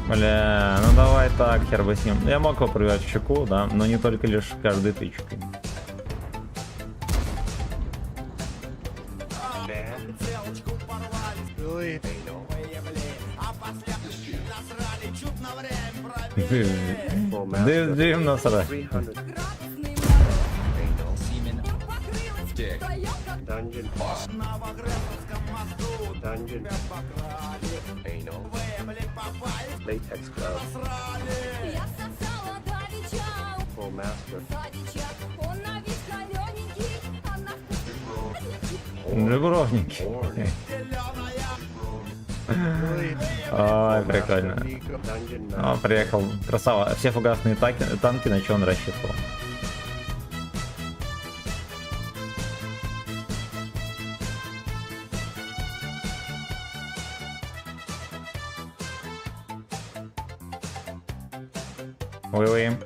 Бля, ну давай так, хер бы с ним. Я мог его привязать в щеку, да, но не только лишь каждой тычкой. Man. Девочку порвали, Anal. а последующие насрали. Чуть на время провели. Full master. Дым насрать. 300. Градусный мороз. Anal. Semen. Им покрылась Dick. вдвоем, как Dungeon. на Багресовском мосту. Dungeon. Покрали, Anal. вебли попали, Latex glove. срали. Я сосала давеча, Full master. садича. Он на вид холененький, а на вкус Джибровники. Horny. Ой, прикольно. Nico. Dungeon О, master. приехал. Красава. Все фугасные танки, на чем он рассчитывал. Ой-ой.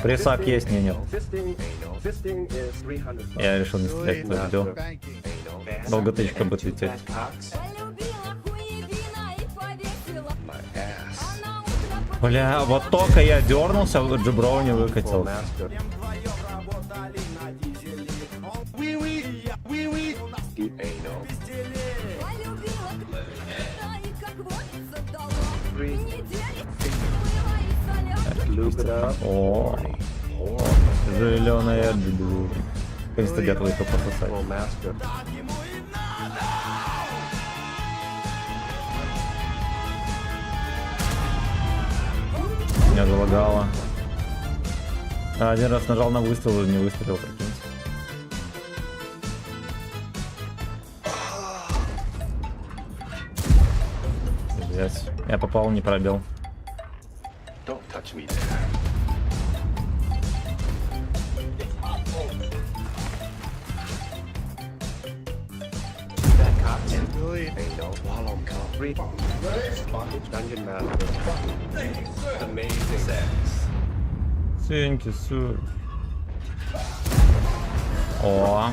Прессак есть, не, нет. Fisting. Anal. Fisting is 300. Я решил не стрелять в это видео. Anal. Долго тычка будет лететь. Cox. полюбила хуевина и повесила. My ass. А на утро Бля, вот только я дернулся, Джиброу не Full выкатил. master. вдвоем работали на дизеле. Он Deep anal. О, зеленая блю. Наконец-то дед выехал пососать. Меня залагало. Один раз нажал на выстрел и не выстрелил, прикиньте. Пиздец. Я попал, не пробил. Don't touch me there. That cocktail. Ain't no wallom coffee. Dungeon master. Amazing sex. Сеньки, су. О.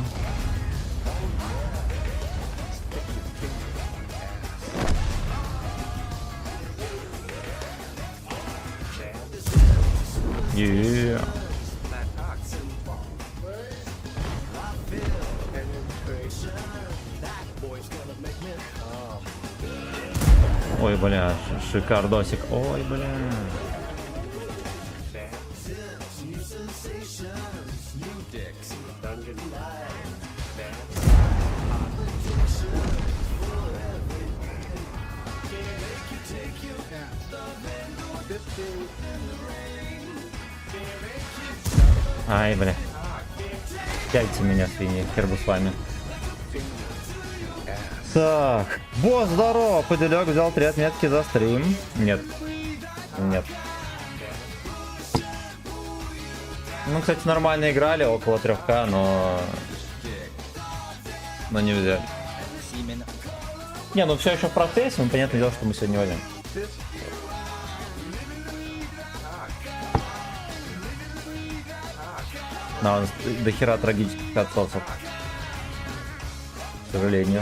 Yeah. Ой, бля, шикардосик. Ой, бля. Ай, бля. Тягайте меня, свиньи, хер бы с вами. Так, босс, здорово! Поделек взял 3 отметки за стрим. Нет. Нет. Ну, кстати, нормально играли, около 3К, но не взяли. Не, ну все еще в процессе, но понятное дело, что мы сегодня возьмем. Но он до хера трагических отсосов. К сожалению.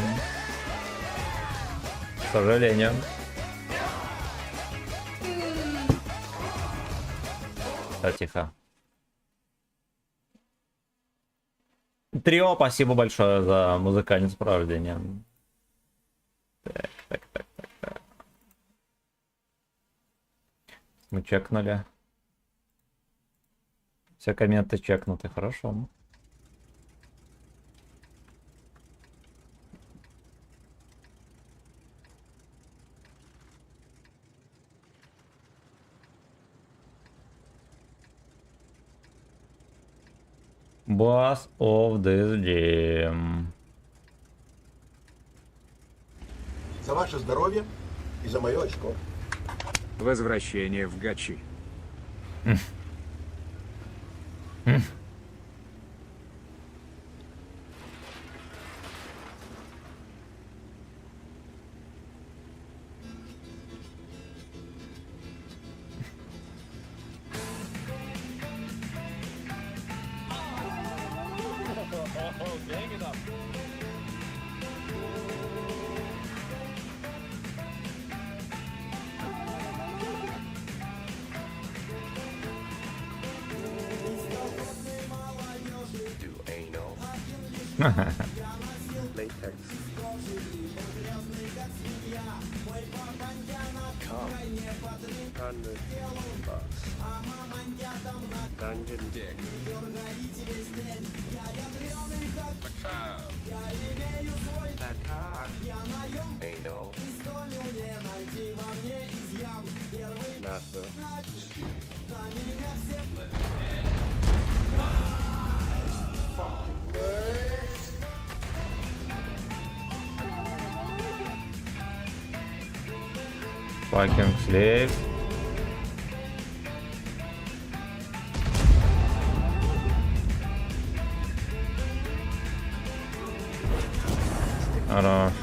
К сожалению. Да, тихо. Трио, спасибо большое за музыкальное сопровождение. Так. Мы чекнули. Все комменты чекнуты, хорошо. Boss of this game. За ваше здоровье и за мое очко. Возвращение в Гачи. Do anal. Latex. Come. 100 bucks. Dungeon dick. That cock. Anal. Master. Fucking slave. Хорош.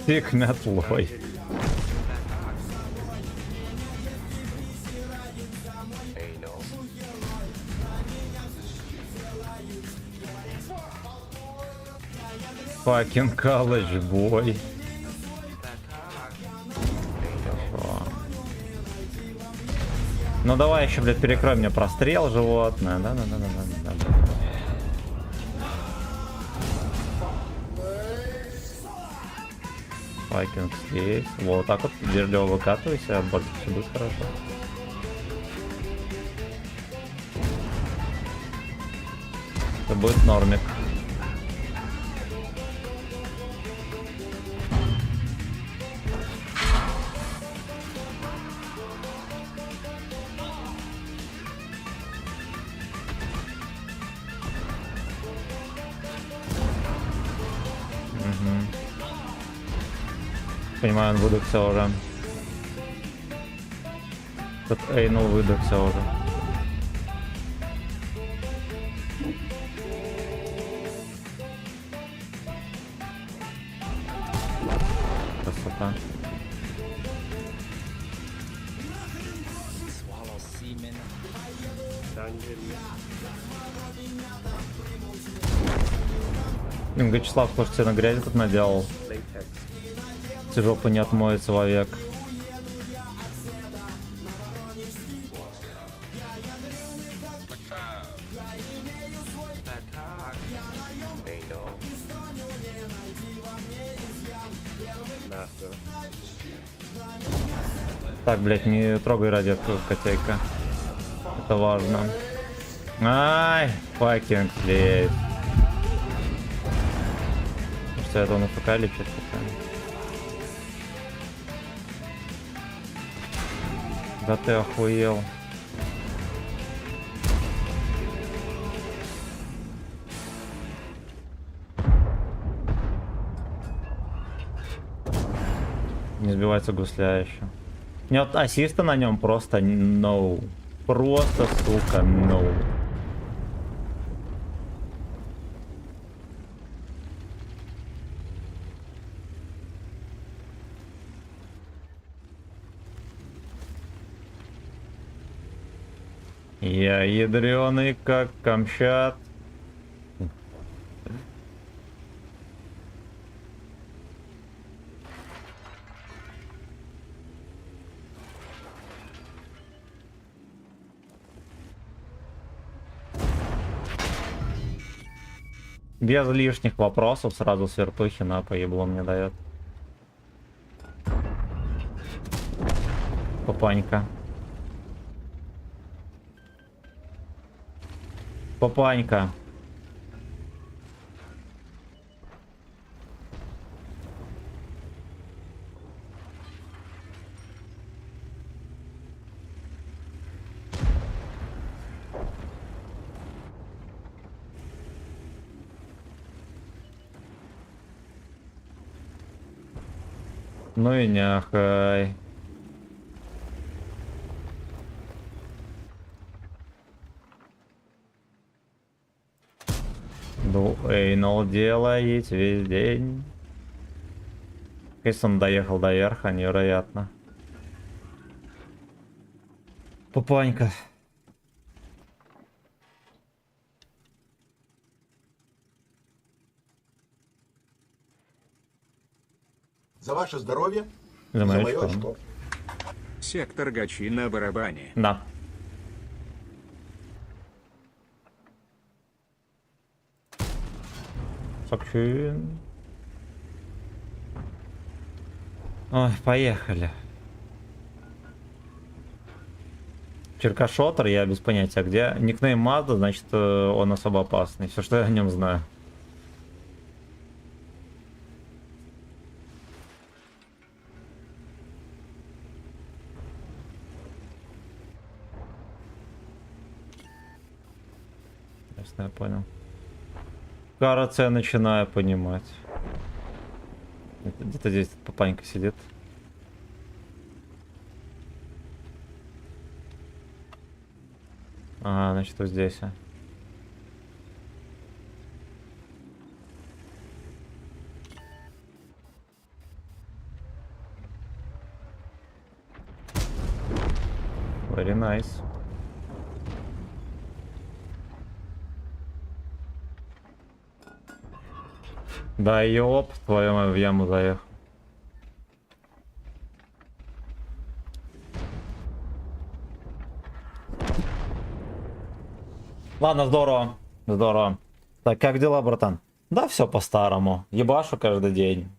Стик метлой. Anal. Fucking college boy. Ну давай еще, блядь, перекрой мне прострел животное. Да. Факинг здесь. Вот так вот вежливо выкатывайся, от бортика все будет хорошо. Это будет нормик. Понимаю, он выдохся уже. Тут Эйнул выдохся уже. Красота. Dungeon. Вячеслав, может, тебе на грязи тут наделал? Latex. Жопа не отмоется вовек. Ain't no. Master. Так, блять, не трогай радиатуру, котейка. Это важно. Ай, факинг, блять. Что это он АФК лечит пока? Да ты охуел. Не сбивается гусля еще. Нет, ассиста на нем просто no. Просто, сука, no. Я ядреный, как Камчат. Без лишних вопросов сразу с вертухи на поебло мне дает. Папанька. Папанька. Ну и няхай. Эйнол делает весь день. Если он доехал до верха, невероятно. Папанька. За ваше здоровье, За за мое мое очко. очко. Сектор Гачи на барабане. Да. Сокчун. Ой, поехали. Черкашотер, я без понятия где. Никнейм Мазда, значит он особо опасный. Все, что я о нем знаю. Ясно, я понял. Кажется, я начинаю понимать. Где-то здесь папанька сидит. Ага, значит, вот здесь. Very nice. Да ёп, твою в яму заехал. Ладно, здорово. Здорово. Так, как дела, братан? Да, все по-старому. Ебашу каждый день.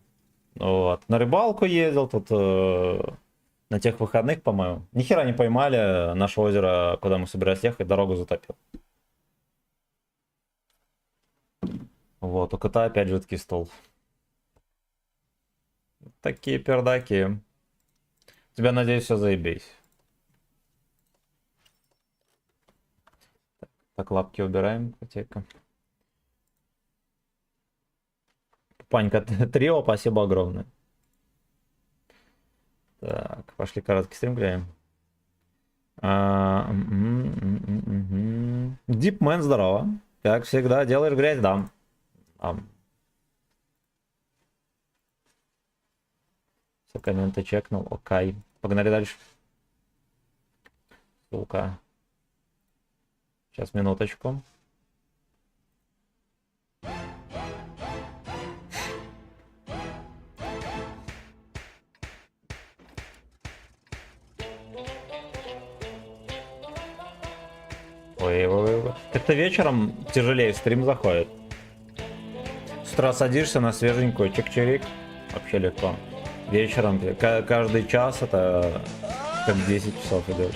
Вот. На рыбалку ездил тут на тех выходных, по-моему. Ни хера не поймали. Наше озеро, куда мы собирались ехать, дорогу затопил. Вот, у кота опять жидкий стол. Такие пердаки. Тебя, надеюсь, все заебись. Так, лапки убираем, котейка. Панька трио, спасибо огромное. Так, пошли короткий стрим глянем. Дипмен, здорово. Как всегда, делаешь грязь, да. Все комменты чекнул, окей. Погнали дальше. Сука. Сейчас, минуточку. Ой. Как-то вечером тяжелее стрим заходит. С утра садишься на свеженькую, чик-чирик. Вообще легко. Вечером каждый час это как 10 часов идет.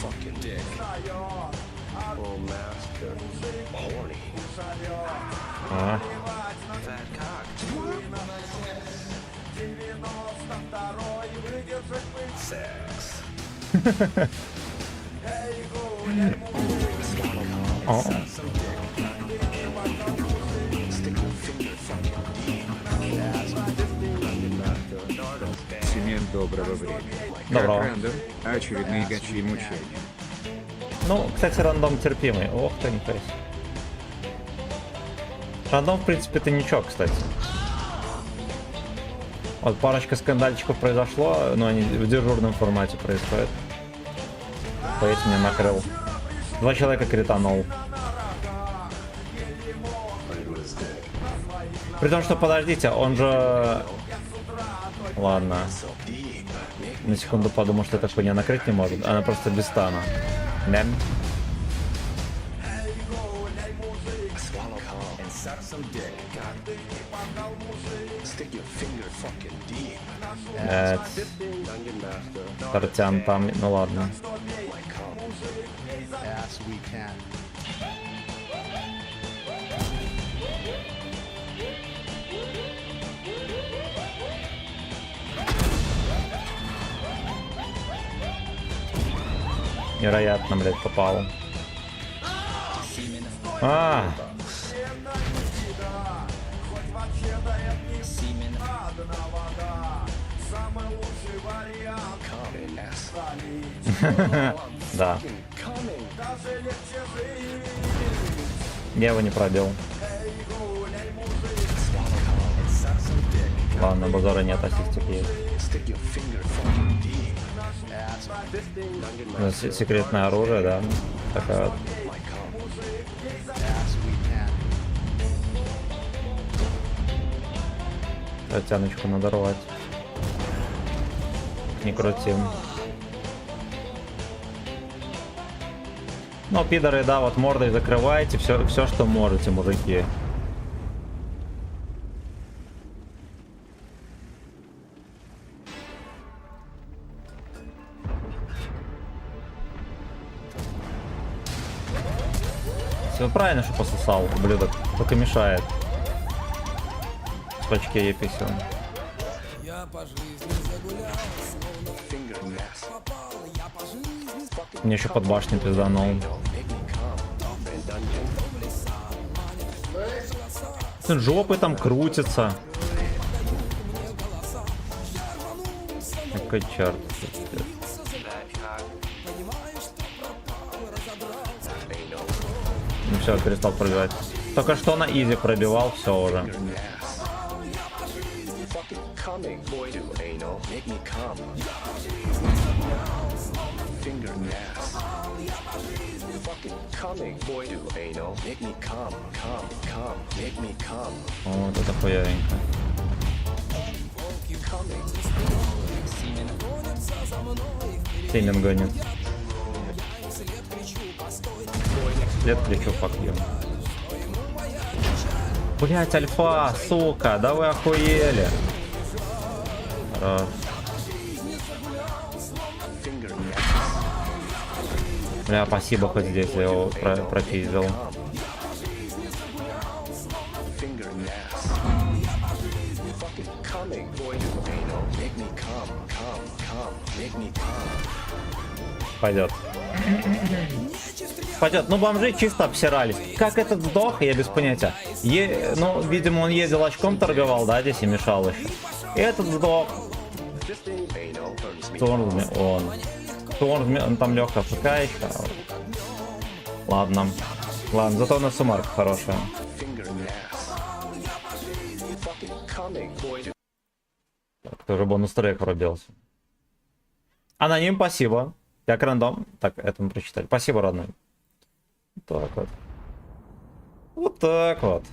Fucking dick. Oh, master. Horny. А, Fat cock. Sex. о, Семен доброго времени. Доброго. Как рандом, очередные гачи и мучения. Ну, кстати, рандом терпимый. Ох ты, нихуя себе. Рандом, в принципе, это ничего, кстати. Вот парочка скандальчиков произошло, но они в дежурном формате происходят. Поэтому меня накрыл. 2 человека кританул. При том, что, подождите, он же... Ладно. На секунду подумал, что эта хуйня накрыть не может. Она просто без стана. Да? Тортян там, ну ладно. Вероятно, блядь, попал. А! Да. Я его не пробил. Ладно, базара нет, ассистик есть. Секретное оружие, да. Такая вот. Тяночку надо рвать. Не крутим. Ну, пидоры, да, вот мордой закрываете все, что можете, мужики. Все правильно, что пососал, ублюдок. Только мешает. В очке ей писю. Мне еще под башню пизданул. Жопы там крутятся. Какой черт. Ну все, перестал пробивать. Только что на изи пробивал, все уже. О, вот это хуявенько. Семен гонит. След плечу покьем. Блять, альфа, сука, да вы охуели. Хорош. Бля, спасибо хоть здесь я его пропиздил. Пойдет. Пойдет. Ну, бомжи чисто обсирались. Как этот сдох, я без понятия. Ну, видимо, он ездил очком торговал, да, здесь и мешал еще. И этот сдох. Он там легко ФК еще. Ладно. Ладно, зато у нас сумарка хорошая. Так, тоже бонус трек пробился. Аноним, спасибо. Как рандом. Так, это мы прочитали. Спасибо, родной. Так вот. Вот так вот.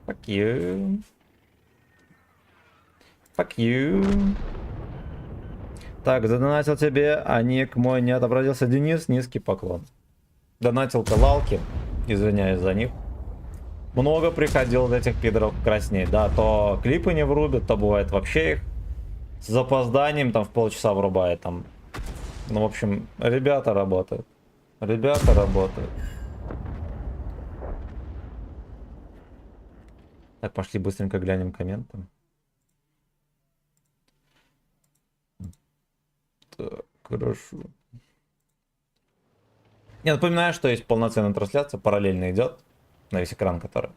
Fuck you. Fuck you. Так, задонатил тебе, а ник мой не отобразился. Денис, низкий поклон. Донатил-то лалки. Извиняюсь за них. Много приходило от этих пидоров красней. Да, то клипы не врубят, то бывает вообще их с запозданием там в полчаса врубает там. Ну, в общем, ребята работают. Ребята работают. Так, пошли быстренько глянем комменты. Так, хорошо. Я напоминаю, что есть полноценная трансляция, параллельно идет на весь экран, который.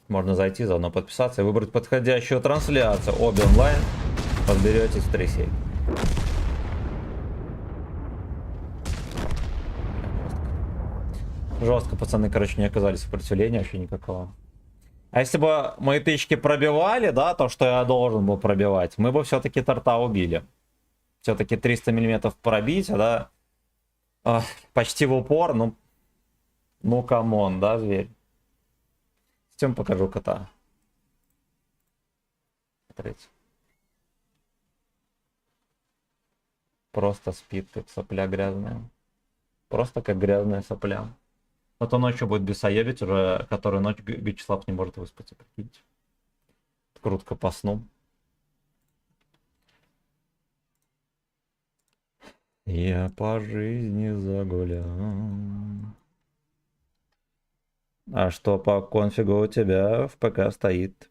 Можно зайти, заодно подписаться и выбрать подходящую трансляцию. Обе онлайн. Подберетесь в 3 сеть. Жестко, пацаны, короче, не оказались сопротивления вообще никакого. А если бы мои тычки пробивали, да, то, что я должен был пробивать, мы бы все-таки торта убили. Все-таки 300 миллиметров пробить, да, почти в упор, ну, камон, да, зверь. Сейчас покажу кота. Смотрите. Просто спит, как сопля грязная. Просто как грязная сопля. А то ночью будет бесоебить уже, которую ночь Вячеслав не может выспаться, прикиньте. Крутко по сну. Я по жизни загулял. А что по конфигу у тебя в ПК стоит?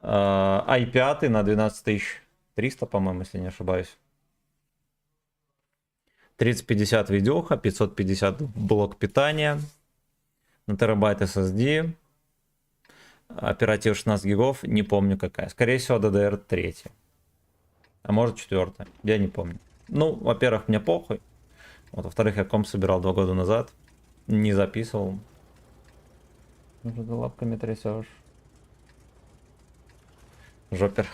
i5 на 12300, по-моему, если не ошибаюсь. 3050 видеоха, 550 блок питания, на терабайт SSD, оператива 16 гигов, не помню какая. Скорее всего, DDR3. А может 4. Я не помню. Ну, во-первых, мне похуй. Вот, во-вторых, я комп собирал 2 года назад. Не записывал. Уже за лапками трясешь. Жопер.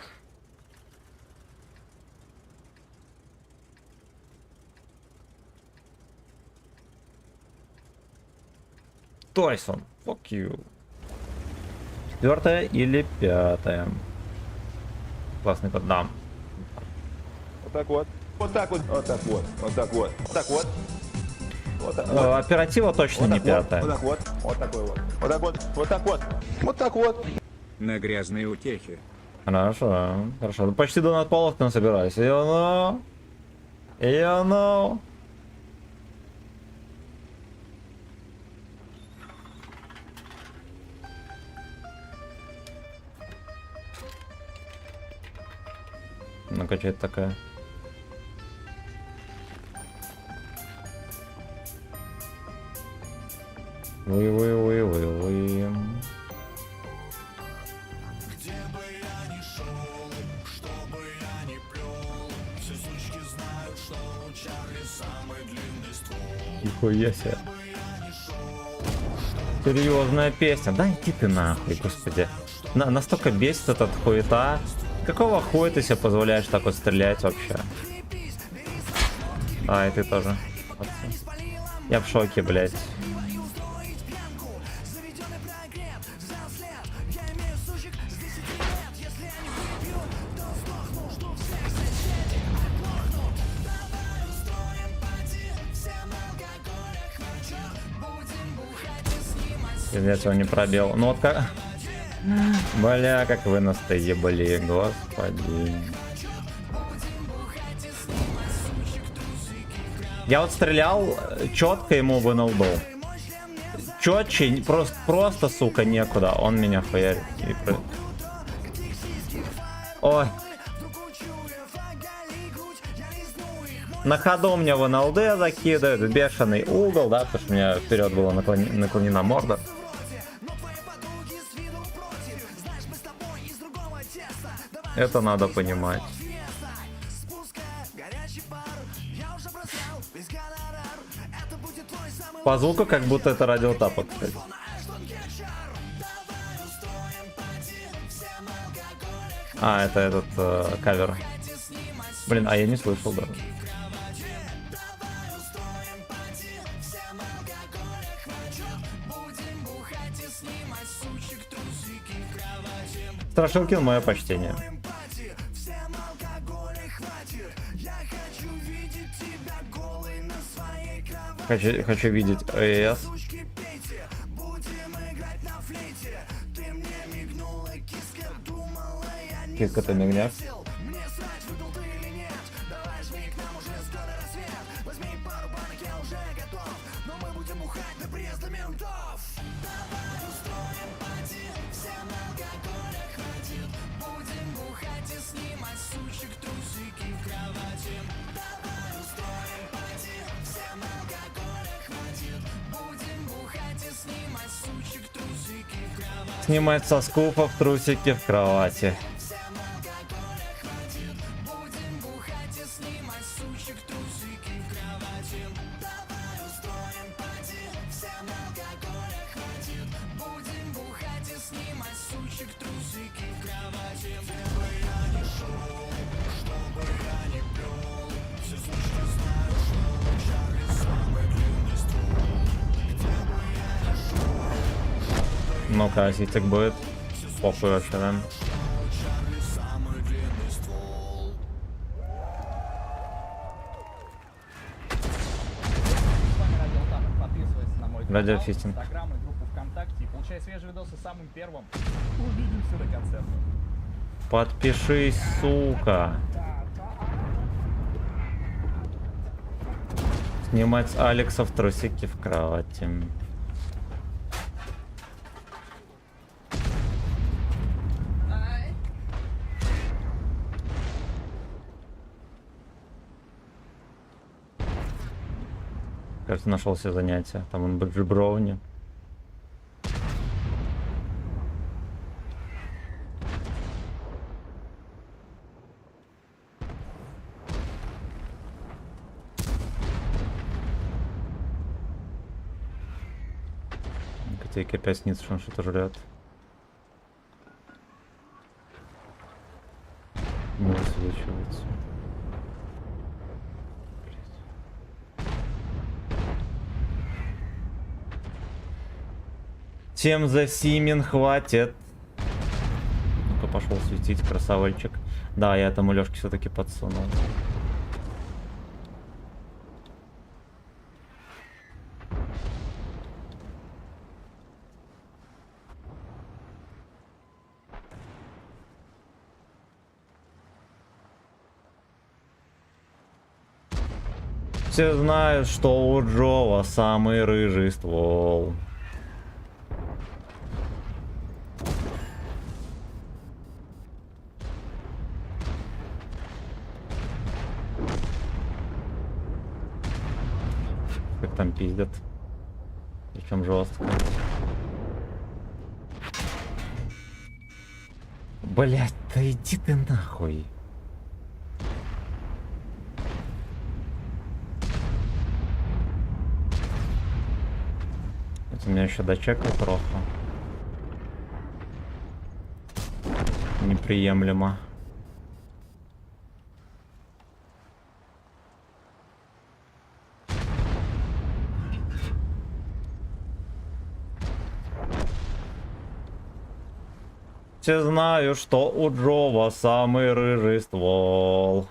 Тойсон, fuck you. 4 или 5. Классный код, да. Вот так вот. Вот так вот. Вот так вот. Вот так вот. Вот так вот. Вот так вот. Оператива точно Вот не так вот. 5. Вот так вот. Вот такой вот. Вот так вот. Вот так вот. Вот так вот. На грязные утехи. Хорошо, хорошо. Ну, почти до надполов там собирались. You know? You know? Ну-ка, что это такое? Вы. Нихуя себе. Серьезная песня. Да иди ты нахуй, господи. Настолько бесит этот хуета. Какого хуя ты себе позволяешь так вот стрелять вообще? А, и ты тоже. Я в шоке, блядь. Пиздец, его не пробил. Ну вот как... Бля, как вы нас ебали, господи. Я вот стрелял четко ему в НЛД. Четче, просто, сука, некуда. Он меня хуярит. Ой. На ходу мне в НЛД закидывает, бешеный угол, да, потому что у меня вперед была наклонена морда. Это надо понимать. По звуку как будто это радиотапок, кстати. А, это этот кавер. Блин, а я не слышал даже. Страшилкин, мое почтение. Хочу видеть АЭС. Киска, ты мигнешь? Снимать со скуфов трусики в кровати. Ну-ка, оситик будет. Похуй вообще, да? Подписывайся на мой канал, Радиофистинг. Инстаграм и группу ВКонтакте и получай свежие видосы самым первым. Увидимся на концерте. Подпишись, сука. Снимать с Алексов трусики в кровати. Кажется, нашел себе занятие. Там он бэкджиброуни. Котейки опять снится, что он что-то жрет. Не высвечивается. Чем за Симен хватит? Ну-ка, пошел светить, красавольчик. Да, я этому Лёшке все-таки подсунул. Все знают, что у Джова самый рыжий ствол. Как там пиздят. Причем жестко. Блять, да иди ты нахуй. Это у меня еще дочекал просто. Неприемлемо. Все знаю, что у Джова самый рыжий ствол.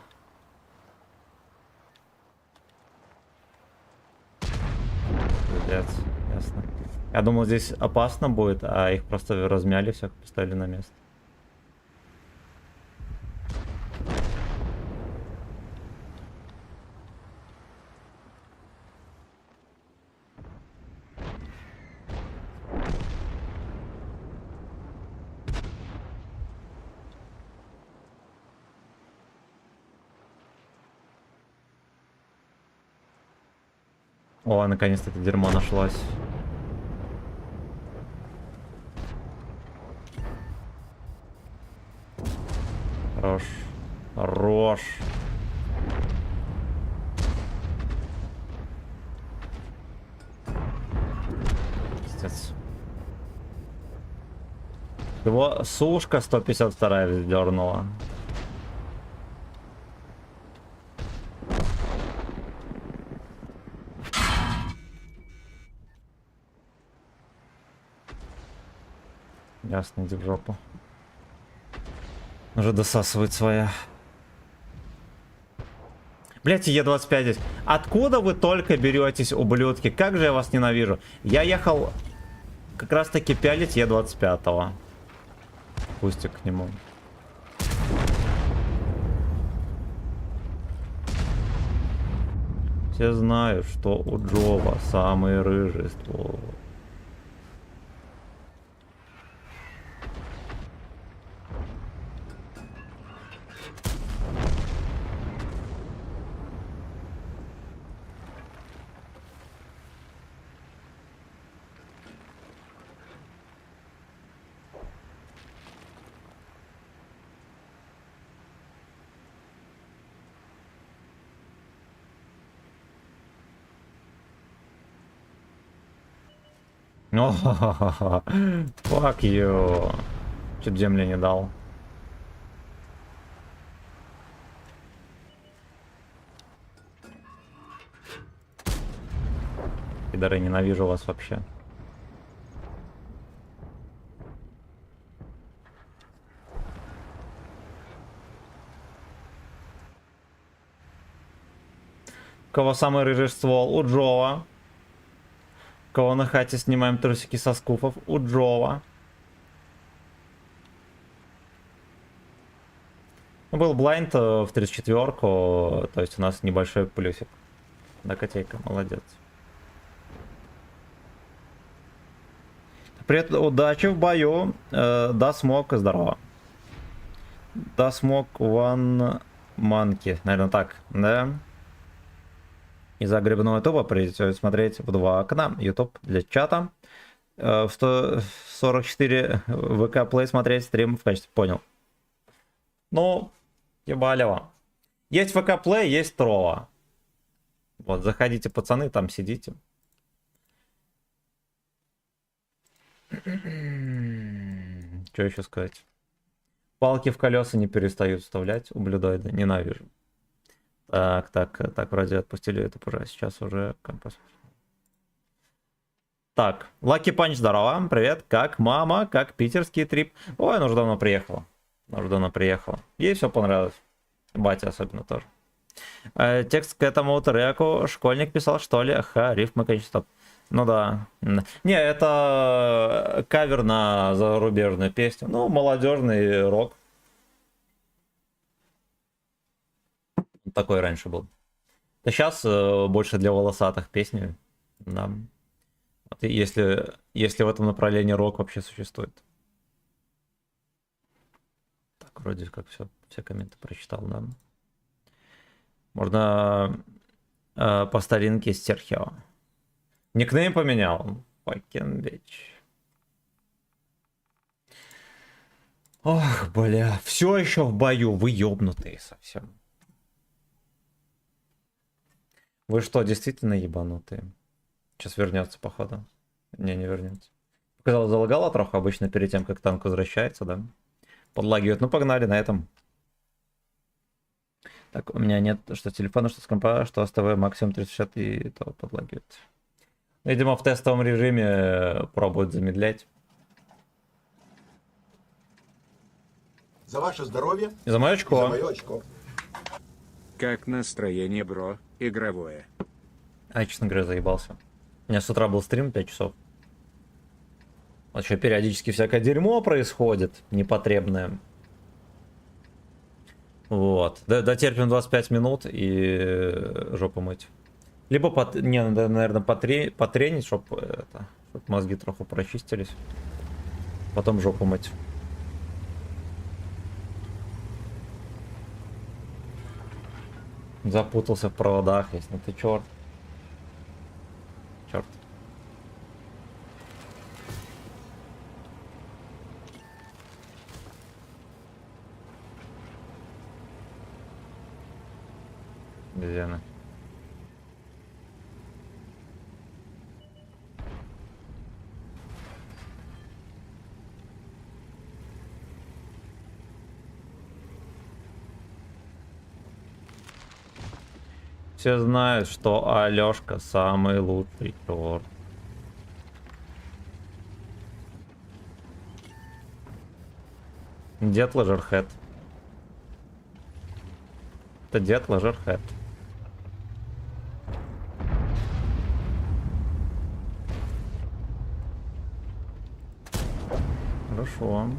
Пиздец, ясно. Я думал, здесь опасно будет, а их просто размяли, всех поставили на место. О, наконец-то это дерьмо нашлось. Хорош. Хорош. Пиздец. Его сушка 152 вздернула. Ясно, иди в жопу. Уже досасывает своя. Блять, Е25 здесь. Откуда вы только беретесь, ублюдки? Как же я вас ненавижу. Я ехал как раз таки пялить Е25. Пустик к нему. Все знают, что у Джова самый рыжий ствол. О, fuck you. Чуть земли не дал. Пидоры, ненавижу вас вообще. У кого самый рыжий ствол? У Джова. У кого на хате снимаем трусики со скуфов? У Джова. Был блайнд в 34-ку, то есть у нас небольшой плюсик. Да, котейка, молодец. Привет, удачи в бою. Да, смог, здорово. Да, смог, one monkey. Наверное, так, да? Из-за грибного ютуба придется смотреть в два окна. Ютуб для чата. В 144 ВК Play смотреть стрим в качестве. Понял. Ну, ебалево. Есть ВК Play, есть Трова. Вот, заходите, пацаны, там сидите. Что еще сказать? Палки в колеса не перестают вставлять. Ублюдоиды. Ненавижу. Так, вроде отпустили это уже. Сейчас уже компас. Так, Лаки Панч, здорово, привет. Как мама, как питерский трип? Ой, она уже давно приехала. Ей все понравилось. Батя особенно тоже. Текст к этому треку школьник писал, что ли? Ага, рифмы, конечно, стоп. Ну да. Не, это кавер на зарубежную песню. Ну, молодежный рок. Такой раньше был. А сейчас больше для волосатых песни. Да. Вот, если в этом направлении рок вообще существует. Так, вроде как все комменты прочитал, да. Можно по старинке Стерхио. Никнейм поменял. Fucking bitch. Ох, бля. Все еще в бою. Вы ёбнутые совсем. Вы что, действительно ебанутые? Сейчас вернется, походу. Не вернется. Показалось, залагало троху обычно перед тем, как танк возвращается, да? Подлагивает. Ну, погнали на этом. Так, у меня нет что телефона, что с компа, что с ТВ максимум 360 и то подлагивает. Видимо, в тестовом режиме пробуют замедлять. За ваше здоровье. За мое И очко. за мое очко. Как настроение, бро? Игровое. А, честно говоря, заебался. У меня с утра был стрим 5 часов. Вот еще периодически всякое дерьмо происходит, непотребное. Вот. Дотерпим 25 минут и жопу мыть. Либо, не, надо, наверное, потренить, чтобы мозги троху прочистились. Потом жопу мыть. Запутался в проводах, если ну ты черт. Черт. Обезьяна. Все знают, что Алёшка самый лучший черт. Дед Лажерхед. Это дед Лажерхед. Хорошо.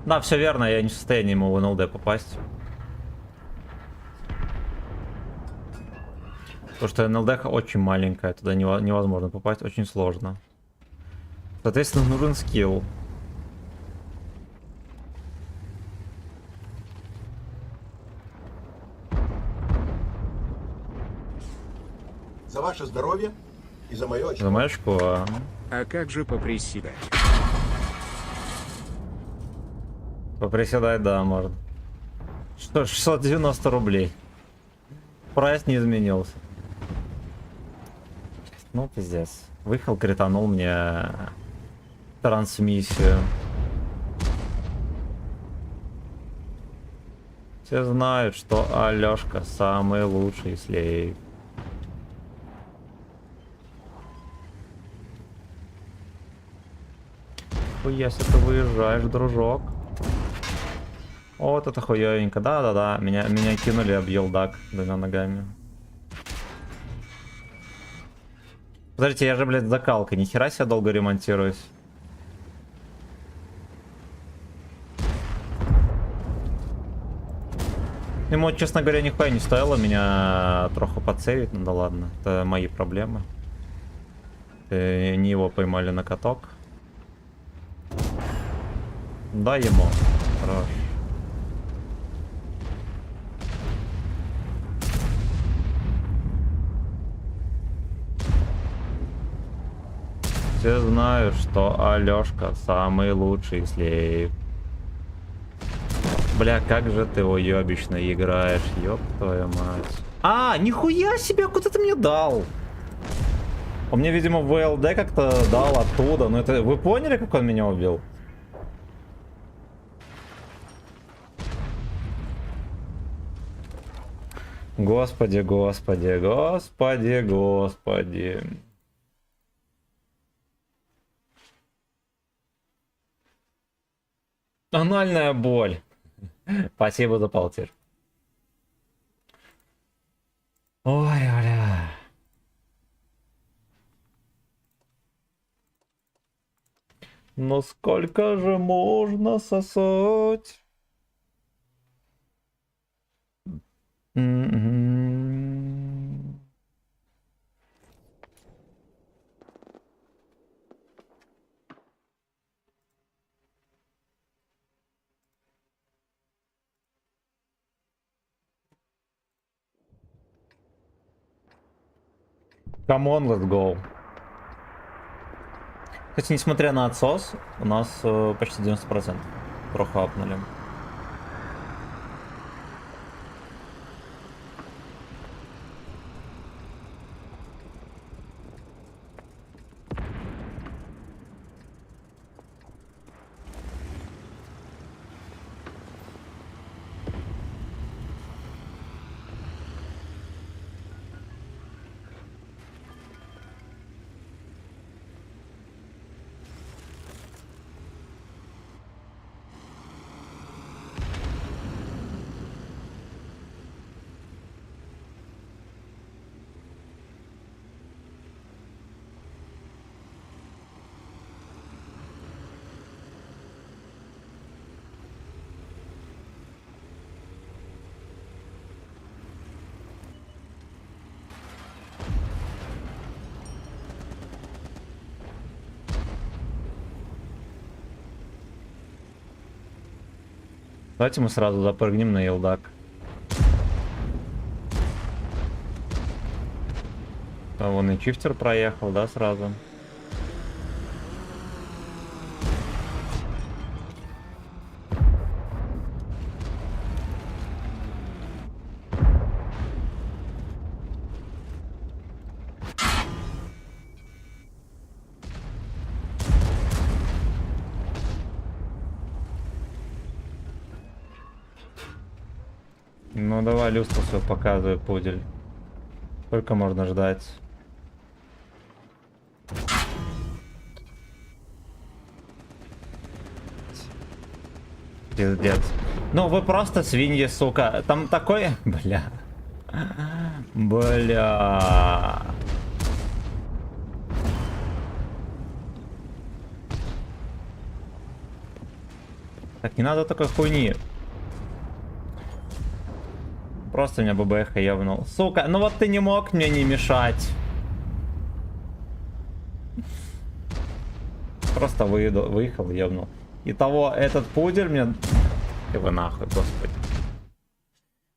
Да, все верно, я не в состоянии ему в НЛД попасть. Потому что НЛД очень маленькая, туда невозможно попасть, очень сложно. Соответственно, нужен скилл. За ваше здоровье и за мое очко. За мою очко. А как же поприседать? Поприседать, да, можно. Что, 690 рублей. Прайс не изменился. Ну, пиздец. Выехал, кританул мне трансмиссию. Все знают, что Алёшка самый лучший слейв. Хуясь, ты выезжаешь, дружок. Вот это хуёвенько. Да-да-да. Меня кинули, объел дак двумя ногами. Подождите, я же, блядь, закалка. Нихера себе долго ремонтируюсь. Ему, честно говоря, нихуя не стоило меня троху подсейвить. Ну да ладно, это мои проблемы. Не его поймали на каток. Дай ему. Хорош. Все знают, что Алёшка самый лучший слейв. Бля, как же ты уёбищно играешь, ёб твою мать. А, нихуя себе, куда ты мне дал? Он мне, видимо, в ВЛД как-то дал оттуда. Ну это, вы поняли, как он меня убил? Господи, господи, господи, господи. Анальная боль. Спасибо за полтир. Ой, бля. Ну сколько же можно сосать? Come on, let's go. Кстати, несмотря на отсос, у нас почти 90% прохапнули. Давайте мы сразу запрыгнем на елдак. А вон и чифтер проехал, да, сразу. Ну давай люстру свою показывай, пудель. Сколько можно ждать? Пиздец. Ну вы просто свиньи, сука. Там такой... Бля. Бля. Так, не надо такой хуйни. Просто меня ББХ ебнул. Сука, ну вот ты не мог мне не мешать. Просто выехал, ебнул. Итого, этот пудель мне... И вы нахуй, господи.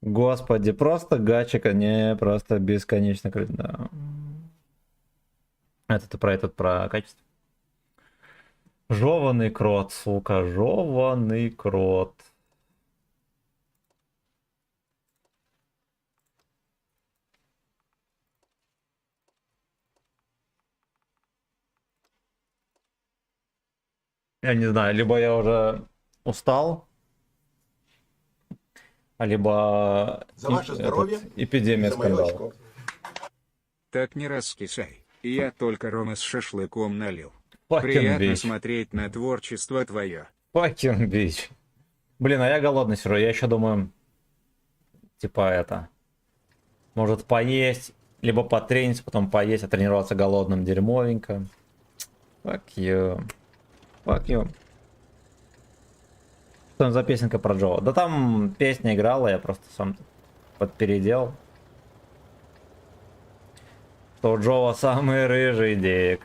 Господи, просто гачика, не, просто бесконечно крыть, да. Про качество. Жеванный крот, сука, жеванный крот. Я не знаю, либо я уже устал, либо За ваше здоровье эпидемия и за мое скандала. очко. Так не раскисай. Я только рома с шашлыком налил. Fucking Приятно bitch. смотреть на творчество твое. Fucking bitch. Блин, а я голодный все равно. Я еще думаю, типа это, может поесть, либо потрениться, потом поесть, а тренироваться голодным дерьмовенько. Fuck you. Fuck you. Что там за песенка про Джо? Да там песня играла, я просто сам подпередел. Что у Джо самый рыжий дик.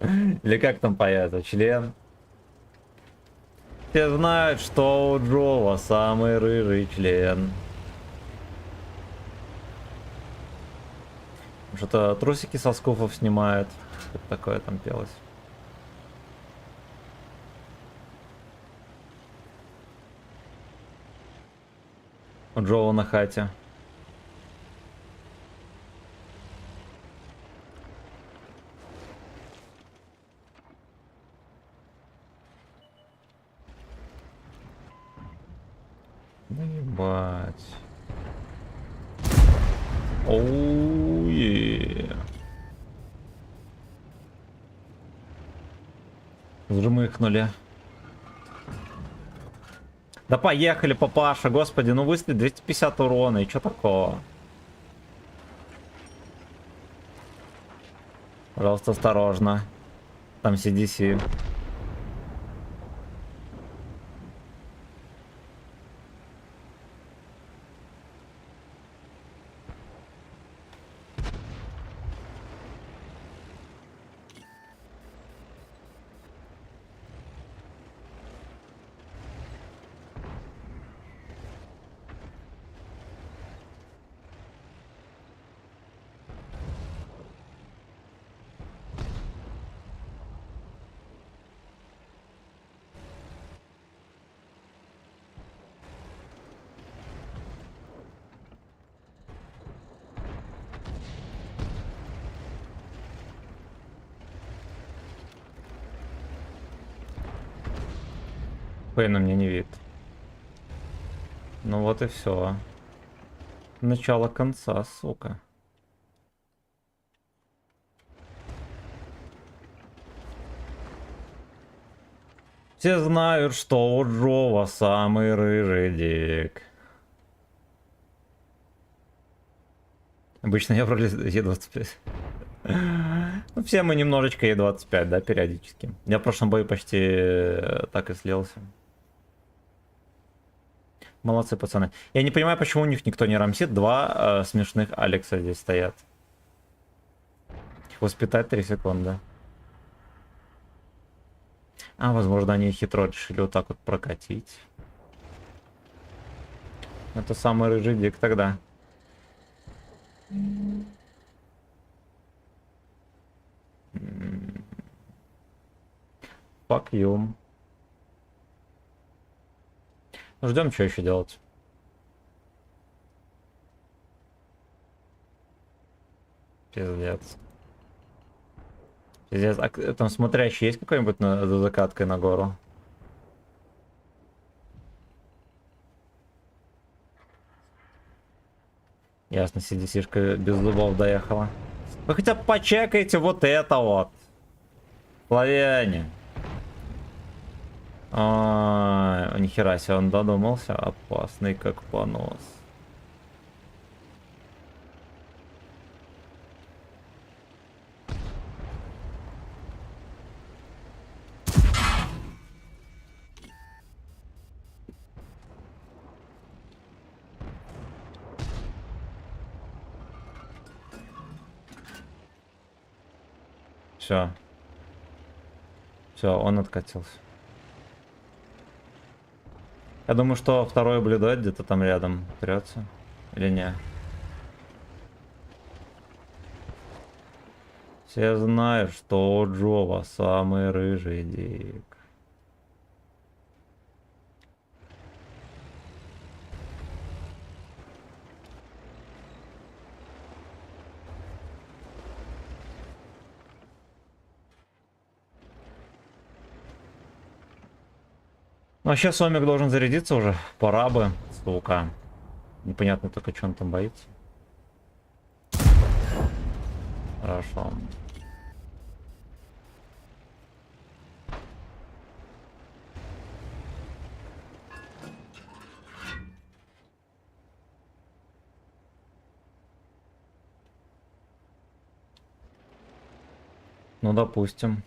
Или как там поется? Член. Все знают, что у Джо самый рыжий член. Что-то трусики со скуфов снимают. Что-то такое там пелось. У Джоу на хате. Да ебать. Оуе. Зажмыхнули. Да поехали, папаша, господи, ну выстрел 250 урона, и чё такого? Пожалуйста, осторожно. Там CDC. На мне не вид. Ну вот и все. Начало конца, сука. Все знают, что у Джова самый рыжий дик. Обычно я вроде Е25. Ну, все мы немножечко Е25, да, периодически. Я в прошлом бою почти так и слился. Молодцы, пацаны. Я не понимаю, почему у них никто не рамсит. Два смешных Алекса здесь стоят. Их воспитать 3 секунды. А, возможно, они хитро решили вот так вот прокатить. Это самый рыжий дик тогда. Fuck you. Ждем, что еще делать. Пиздец. Пиздец. А там смотрящий есть какой-нибудь за закаткой на гору? Ясно, CDC-шка без зубов доехала. Вы хотя бы почекайте вот это вот. Славяне. Нихера себе, он додумался. Опасный как понос. Все. Все, он откатился. Я думаю, что второй блюдо где-то там рядом трется. Или не? Все знают, что у Джова самый рыжий дик. Вообще Сомик должен зарядиться уже. Пора бы, сука. Непонятно только, что он там боится. Хорошо. Ну, допустим.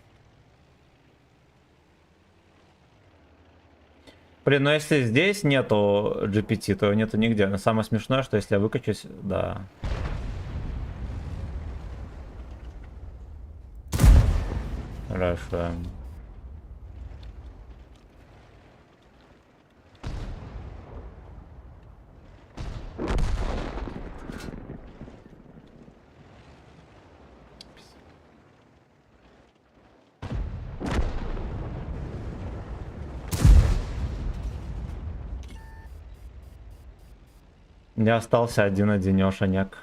Блин, ну если здесь нету GPT, то нету нигде. Но самое смешное, что если я выкачусь, да. Хорошо. Не остался один-одинешенек.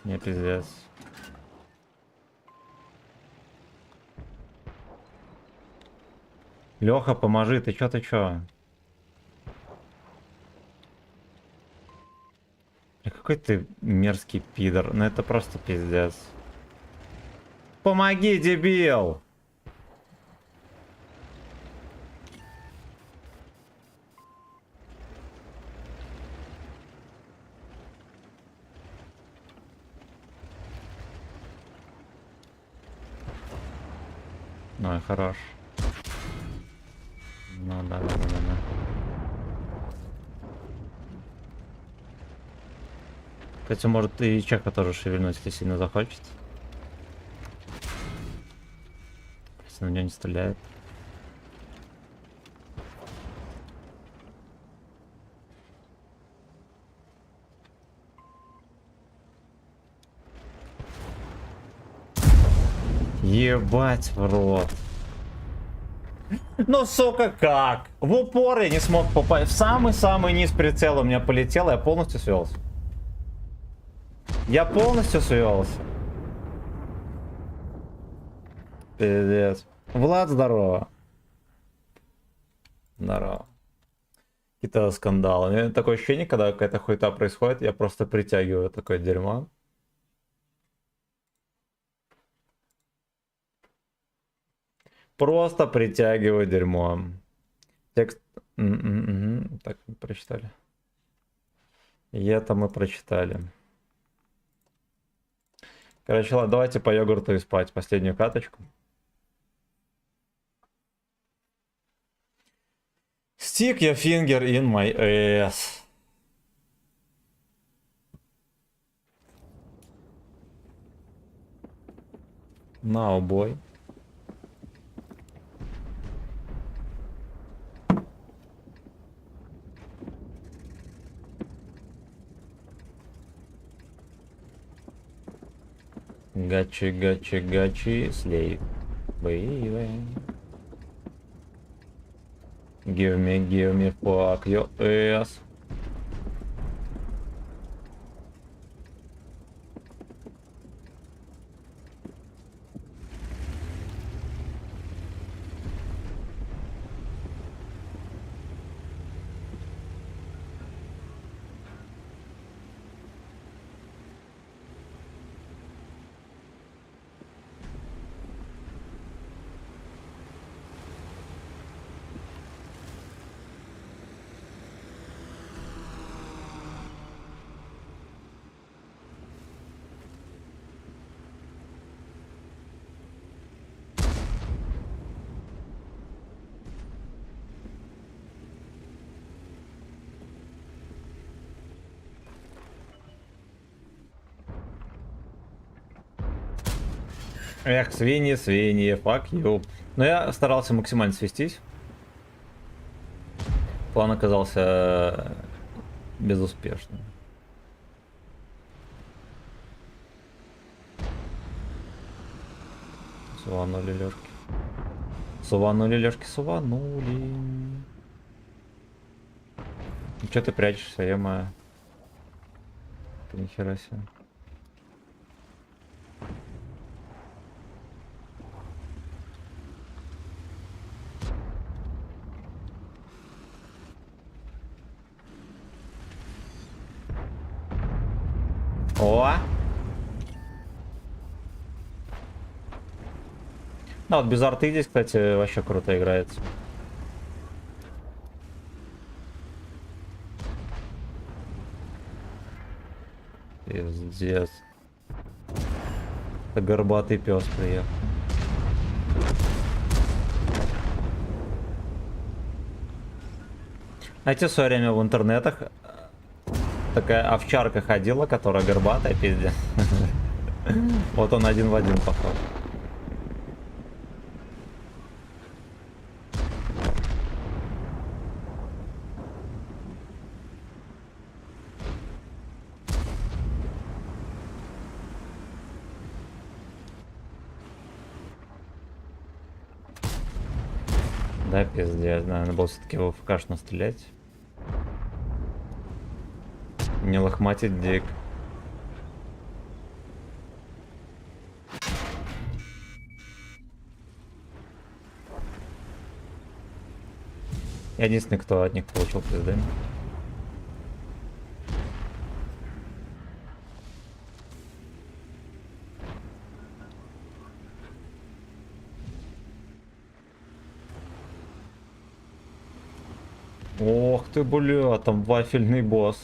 Не пиздец. Леха, поможи, ты чё? Какой ты мерзкий пидор. Ну это просто пиздец. Помоги, дебил! Ой, хорош. Ну да. Кстати, может и Чеха тоже шевельнуть, если сильно захочет. Если на него не стреляет. Ебать в рот. Ну, сука, как? В упор я не смог попасть. В самый-самый низ прицела у меня полетело, я полностью свелся. Я полностью свелся. Пиздец. Влад, здорово. Здорово. Какие-то скандалы. У меня такое ощущение, когда какая-то хуйта происходит, я просто притягиваю такое дерьмо. Просто притягиваю дерьмо. Текст... Так, прочитали. И это мы прочитали. Короче, ладно, давайте по йогурту и спать. Последнюю каточку. Stick your finger in my ass. Now, boy. Гачи, гачи, гачи, слей. Baby. Give me, fuck your ass. Эх, свиньи, свиньи, fuck you. Но я старался максимально свестись. План оказался безуспешным. Суванули лёжки. Суванули лёжки, суванули. Чё ты прячешься, е-мое? Ты нихера себе. О! Да, вот без арты здесь, кстати, вообще круто играется. Пиздец. Это горбатый пес приехал. Знаете, в свое время в интернетах такая овчарка ходила, которая горбатая, пиздец. Вот он один в один похож. Да, пиздец, наверное, было все-таки его в кашну стрелять. Не лохматить дик. Я единственный, кто от них получил пизды. Ох ты, бля, там вафельный босс.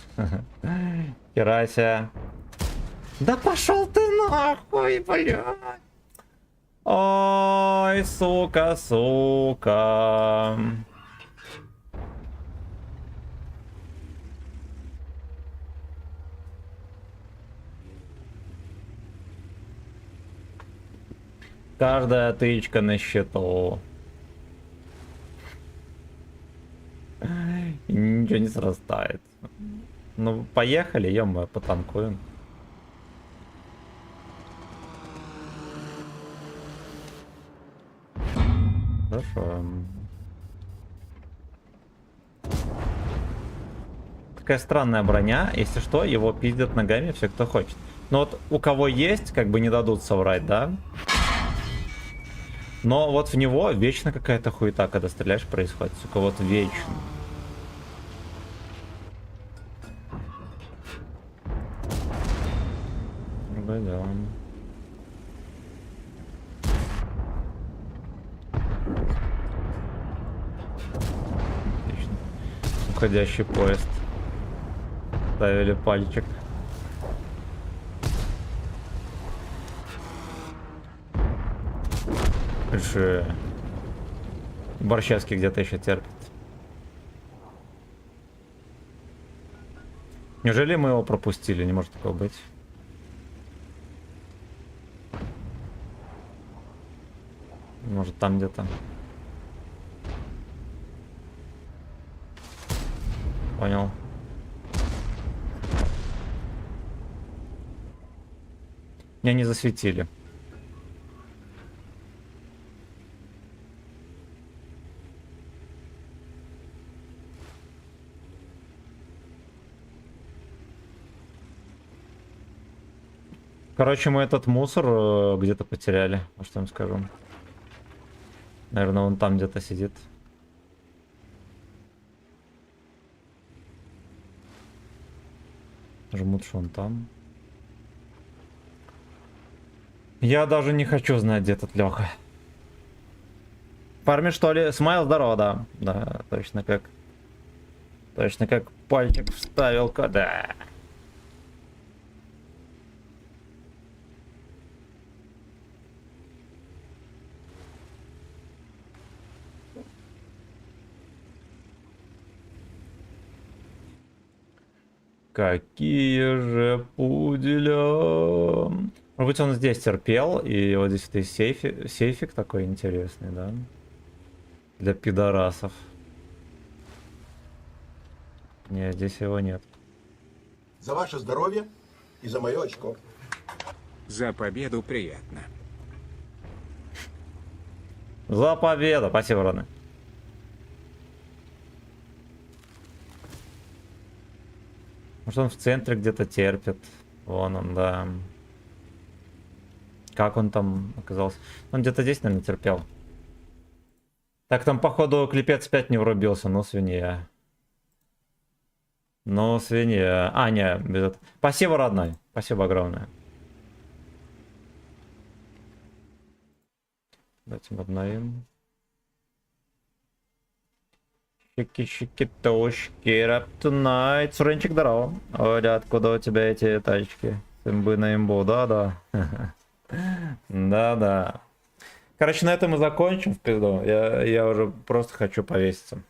Херася. Да пошел ты нахуй, бля. Ой, сука, сука. Каждая тычка на счету. И ничего не срастает. Ну, поехали, ё-моё, потанкуем. Хорошо. Такая странная броня. Если что, его пиздят ногами все, кто хочет. Но вот у кого есть, как бы не дадут соврать, да? Но вот в него вечно какая-то хуета, когда стреляешь, происходит. Сука, вот вечно. Пойдем. Отлично. Уходящий поезд. Ставили пальчик. Же. Борщевский где-то еще терпит. Неужели мы его пропустили? Не может такого быть. Может там где-то. Понял. Меня не засветили. Короче, мы этот мусор где-то потеряли. А что им скажу? Наверное, он там где-то сидит. Жмут, что он там. Я даже не хочу знать, где этот Леха. Фарми, что ли? Смайл, здорово, да. Да, точно как... Точно как пальчик вставил, да. Какие же пуделя. Может быть, он здесь терпел, и вот здесь вот сейфик такой интересный, да? Для пидорасов. Не, здесь его нет. За ваше здоровье и за мое очко. За победу приятно. За победу! Спасибо, Раны. Может, он в центре где-то терпит. Вон он, да. Как он там оказался? Он где-то здесь, наверное, терпел. Так, там, походу, клипец 5 не врубился. Ну, свинья. Ну, свинья. А, не, без этого. Спасибо, родной. Спасибо огромное. Давайте мы обновим. Щики-щики-тошки, рап tonight. Суренчик, здорово. Оля, откуда у тебя эти тачки? Имбы на имбу, да-да. Да-да. Короче, на этом мы закончим в пизду. Я уже просто хочу повеситься.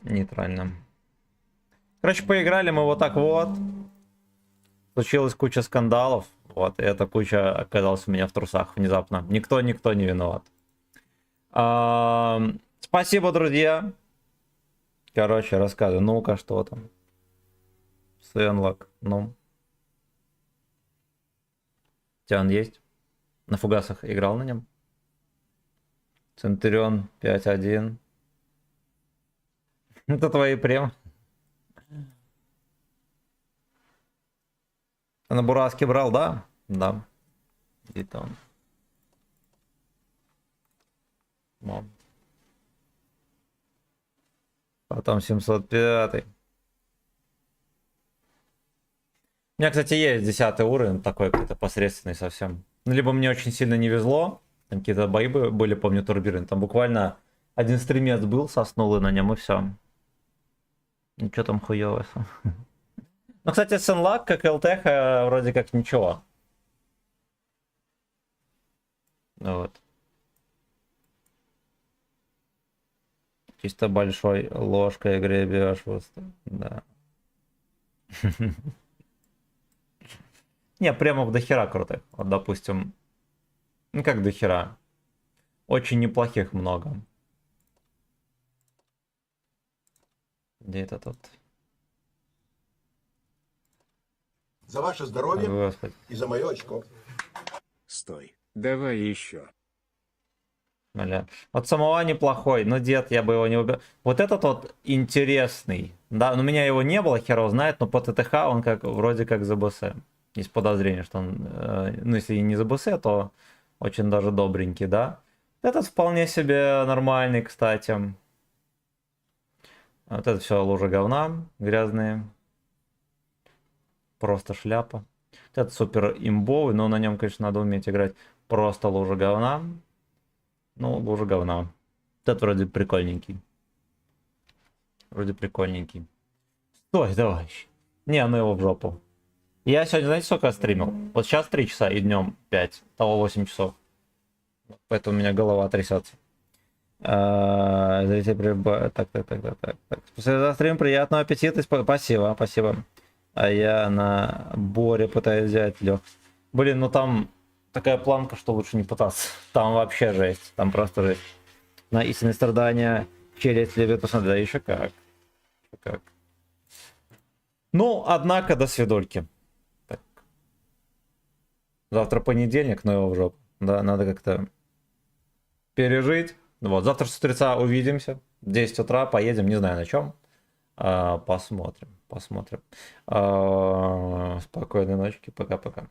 Нейтрально. Короче, поиграли мы вот так вот. Случилась куча скандалов. Вот, и эта куча оказалась у меня в трусах внезапно. Никто не виноват. Спасибо, друзья. Короче, рассказываю. Ну-ка, что там? Сенлок. Ну. У тебя он есть? На фугасах играл на нем? Центурион 5-1. Это твои прем. Ты на Бураске брал, да? Да. Где-то он. Мам. Потом 705. У меня, кстати, есть 10 уровень, такой какой-то посредственный совсем. Ну, либо мне очень сильно не везло, там какие-то бои были, помню, турбирин. Там буквально один стримец был, соснул и на нем, и все. Ничего там хуёвое. Ну, кстати, Сенлак, как ЛТХ, вроде как ничего. Вот. Чисто большой ложкой гребешь. Да. Не, прямо в дохера крутых. Вот, допустим. Ну, как дохера. Очень неплохих много. Где это тут? За ваше здоровье Господи. и за мое очко. Стой. Давай еще. Бля. Вот самого неплохой, но дед, я бы его не убил. Вот этот вот интересный. Да, у меня его не было, хер его знает, но по ТТХ он как вроде как за БС. Есть подозрение, что он, ну если и не за БС, то очень даже добренький, да. Этот вполне себе нормальный, кстати. Вот это все лужа говна грязные. Просто шляпа. Вот этот супер имбовый, но на нем, конечно, надо уметь играть. Просто лужа говна. Ну, лужа говна. Этот вроде прикольненький. Вроде прикольненький. Стой, давай. Не, ну его в жопу. Я сегодня, знаете, сколько стримил? Вот сейчас 3 часа и днем 5. Того 8 часов. Поэтому у меня голова трясется. Так. Спасибо за стрим, приятного аппетита. Спасибо, спасибо. А я на Боре пытаюсь взять, Лех. Блин, ну там такая планка, что лучше не пытаться. Там вообще жесть. Там просто жесть. На истинные страдания челюсть любит посмотреть. Да еще как. Еще как. Ну, однако, до свидольки. Так. Завтра понедельник, но его в жопу. Да, надо как-то пережить. Вот, завтра с утреца увидимся. В 10 утра поедем, не знаю на чем. Посмотрим. Спокойной ночки. Пока-пока.